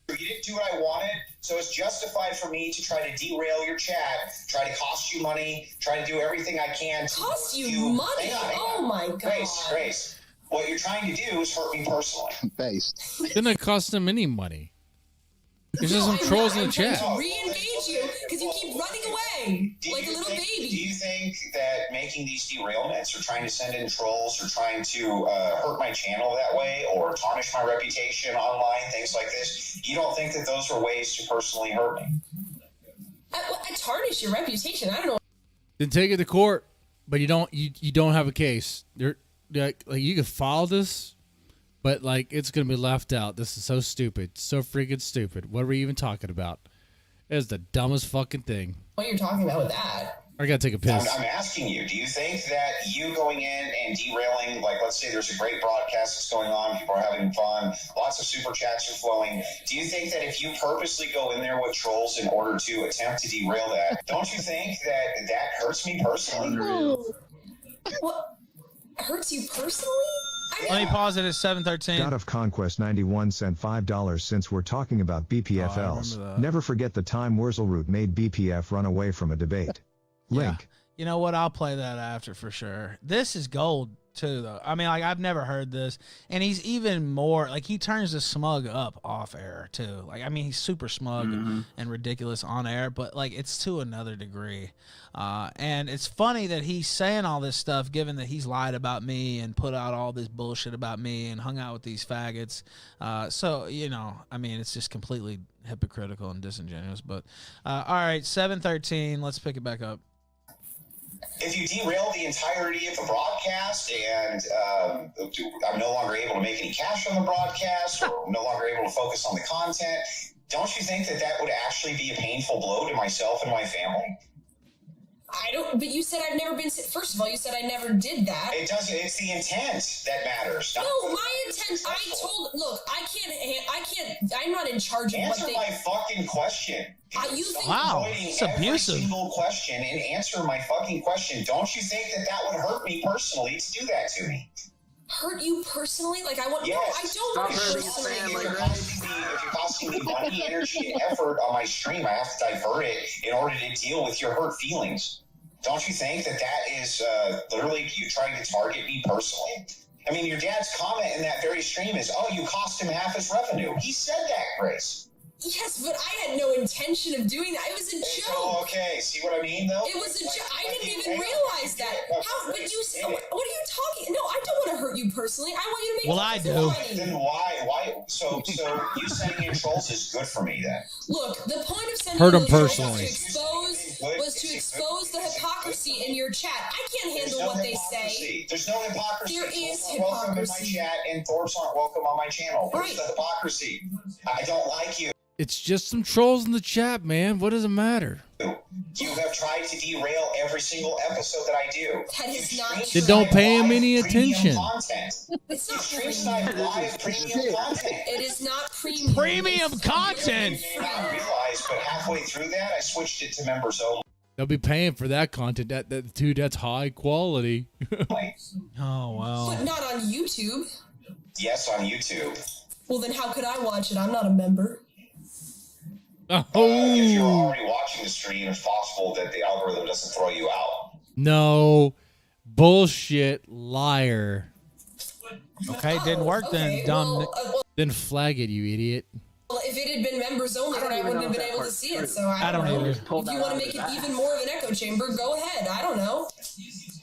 You didn't do what I wanted, so it's justified for me to try to derail your chat, try to cost you money, try to do everything I can to Cost you money? Hang on. Oh my god. Grace. What you're trying to do is hurt me personally. Based. Didn't cost him any money. There's just some trolls in the chat. To re-engage you because you keep running away like a little baby. Do you think that making these derailments or trying to send in trolls or trying to hurt my channel that way or tarnish my reputation online, things like this, you don't think that those are ways to personally hurt me? I tarnish your reputation. I don't know. Then take it to court, but you don't have a case. like you can follow this, but like it's gonna be left out. This is so stupid, so freaking stupid. What are we even talking about? It's the dumbest fucking thing. What you're talking about with that? I gotta take a piss. I'm asking you, do you think that you going in and derailing, like let's say there's a great broadcast that's going on, people are having fun, lots of super chats are flowing, do you think that if you purposely go in there with trolls in order to attempt to derail that, don't you think that that hurts me personally? What hurts you personally? Let me pause it at 7:13. God of Conquest 91 sent $5 since we're talking about BPFLs. Never forget the time Wurzelroot made BPF run away from a debate. Link. Yeah. You know what? I'll play that after for sure. This is gold too, though. I mean, like I've never heard this, and he's even more like he turns the smug up off air too. Like I mean, he's super smug and ridiculous on air, but like it's to another degree. And it's funny that he's saying all this stuff, given that he's lied about me and put out all this bullshit about me and hung out with these faggots. So you know, I mean, it's just completely hypocritical and disingenuous. But all right, 7:13. Let's pick it back up. If you derail the entirety of the broadcast and I'm no longer able to make any cash on the broadcast or no longer able to focus on the content, don't you think that that would actually be a painful blow to myself and my family? I don't, but you said I've never been, first of all, you said I never did that. It doesn't, it's the intent that matters. No, my intent, look, I'm not in charge of answer what they. My fucking question. Wow, it's abusive. Every single question and answer my fucking question. Don't you think that that would hurt me personally to do that to me? Hurt you personally? Like I want? Yes. No, I don't want to personally. If you're costing me money, energy, and effort on my stream, I have to divert it in order to deal with your hurt feelings. Don't you think that that is literally you trying to target me personally? I mean, your dad's comment in that very stream is, "Oh, you cost him half his revenue." He said that, Grace. Yes, but I had no intention of doing that. It was a joke. Oh, okay. See what I mean, though? It was a joke. I didn't even realize that. How? But you? What are you talking? No, I don't want to hurt you personally. I want you to make. Well, I do. Then why? So you sending in trolls is good for me then. Look, the point of sending hurt in him trolls personally was to expose the hypocrisy in your chat. I can't handle what they say. There's no hypocrisy. There is hypocrisy. Welcome in my chat, and Thorps aren't welcome on my channel. Where's the hypocrisy? I don't like you. It's just some trolls in the chat, man. What does it matter? You have tried to derail every single episode that I do. That is not They don't pay him any attention. It's not premium content. It is not premium content. I realized, but halfway through that, I switched it to members only. They'll be paying for that content. Dude, that's high quality. Oh wow! But not on YouTube. Yes, on YouTube. Well, then how could I watch it? I'm not a member. If you're already watching the stream, it's possible that the algorithm doesn't throw you out. No. Bullshit. Liar. Okay, didn't work then, dumb. Then flag it, you idiot. Well, if it had been members only, then I wouldn't have been able to see it. So I don't know. either. If you want to make it even more of an echo chamber, go ahead. I don't know.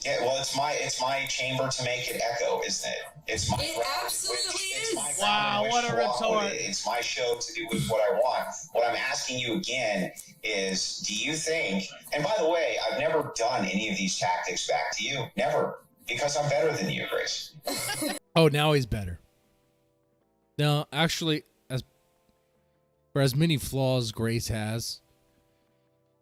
Yeah, well, it's my chamber to make it echo, isn't it? It's my. It absolutely is. Wow, what a retort! It's my show to do with what I want. What I'm asking you again is, do you think? And by the way, I've never done any of these tactics back to you. Never, because I'm better than you, Grace. Oh, now he's better. No, actually, for as many flaws Grace has,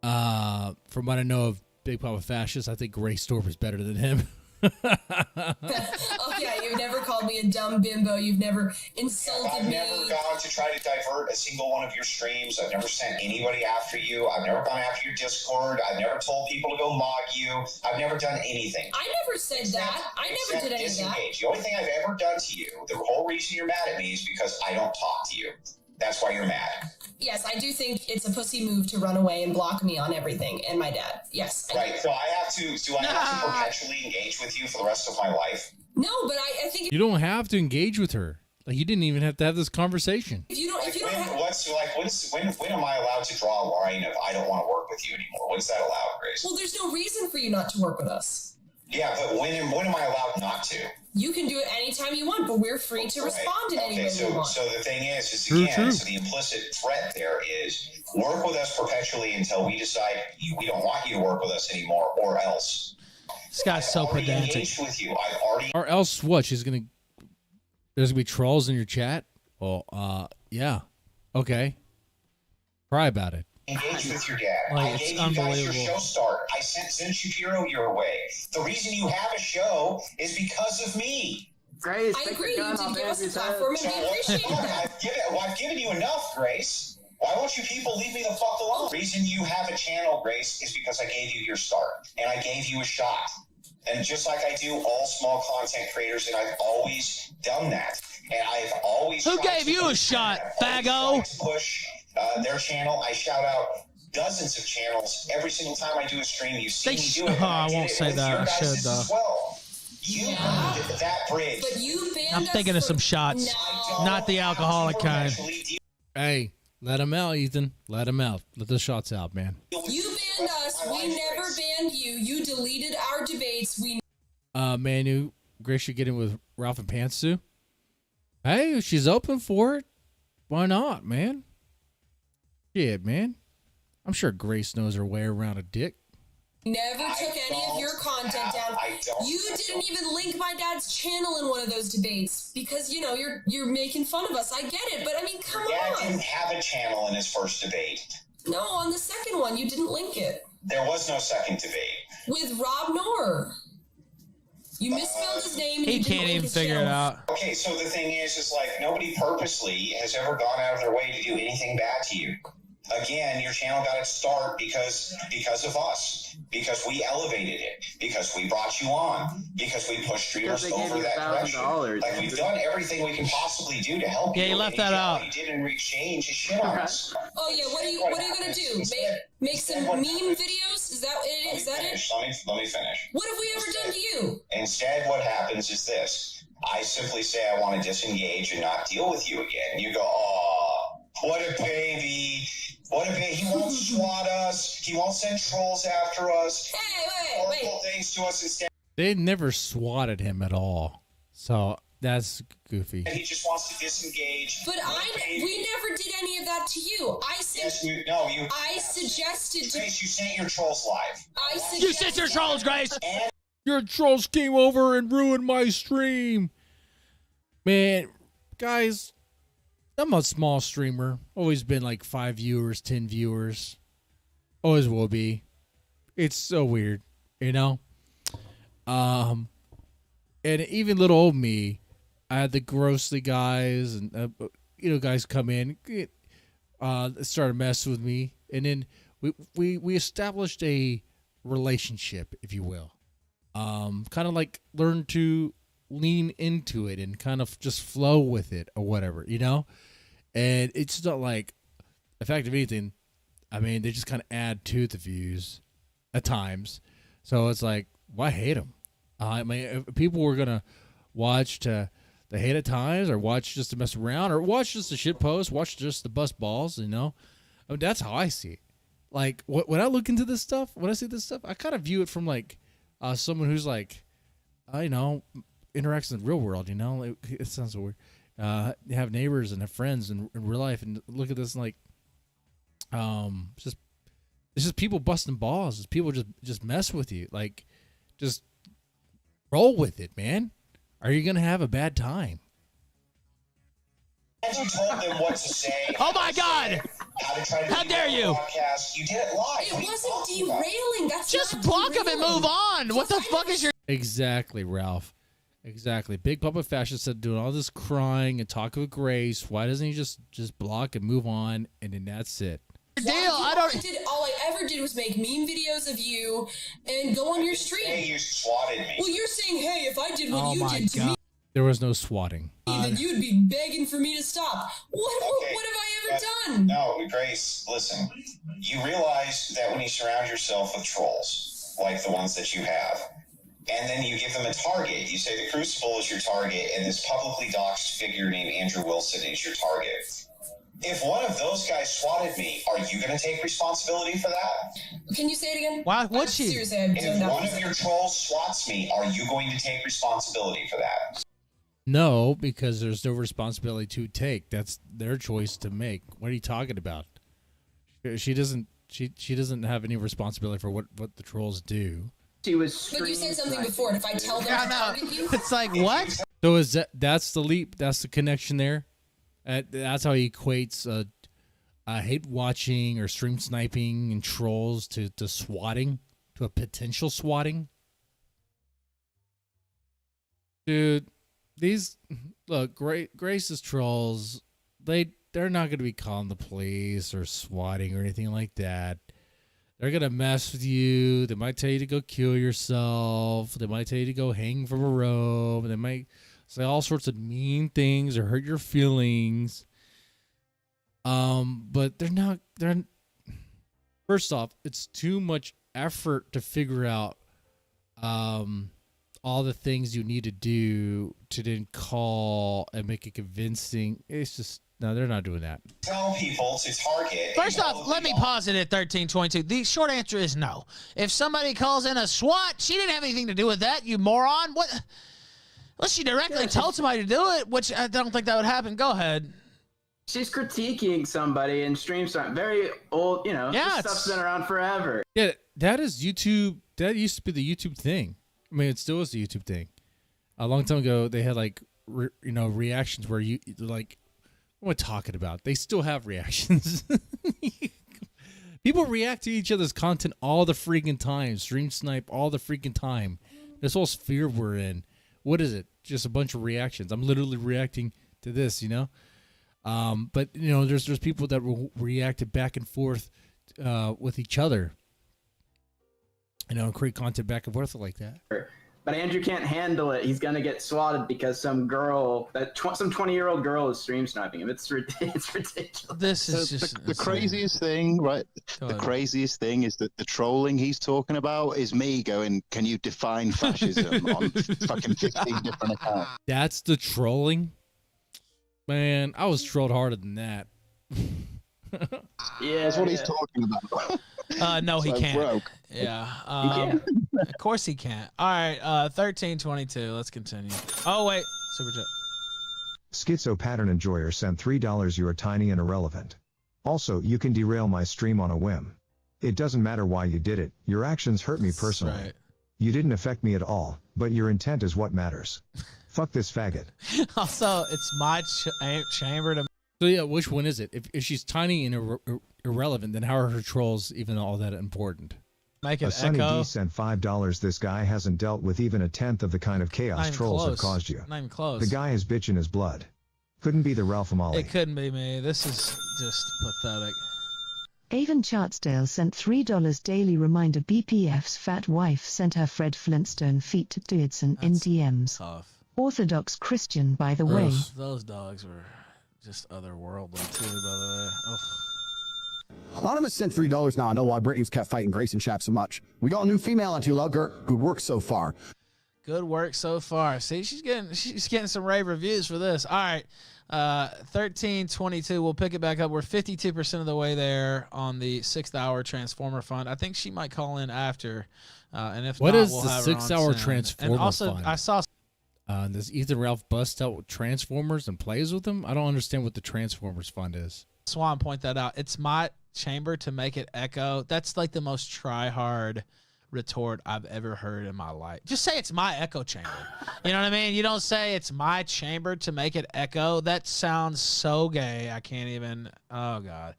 from what I know of Big Papa Fascist, I think Grace Thorpe is better than him. Oh yeah, you've never called me a dumb bimbo. You've never insulted me. I've never gone to try to divert a single one of your streams. I've never sent anybody after you. I've never gone after your Discord. I've never told people to go mod you. I've never done anything. I never said that. I never did any of that. The only thing I've ever done to you, the whole reason you're mad at me is because I don't talk to you. That's why you're mad. Yes, I do think it's a pussy move to run away and block me on everything, and my dad. Yes. Right. So I have to. Do I have to perpetually engage with you for the rest of my life? No, but I think you don't have to engage with her. Like you didn't even have to have this conversation. If you don't when am I allowed to draw a line of I don't want to work with you anymore? When's that allowed, Grace? Well, there's no reason for you not to work with us. Yeah, but when am I allowed not to? You can do it anytime you want, but we're free to respond in any way we want. So the thing is again, so the implicit threat there is work with us perpetually until we decide we don't want you to work with us anymore, or else. This guy's so pedantic. With you. I've already Or else what? There's gonna be trolls in your chat? Well, yeah. Okay. Cry about it. engaged with your dad. Like, I it's gave you guys your unbelievable. show start. I sent Zen Shapiro your way. The reason you have a show is because of me. Grace, I agree. You did give us a platform, and we appreciated that. I've given you enough, Grace. Why won't you people leave me the fuck alone? The reason you have a channel, Grace, is because I gave you your start, and I gave you a shot. And just like I do all small content creators, and I've always done that. And I've always Who gave you a shot, faggo? Push their channel. I shout out dozens of channels every single time I do a stream. You see me do it. I won't say that. I should though. Well, you burned that bridge. But you banned I'm thinking of some shots, not the alcoholic kind. Hey, let him out, Ethan. Let him out. Let the shots out, man. You banned us. We never banned you. You deleted our debates. We. Manu, Grace should get in with Ralph and Pantsu. Hey, she's open for it. Why not, man? Shit, man. I'm sure Grace knows her way around a dick. Never took any of your content down. You didn't even link my dad's channel in one of those debates because, you know, you're making fun of us. I get it, but I mean, come Dad on. didn't have a channel in his first debate. No, on the second one, you didn't link it. There was no second debate. With Rob Knorr. You misspelled his name and He you didn't can't link even his figure it channel. out. Okay, so the thing is like nobody purposely has ever gone out of their way to do anything bad to you. Again, your channel got its start because of us, because we elevated it, because we brought you on, because we pushed streamers over that direction. Like we've done everything we can possibly do to help you. Yeah, you left that out. You didn't exchange his shit on us. Oh yeah, what are you gonna do? Make some meme videos? Is that it? Is that it? Let me finish. What have we ever done to you? Instead, what happens is this. I simply say I want to disengage and not deal with you again. You go, oh, what a baby. What a baby. He won't swat us. He won't send trolls after us. Hey, wait. Things to us instead. They never swatted him at all. So that's goofy. And he just wants to disengage. But we never did any of that to you. I suggested to. Grace, you sent your trolls live. You sent your trolls, Grace. Your trolls came over and ruined my stream. Man, guys, I'm a small streamer. Always been like 5 viewers, 10 viewers. Always will be. It's so weird, you know? And even little old me, I had the grossly guys and, guys come in, started messing with me. And then we established a relationship, if you will. Kind of like learn to lean into it and kind of just flow with it or whatever, you know? And it's not like, in fact, if anything, I mean, they just kind of add to the views at times. So it's like, why hate them? I mean, if people were going to watch to hate at times or watch just to mess around or watch just the shit post, watch just the bust balls, you know? I mean, that's how I see it. Like, when I look into this stuff, when I see this stuff, I kind of view it from like someone who's like, interacts in the real world, you know? Like, it sounds so weird. Have neighbors and have friends in real life and look at this and like, it's just people busting balls. It's people just mess with you. Like, just roll with it, man. Are you going to have a bad time? You told them what to say. Oh my God! How dare you? You did it live. It wasn't derailing. That's just block him and move on. What the fuck is your... Exactly, Ralph. Exactly. Big Papa Fascist said doing all this crying and talking with Grace. Why doesn't he just block and move on and then that's it? Deal. All I ever did was make meme videos of you and go on your stream. Hey, you swatted me. Well, you're saying, hey, if I did what you did to me, there was no swatting. then you'd be begging for me to stop. What have I ever done? No, Grace, listen. You realize that when you surround yourself with trolls, like the ones that you have, and then you give them a target, you say the Crucible is your target, and this publicly doxed figure named Andrew Wilson is your target. If one of those guys swatted me, are you going to take responsibility for that? Can you say it again? Why would she? Seriously, if one of your trolls swats me, are you going to take responsibility for that? No, because there's no responsibility to take. That's their choice to make. What are you talking about? She doesn't have any responsibility for what the trolls do. She was. But you said something before. And if I tell them to target you, it's like what? So is that's the leap? That's the connection there. That's how he equates hate watching or stream sniping and trolls to swatting, to a potential swatting. Dude, Grace's trolls, they're not going to be calling the police or swatting or anything like that. They're going to mess with you. They might tell you to go kill yourself. They might tell you to go hang from a rope. They might say all sorts of mean things or hurt your feelings. But first off, it's too much effort to figure out all the things you need to do to then call and make it convincing. It's just, no, they're not doing that. Tell people to target. First off, let me pause it at 1322. The short answer is no. If somebody calls in a SWAT, she didn't have anything to do with that, you moron. What? Unless she directly told somebody to do it, which I don't think that would happen. Go ahead. She's critiquing somebody in StreamStart. Very old, this stuff's been around forever. Yeah, that is YouTube. That used to be the YouTube thing. I mean, it still is the YouTube thing. A long time ago, they had reactions where you like, what am I talking about? They still have reactions. People react to each other's content all the freaking time. Stream snipe all the freaking time. This whole sphere we're in. What is it? Just a bunch of reactions. I'm literally reacting to this, But there's people that will react back and forth with each other. And create content back and forth like that. But Andrew can't handle it. He's gonna get swatted because some girl, some 20-year-old girl, is stream sniping him. It's ridiculous. This is just the craziest thing, right? The craziest thing is that the trolling he's talking about is me going, "Can you define fascism?" on fucking 15 different accounts. That's the trolling, man. I was trolled harder than that. Yeah, that's what he's talking about. No, he can't. Broke. Yeah, of course he can't. All right, 1322. Let's continue. Oh wait, super chat. Schizo Pattern Enjoyer sent $3. You are tiny and irrelevant. Also, you can derail my stream on a whim. It doesn't matter why you did it. Your actions hurt me personally. Right. You didn't affect me at all, but your intent is what matters. Fuck this faggot. Also, it's my chamber to. So yeah, which one is it? If she's tiny and irrelevant, then how are her trolls even all that important? Make it a Sunny echo. D sent $5. This guy hasn't dealt with even a tenth of the kind of chaos trolls have caused you. Not even close. The guy is bitch in his blood. Couldn't be the Ralph Amali. It couldn't be me. This is just pathetic. Avon Chartsdale sent $3 daily reminder. BPF's fat wife sent her Fred Flintstone feet to Davidson in DMs. Tough. Orthodox Christian, by the way. Those dogs were just otherworldly too, by the way. Oh. Anonymous sent $3 now. I know why Brittany's kept fighting Grace and Shaft so much. We got a new female on Lugger. Good work so far. Good work so far. See, she's getting some rave reviews for this. All right, 1322. We'll pick it back up. We're 52% of the way there on the 6th hour Transformer Fund. I think she might call in after, and if what not, is we'll the have her 6th on hour soon. Transformer And also, Fund? I saw. Does Ethan Ralph bust out with Transformers and plays with them? I don't understand what the Transformers Fund is. Swan point that out. It's my chamber to make it echo. That's like the most try-hard retort I've ever heard in my life. Just say it's my echo chamber. You know what I mean? You don't say it's my chamber to make it echo. That sounds so gay. I can't even. Oh God.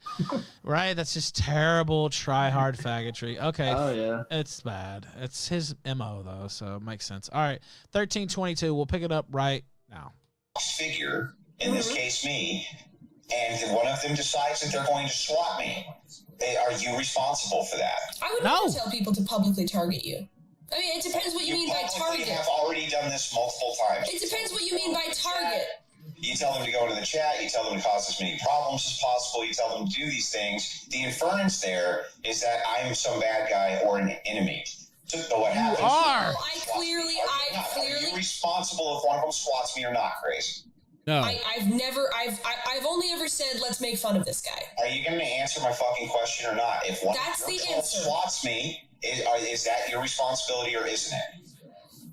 Right? That's just terrible try-hard faggotry. Okay. Oh yeah. It's bad. It's his MO though, so it makes sense. All right. 1322. We'll pick it up right now. Figure, in this case me, and one of them decides that they're going to swat me. Are you responsible for that? I would never tell people to publicly target you. I mean, it depends what you mean by target. You have already done this multiple times. It depends what you mean by target. You tell them to go to the chat. You tell them to cause as many problems as possible. You tell them to do these things. The inference there is that I'm some bad guy or an enemy. So what happens? Are you responsible if one of them swats me or not, Grace? No. I've only ever said, let's make fun of this guy. Are you going to answer my fucking question or not? If one That's of your the trolls answer. swats me, is that your responsibility or isn't it?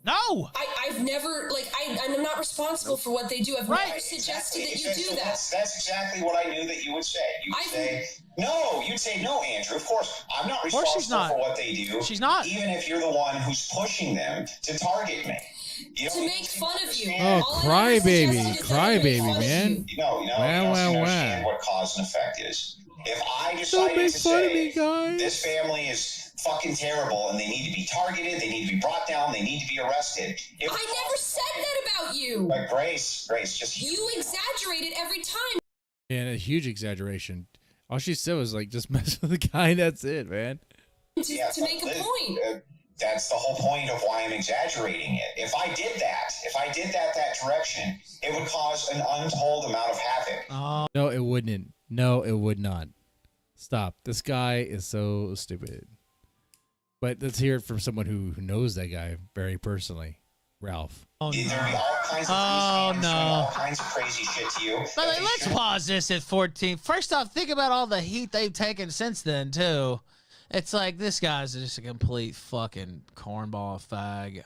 No. I've never, like, I'm not responsible for what they do. I've never suggested that you do that. That's exactly what I knew that you would say. You would say, no. You'd say, no, Andrew, of course. I'm not responsible for what they do. She's not. Even if you're the one who's pushing them to target me. To make fun of you. Oh, crybaby, man. You don't understand what cause and effect is. If I decided to say this family is fucking terrible and they need to be targeted, they need to be brought down, they need to be arrested. I never said that about you. But Grace, just you exaggerate it every time. And a huge exaggeration. All she said was like, just mess with the guy. And that's it, man. To make a point. That's the whole point of why I'm exaggerating it. If I did that direction, it would cause an untold amount of havoc. No, it wouldn't. No, it would not. Stop. This guy is so stupid. But let's hear it from someone who knows that guy very personally. Ralph. Oh, There'd be all kinds of all kinds of crazy shit to you. But let's pause this at 14. First off, think about all the heat they've taken since then, too. It's like, this guy's just a complete fucking cornball fag.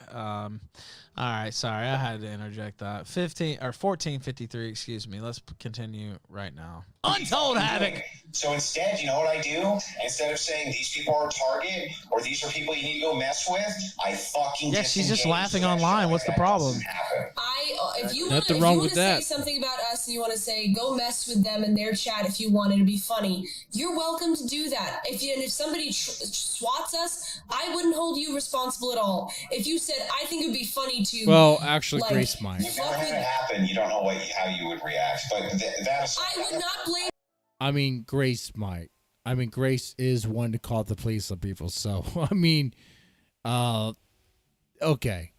All right, sorry, I had to interject that. 14:53, excuse me. Let's continue right now. Untold havoc. So instead, you know what I do? Instead of saying these people are a target or these are people you need to go mess with, I fucking she's just laughing online. What's the problem? If you want to say something about us and you want to say go mess with them in their chat if you wanted to be funny, you're welcome to do that. If somebody swats us, I wouldn't hold you responsible at all. If you said I think it would be funny to, well, actually, like, Grace might. If never had it happen, you don't know how you would react. But I would not blame. I mean, Grace might. I mean, Grace is one to call the police on people. So, I mean, okay.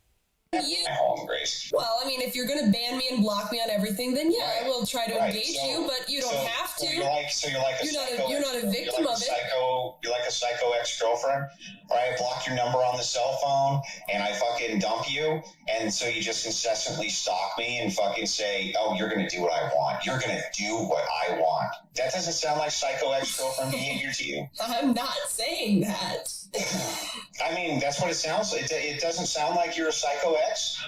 Well, I mean, if you're going to ban me and block me on everything, then yeah, I will try to engage you, but you don't have to. You're not a victim of it. You're like a psycho ex-girlfriend, right? I block your number on the cell phone, and I fucking dump you, and so you just incessantly stalk me and fucking say, oh, you're going to do what I want. You're going to do what I want. That doesn't sound like psycho ex-girlfriend behavior to you. I'm not saying that. I mean, that's what it sounds like. It doesn't sound like you're a psycho ex.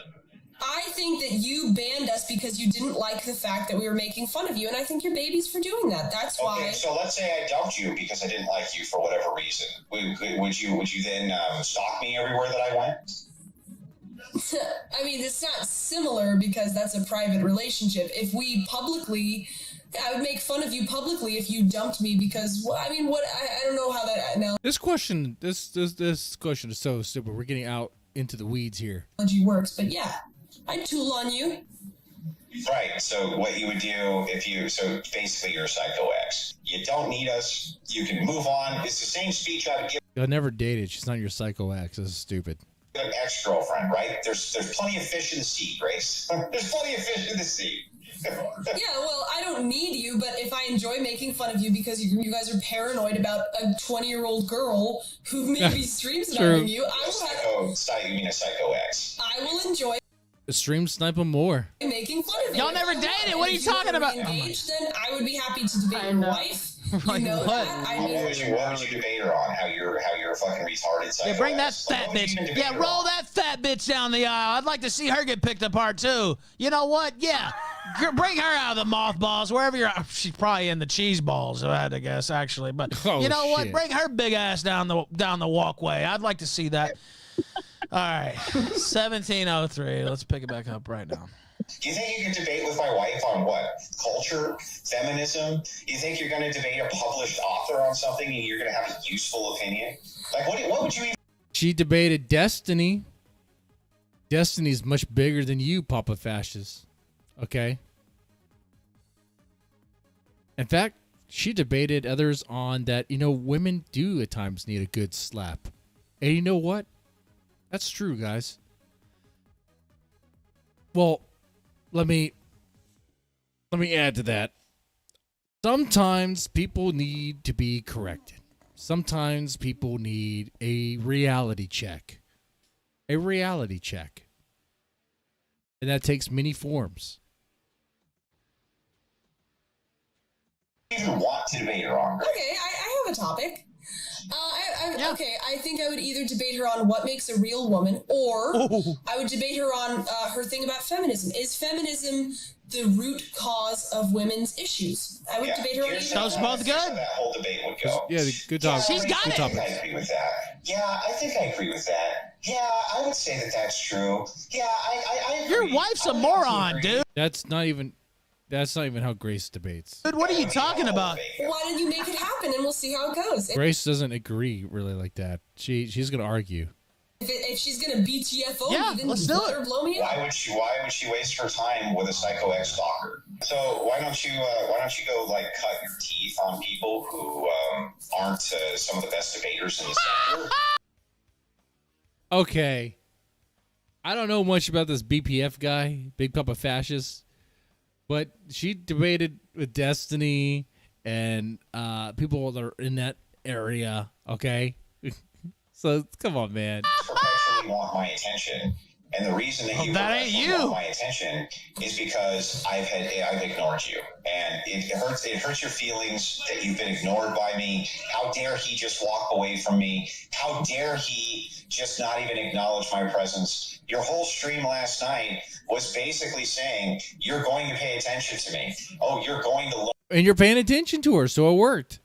I think that you banned us because you didn't like the fact that we were making fun of you, and I think you're babies for doing that. That's why. Okay, so let's say I dumped you because I didn't like you for whatever reason. Would you then stalk me everywhere that I went? I mean, it's not similar because that's a private relationship. If we publicly, I would make fun of you publicly if you dumped me because, I mean, I don't know how that now. This question is so stupid. We're getting out into the weeds here. Works, but yeah, I'd tool on you. Right. So what you would do so basically you're a psycho ex. You don't need us. You can move on. It's the same speech I would give. I never dated. She's not your psycho ex. This is stupid. An ex-girlfriend, right? There's plenty of fish in the sea, Grace. There's plenty of fish in the sea. Yeah, well, I don't need you, but if I enjoy making fun of you because you guys are paranoid about a 20-year-old girl who maybe streams sniping you, you mean a psycho ex? I will enjoy stream snipe them more. Making fun of you. Y'all never dated. What are you talking about? Engaged, then I would be happy to debate your wife. You know what? What would you debate her on? How you're a fucking retarded psycho. Yeah, bring that fat bitch. Yeah, roll that fat bitch down the aisle. I'd like to see her get picked apart too. You know what? Yeah, bring her out of the mothballs wherever you're. She's probably in the cheese balls. I had to guess actually, but you know what? Bring her big ass down the walkway. I'd like to see that. All right, 1703. Let's pick it back up right now. Do you think you could debate with my wife on what? Culture? Feminism? You think you're going to debate a published author on something and you're going to have a useful opinion? Like, what would you even... She debated Destiny. Destiny's much bigger than you, Papa Fascist. Okay? In fact, she debated others on that, women do at times need a good slap. And you know what? That's true, guys. Well, let me add to that. Sometimes people need to be corrected. Sometimes people need a reality check. A reality check. And that takes many forms. I even want to debate her on. Okay, I have a topic. okay, I think I would either debate her on what makes a real woman, or I would debate her on her thing about feminism. Is feminism the root cause of women's issues? I would debate her on either. Those both good. That whole debate would go. Yeah, good topic. She's got I it. think I agree with that. Yeah, I think I agree with that. Yeah, I would say that that's true. Yeah, I agree. Your wife's a moron, dude. That's not even how Grace debates. Dude, what are you talking about? Why don't you make it happen and we'll see how it goes? Grace doesn't agree really like that. She's gonna argue. If she's gonna BTFO me, then let's do let it. her blow me up. Why would she waste her time with a psycho ex stalker? So why don't you go like cut your teeth on people who aren't some of the best debaters in the sector? Okay. I don't know much about this BPF guy, Big Papa Fascist, but she debated with Destiny and people that are in that area. Okay. So come on, man. Perpetually want my attention, and the reason that you perpetually want my attention is because I've ignored you, and it hurts your feelings that you've been ignored by me. How dare he just walk away from me? How dare he just not even acknowledge my presence? Your whole stream last night was basically saying you're going to pay attention to me. Oh, you're going to learn. And you're paying attention to her, so it worked.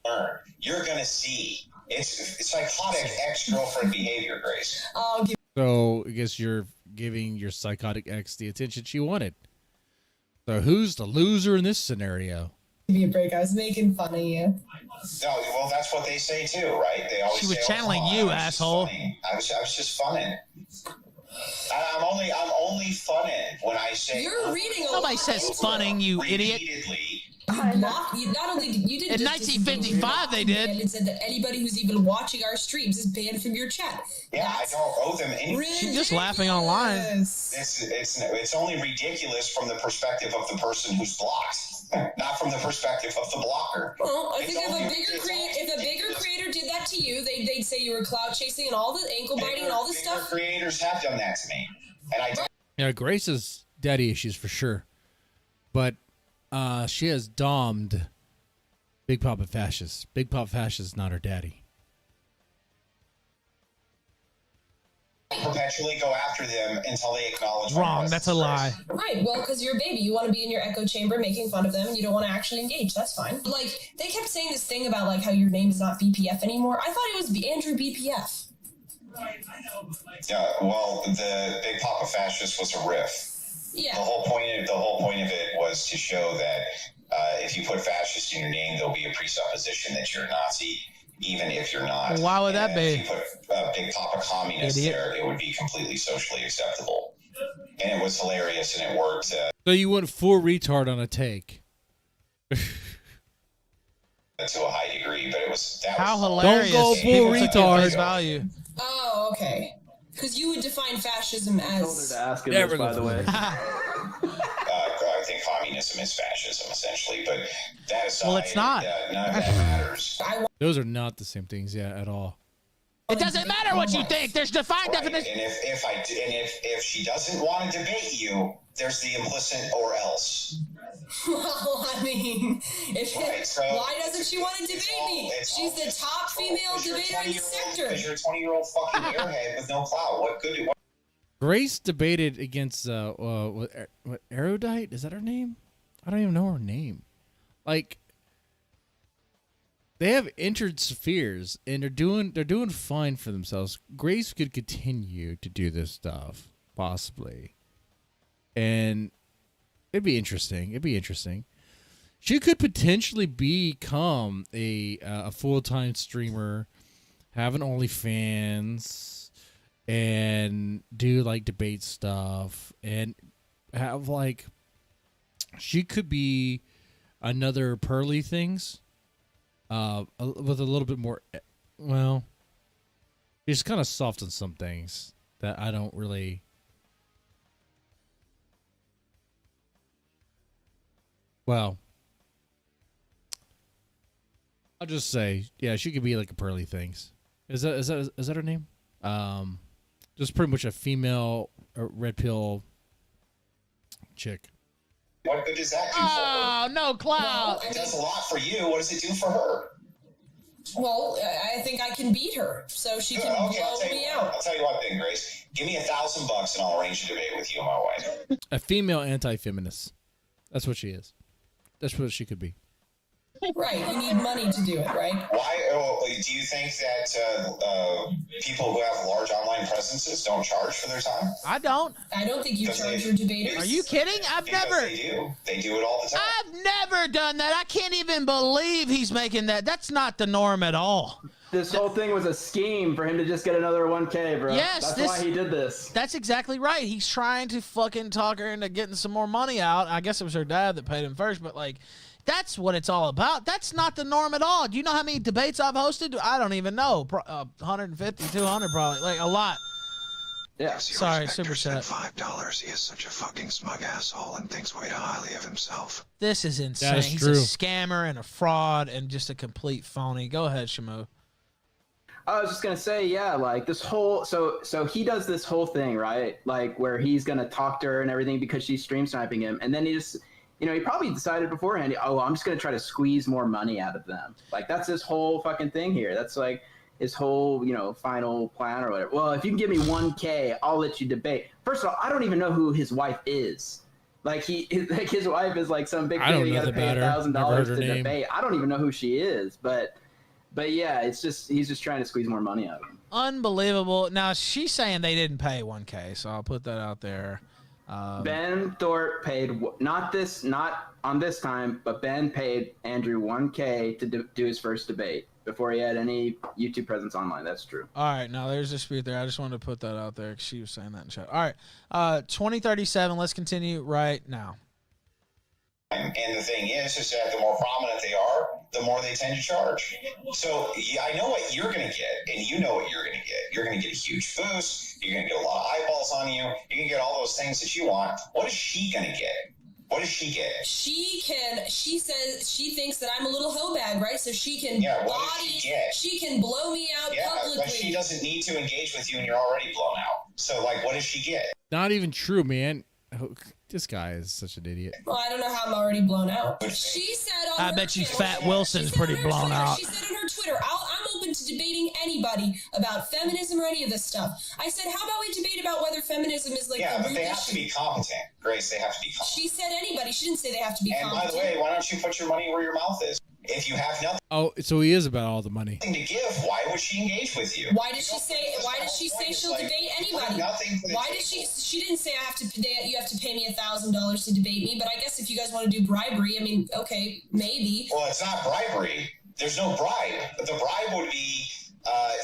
You're going to see. It's psychotic ex-girlfriend behavior, Grace. So I guess you're giving your psychotic ex the attention she wanted. So who's the loser in this scenario? Give me a break. I was making fun of you. No, well, that's what they say too, right? They always She was say, channeling you, asshole. I was just funning. I'm only funning when I say. You're reading. Nobody says funning, you idiot. Not only you did in 1955 they did. And it said that anybody who's even watching our streams is banned from your chat. Yeah, I don't owe them anything. She's just laughing online. It's only ridiculous from the perspective of the person who's blocked, not from the perspective of the blocker. Well, I think if a bigger creator did that to you, they'd say you were cloud chasing and all the ankle biting and all this stuff. Creators have done that to me, and I don't. Yeah, Grace has daddy issues for sure, but she has dommed Big Papa Fascist. Big Papa Fascist is not her daddy. Perpetually go after them until they acknowledge. Wrong. That's a lie. Right. Well, because you're a baby, you want to be in your echo chamber making fun of them, and you don't want to actually engage. That's fine. Like they kept saying this thing about like how your name is not BPF anymore. I thought it was Andrew BPF. Yeah. Well, the Big Papa Fascist was a riff. Yeah. The whole point of it was to show that if you put fascist in your name, there'll be a presupposition that you're a Nazi, even if you're not. Why would that be? If you put Big Papa Communist there, it would be completely socially acceptable. And it was hilarious, and it worked. So you went full retard on a take. To a high degree, but it was how hilarious. Don't go full retard. Value. Oh, okay. Because you would define fascism as. To ask him this, by the way. I think communism is fascism, essentially, but that aside, well, it's not. None of that matters. Those are not the same things, yeah, at all. It doesn't matter what you think. There's defined definition. And if she doesn't want to debate you, there's the implicit or else. Well, I mean, why doesn't she want to debate me? She's the top female debater in the sector. Because you're a 20-year-old fucking airhead with no clout. What good? Grace debated against what Erudite? Is that her name? I don't even know her name. Like they have entered spheres and they're doing fine for themselves. Grace could continue to do this stuff possibly, and it'd be interesting. She could potentially become a full-time streamer, have an OnlyFans, and do like debate stuff, and have like she could be another Pearly Things, with a little bit more. Well, she's kind of soft on some things that I don't really. Well, I'll just say, yeah, she could be like a Pearly Things. Is that her name? Just pretty much a female red pill chick. What good does that do for her? Oh, no clout. It does a lot for you. What does it do for her? Well, I think I can beat her, so she can blow me out. I'll tell you what, then, Grace. Give me $1,000 and I'll arrange a debate with you and my wife. A female anti-feminist. That's what she is. That's what she could be. Right, you need money to do it, right? Why? Do you think that people who have large online presences don't charge for their time? I don't. I don't think you charge your debaters. Are you kidding? I've never. They do. They do it all the time. I've never done that. I can't even believe he's making that. That's not the norm at all. This whole thing was a scheme for him to just get another 1K, bro. Yes, that's why he did this. That's exactly right. He's trying to fucking talk her into getting some more money out. I guess it was her dad that paid him first, but like, that's what it's all about. That's not the norm at all. Do you know how many debates I've hosted? I don't even know. 150, 200 probably. Like, a lot. Yeah. Sorry, super chat. $5. He is such a fucking smug asshole and thinks way too highly of himself. This is insane. That is He's true. a scammer and a fraud and just a complete phony. Go ahead, Shamu. I was just gonna say, yeah, like this whole so he does this whole thing, right? Like where he's gonna talk to her and everything because she's stream sniping him, and then he just, you know, he probably decided beforehand, oh, I'm just gonna try to squeeze more money out of them. Like that's his whole fucking thing here. That's like his whole, you know, final plan or whatever. Well, if you can give me 1K, I'll let you debate. First of all, I don't even know who his wife is. Like his wife is like some big thing. You got to pay $1,000 to debate. I don't even know who she is, but yeah, it's just he's just trying to squeeze more money out of him. Unbelievable. Now she's saying they didn't pay 1K, so I'll put that out there. Ben Thorpe paid not on this time, but Ben paid Andrew 1K to do his first debate before he had any YouTube presence online. That's true. All right, now there's a dispute there. I just wanted to put that out there because she was saying that in chat. All right, 2037. Let's continue right now. And the thing is that the more prominent they are, the more they tend to charge. So yeah, I know what you're going to get, and you know what you're going to get. You're going to get a huge boost. You're going to get a lot of eyeballs on you. You're going to get all those things that you want. What is she going to get? What does she get? She says she thinks that I'm a little hoe bag, right? So she can she can blow me out publicly. But she doesn't need to engage with you, and you're already blown out. So like, what does she get? Not even true, man. This guy is such an idiot. Well, I don't know how I'm already blown out. She said on I bet you Fat Wilson's pretty blown out. She said on her Twitter, I'm open to debating anybody about feminism or any of this stuff. I said, how about we debate about whether feminism is like but they have to be competent. Grace, they have to be competent. She said anybody. She didn't say they have to be competent. And by the way, why don't you put your money where your mouth is? If you have nothing Oh, so he is about all the money. to give, why would she engage with you? Why did she say she'll debate anybody? Why did she didn't say you have to pay me $1,000 to debate me, but I guess if you guys want to do bribery, I mean, okay, maybe. Well, it's not bribery. There's no bribe. The bribe would be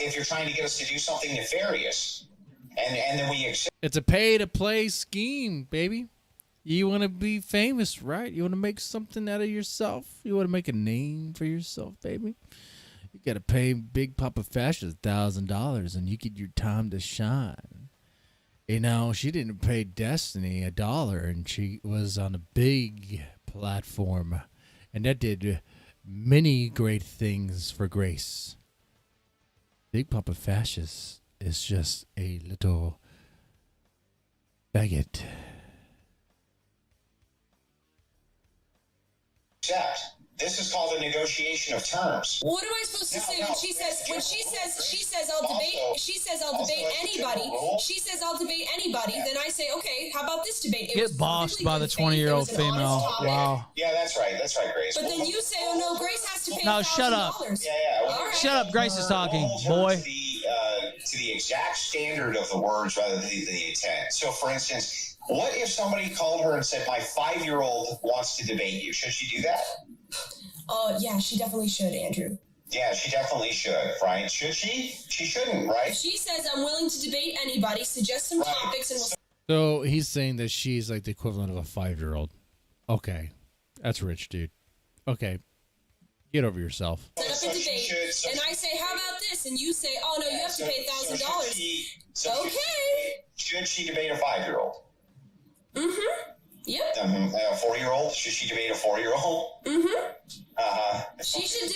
if you're trying to get us to do something nefarious. And then we accept. It's a pay-to-play scheme, baby. You want to be famous, right? You want to make something out of yourself? You want to make a name for yourself, baby? You got to pay Big Papa Fascist $1,000 and you get your time to shine. You know, she didn't pay Destiny $1 and she was on a big platform. And that did many great things for Grace. Big Papa Fascist is just a little faggot. This is called a negotiation of terms. What am I supposed to say when she says I'll debate anybody? She says I'll debate anybody. Then I say, okay, how about this debate? Get bossed by the 20-year-old female. Wow. Yeah, that's right, Grace. But then you say, oh no, Grace has to pay $1,000. No, shut up. Right. Shut up. Grace is talking, boy. To the exact standard of the words rather than the intent. So, for instance, what if somebody called her and said, my 5-year-old wants to debate you? Should she do that? Yeah, she definitely should, Andrew. Yeah, she definitely should, right? Should she? She shouldn't, right? She says, I'm willing to debate anybody, suggest some topics, and So he's saying that she's like the equivalent of a 5-year-old. Okay. That's rich, dude. Okay. Get over yourself. set up a debate, and I say, how about this? And you say, oh no, you have to pay $1,000. Okay. Should she debate a 5-year-old? Mm-hmm. Yep. A 4-year-old? Should she debate a 4-year-old? Mm-hmm. She should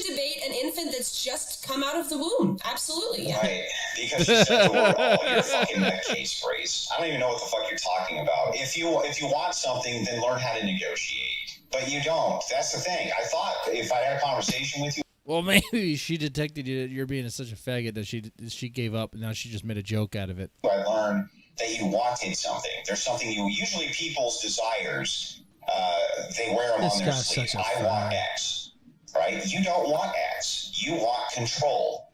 debate an infant that's just come out of the womb. Absolutely. Yeah. Right. Because she said the word, oh, you're fucking nutcase, Grace. I don't even know what the fuck you're talking about. If you want something, then learn how to negotiate. But you don't. That's the thing. I thought if I had a conversation with you. Well, maybe she detected you're being such a faggot that she gave up, and now she just made a joke out of it. I learned that you wanted something. There's something you usually people's desires. They wear them on their sleeves. I want X, right? You don't want X. You want control.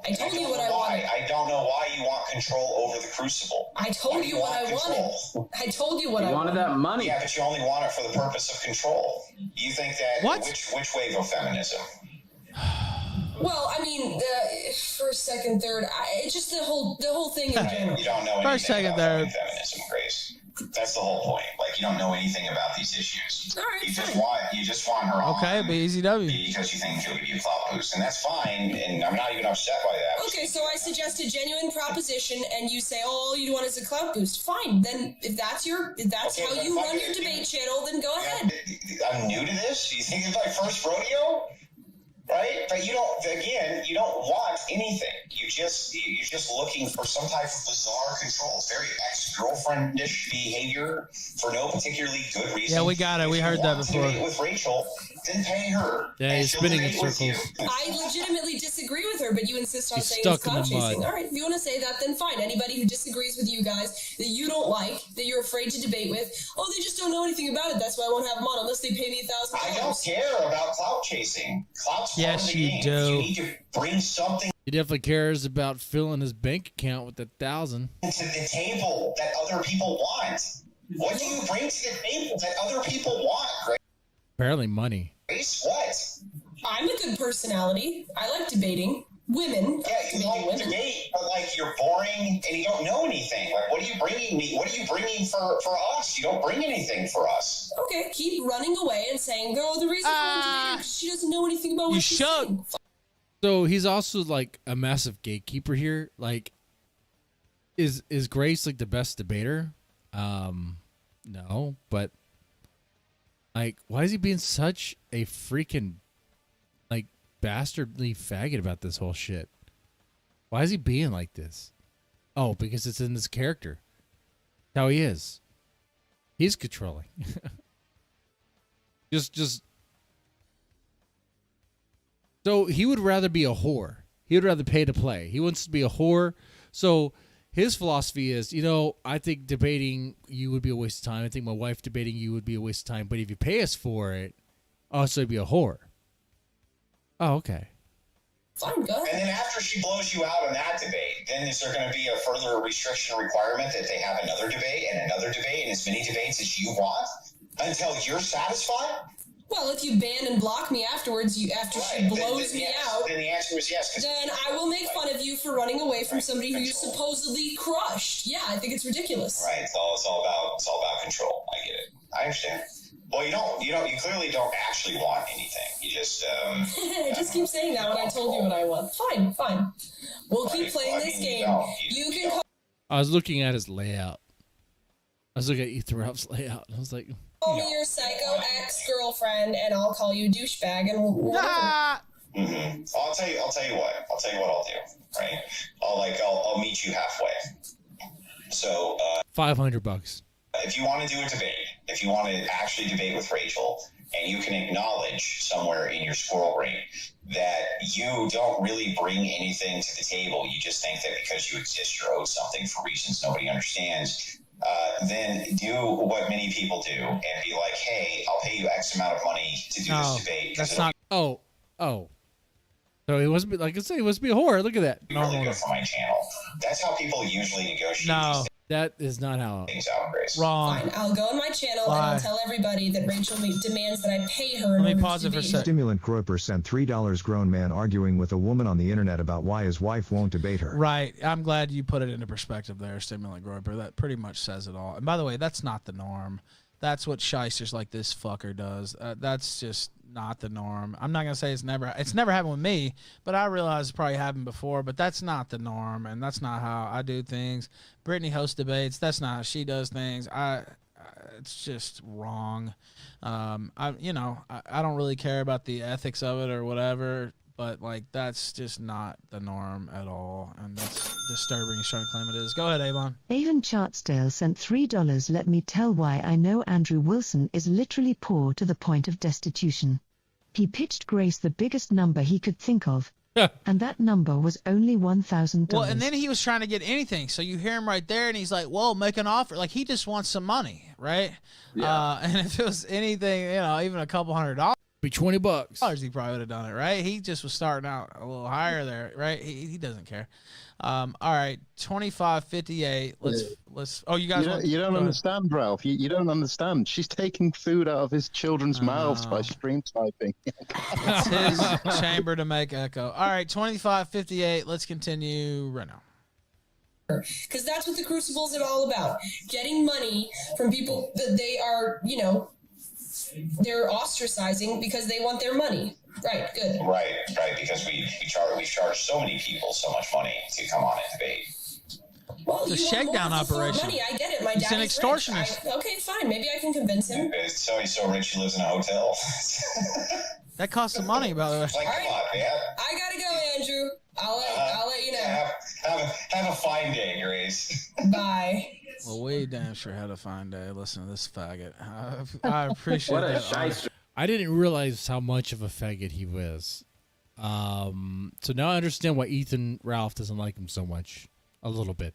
I told you what I wanted. I don't know why you want control over the Crucible. I told you what I wanted. I told you what I wanted. You wanted that money. Yeah, but you only want it for the purpose of control. You think that which wave of feminism? Well, I mean, first, second, third. It's just the whole thing in general. You don't know First, anything second, about third. feminism, Grace. That's the whole point. Like, you don't know anything about these issues. All right, you just want her on. Okay, but easy W. Because you think she'll give you a clout boost, and that's fine. And I'm not even upset by that. Okay, so I suggest a genuine proposition, and you say, "Oh, all you want is a clout boost." Fine, then if that's how you run your debate channel, then go ahead. I'm new to this. You think it's my first rodeo? Right? But you don't want anything. You're just looking for some type of bizarre control. It's very ex-girlfriendish behavior for no particularly good reason. Yeah, we got it. We heard that before. If you want to debate with Rachel, then pay her. Yeah, he's spinning in circles. I legitimately disagree with her, but you insist on He's saying stuck it's clout in the chasing. mud. All right, if you want to say that, then fine. Anybody who disagrees with you guys, that you don't like, that you're afraid to debate with, oh, they just don't know anything about it. That's why I won't have them on unless they pay me $1,000. I don't care about clout chasing. Clout's part Yes, of the you game. do. You need to bring something He definitely cares about filling his bank account with $1,000. to the table that other people want. What do you bring to the table that other people want, Apparently money. Grace? What? I'm a good personality. I like debating. Women. Yeah, you like debate, but like you're boring and you don't know anything. Like, what are you bringing me? What are you bringing for us? You don't bring anything for us. Okay, keep running away and saying, "Girl, the reason I'm debating because she doesn't know anything about what she's saying." So he's also like a massive gatekeeper here. Like, is Grace like the best debater? No, but like, why is he being such a freaking like bastardly faggot about this whole shit? Why is he being like this? Oh, because it's in this character. That's how he is. He's controlling. just. So he would rather be a whore. He would rather pay to play. He wants to be a whore. So his philosophy is, I think debating you would be a waste of time. I think my wife debating you would be a waste of time. But if you pay us for it, so it'd be a whore. Oh, okay. Fine, go ahead. And then after she blows you out on that debate, then is there going to be a further restriction requirement that they have another debate and as many debates as you want until you're satisfied? Well, if you ban and block me afterwards, after she blows me out, then the answer is yes. Then I will make fun of you for running away from somebody who you supposedly crushed. Yeah, I think it's ridiculous. Right. It's all about control. I get it. I understand. Well, you clearly don't actually want anything. You just I just keep saying that when I told you what I want. Fine. We'll keep playing this game. You can call I was looking at his layout. I was looking at Ethrop's layout. I was like, me your psycho ex-girlfriend, and I'll call you douchebag, and whatever. Mm-hmm. I'll tell you what I'll do. Right. I'll meet you halfway. So $500. If you want to do a debate, if you want to actually debate with Rachel, and you can acknowledge somewhere in your squirrel brain that you don't really bring anything to the table, you just think that because you exist, you're owed something for reasons nobody understands, then do what many people do and be like, hey, I'll pay you X amount of money to do this debate. That's not. Oh. So he must be, like I said, he must be a whore. Look at that. Really good for my channel. That's how people usually negotiate. No, that is not how. Things out, Grace. Wrong. Fine, I'll go on my channel and I'll tell everybody that Rachel demands that I pay her. Let me pause it for a second. Stimulant Groper sent $3 grown man arguing with a woman on the internet about why his wife won't debate her. Right. I'm glad you put it into perspective there, Stimulant Groper. That pretty much says it all. And by the way, that's not the norm. That's what shysters like this fucker does. That's just not the norm. I'm not going to say it's never happened with me, but I realize it's probably happened before, but that's not the norm, and that's not how I do things. Brittany hosts debates. That's not how she does things. It's just wrong. I don't really care about the ethics of it or whatever, but like that's just not the norm at all, and that's disturbing. He's trying to claim it is. Go ahead, Avon. Avon Chartsdale sent $3. Let me tell why I know Andrew Wilson is literally poor to the point of destitution. He pitched Grace the biggest number he could think of, and that number was only $1,000. Well, and then he was trying to get anything. So you hear him right there, and he's like, "Whoa, make an offer!" Like he just wants some money, right? Yeah. And if it was anything, even a couple $100, be $20. He probably would have done it, right? He just was starting out a little higher there, right? He doesn't care. All right, 25.58. Let's. Oh, you guys. You don't understand, Ralph. You don't understand. She's taking food out of his children's mouths by stream typing. It's his chamber to make echo. All right, 25.58. Let's continue right now. Because that's what the Crucible is all about. Getting money from people that they are, they're ostracizing because they want their money. Right, good. Right, because we charge so many people so much money to come on and debate. Well, it's a you shakedown want more operation. money. I get it. My He's an daddy's extortionist. Rich. Okay, fine. Maybe I can convince him. So he's so rich he lives in a hotel. That costs some money, by the way. Like, come on, man. I gotta go, Andrew. I'll let you know. Have a fine day, Grace. Bye. Well, we damn sure had a fine day. Listen to this faggot. I appreciate What a that. shyster. I didn't realize how much of a faggot he was. So now I understand why Ethan Ralph doesn't like him so much. A little bit.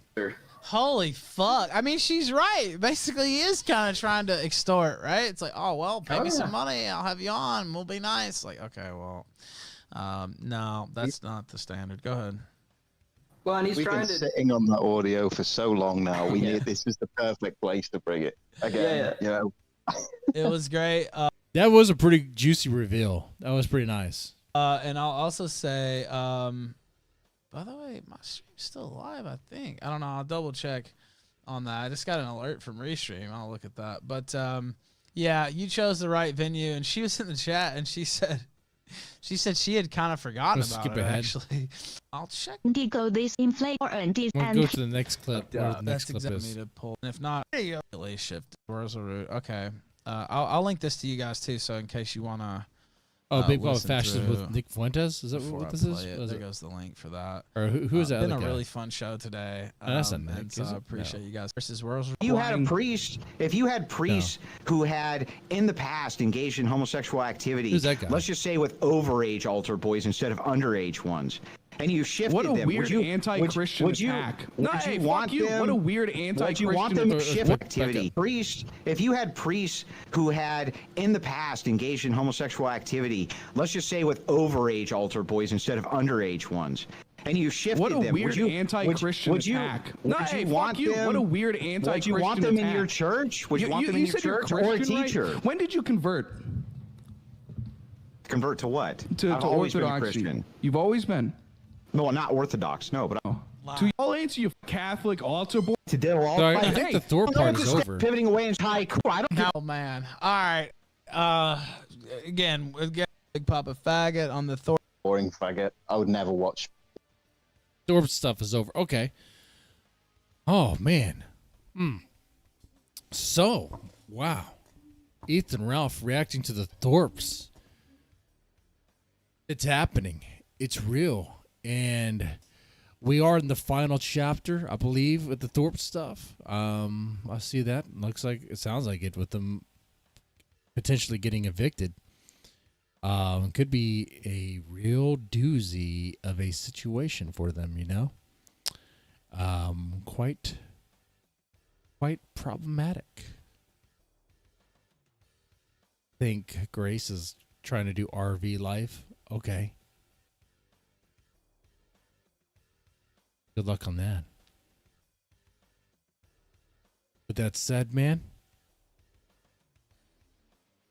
Holy fuck. I mean, she's right. Basically, he is kind of trying to extort, right? It's like, oh, well, pay me some money. I'll have you on. We'll be nice. Like, okay, well, no, that's not the standard. Go ahead. Well, and he's We've trying been to. sitting on that audio for so long now. We knew this is the perfect place to bring it. Again, It was great. That was a pretty juicy reveal. That was pretty nice. And I'll also say, by the way, my stream's still live, I think. I don't know. I'll double check on that. I just got an alert from Restream. I'll look at that. But, yeah, you chose the right venue. And she was in the chat, and she said she had kind of forgotten Let's about skip it, ahead. actually. I'll check. Indigo this inflate or We'll go to the next clip. Where the next That's clip exactly is. me to pull. And if not, there you go. Delay shift. Where's the root? Okay. I'll link this to you guys, too, so in case you want to. Oh, Big Ball listen Fashions through with Nick Fuentes? Is that before what I this is? play it. Was There it? goes the link for that. Or who is that Been other a guy? really fun show today. Oh, that's not and Nick, so is I it? appreciate No. you guys. Versus World's You had a priest, if you had priests who had in the past engaged in homosexual activity, Who's that guy? let's just say with overage altar boys instead of underage ones, and you shifted What a them, weird anti-Christian would you attack. would Nah, hey, you fuck want you. them? What a weird Would you anti-Christian want them to attack. shift activity? Priests, if you had priests who had in the past engaged in homosexual activity, let's just say with overage altar boys instead of underage ones, and you shifted What a them, weird would you, anti-Christian would you, attack. Would Nah, you hey, want fuck you. them? What a weird Would anti-Christian you want them in attack. your church? Would you want them in your said you're church or a Christian, right? teacher? When did you convert? Convert to what? To I've always been a Orthodoxy. Christian. You've always been. No, not Orthodox. No, but To y'all answer you Catholic altar boy. Today we're all. Sorry, I think the Thor part is over. Pivoting away into high cool. I don't. Oh man! All right. Again, Big Papa Faggot on the Thor. Boring faggot. I would never watch. Thorpe stuff is over. Okay. Oh man. So, wow. Ethan Ralph reacting to the Thorps. It's happening. It's real. And we are in the final chapter, I believe, with the Thorpe stuff. I see that. It sounds like it with them potentially getting evicted. Could be a real doozy of a situation for them, you know? Quite problematic. Think Grace is trying to do RV life. Okay. Good luck on that. With that said, man,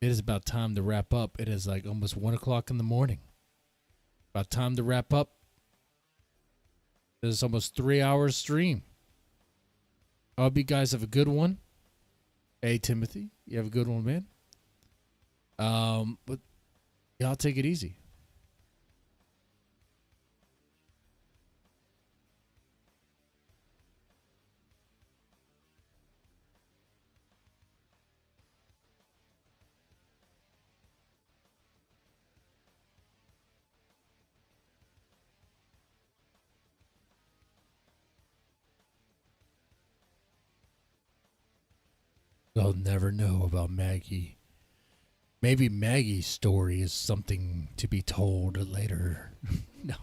it is about time to wrap up. It is like almost 1 o'clock in the morning. About time to wrap up. It is almost 3 hours stream. I hope you guys have a good one. Hey, Timothy, you have a good one, man. But y'all take it easy. They'll never know about Maggie Maybe Maggie's story is something to be told later. No.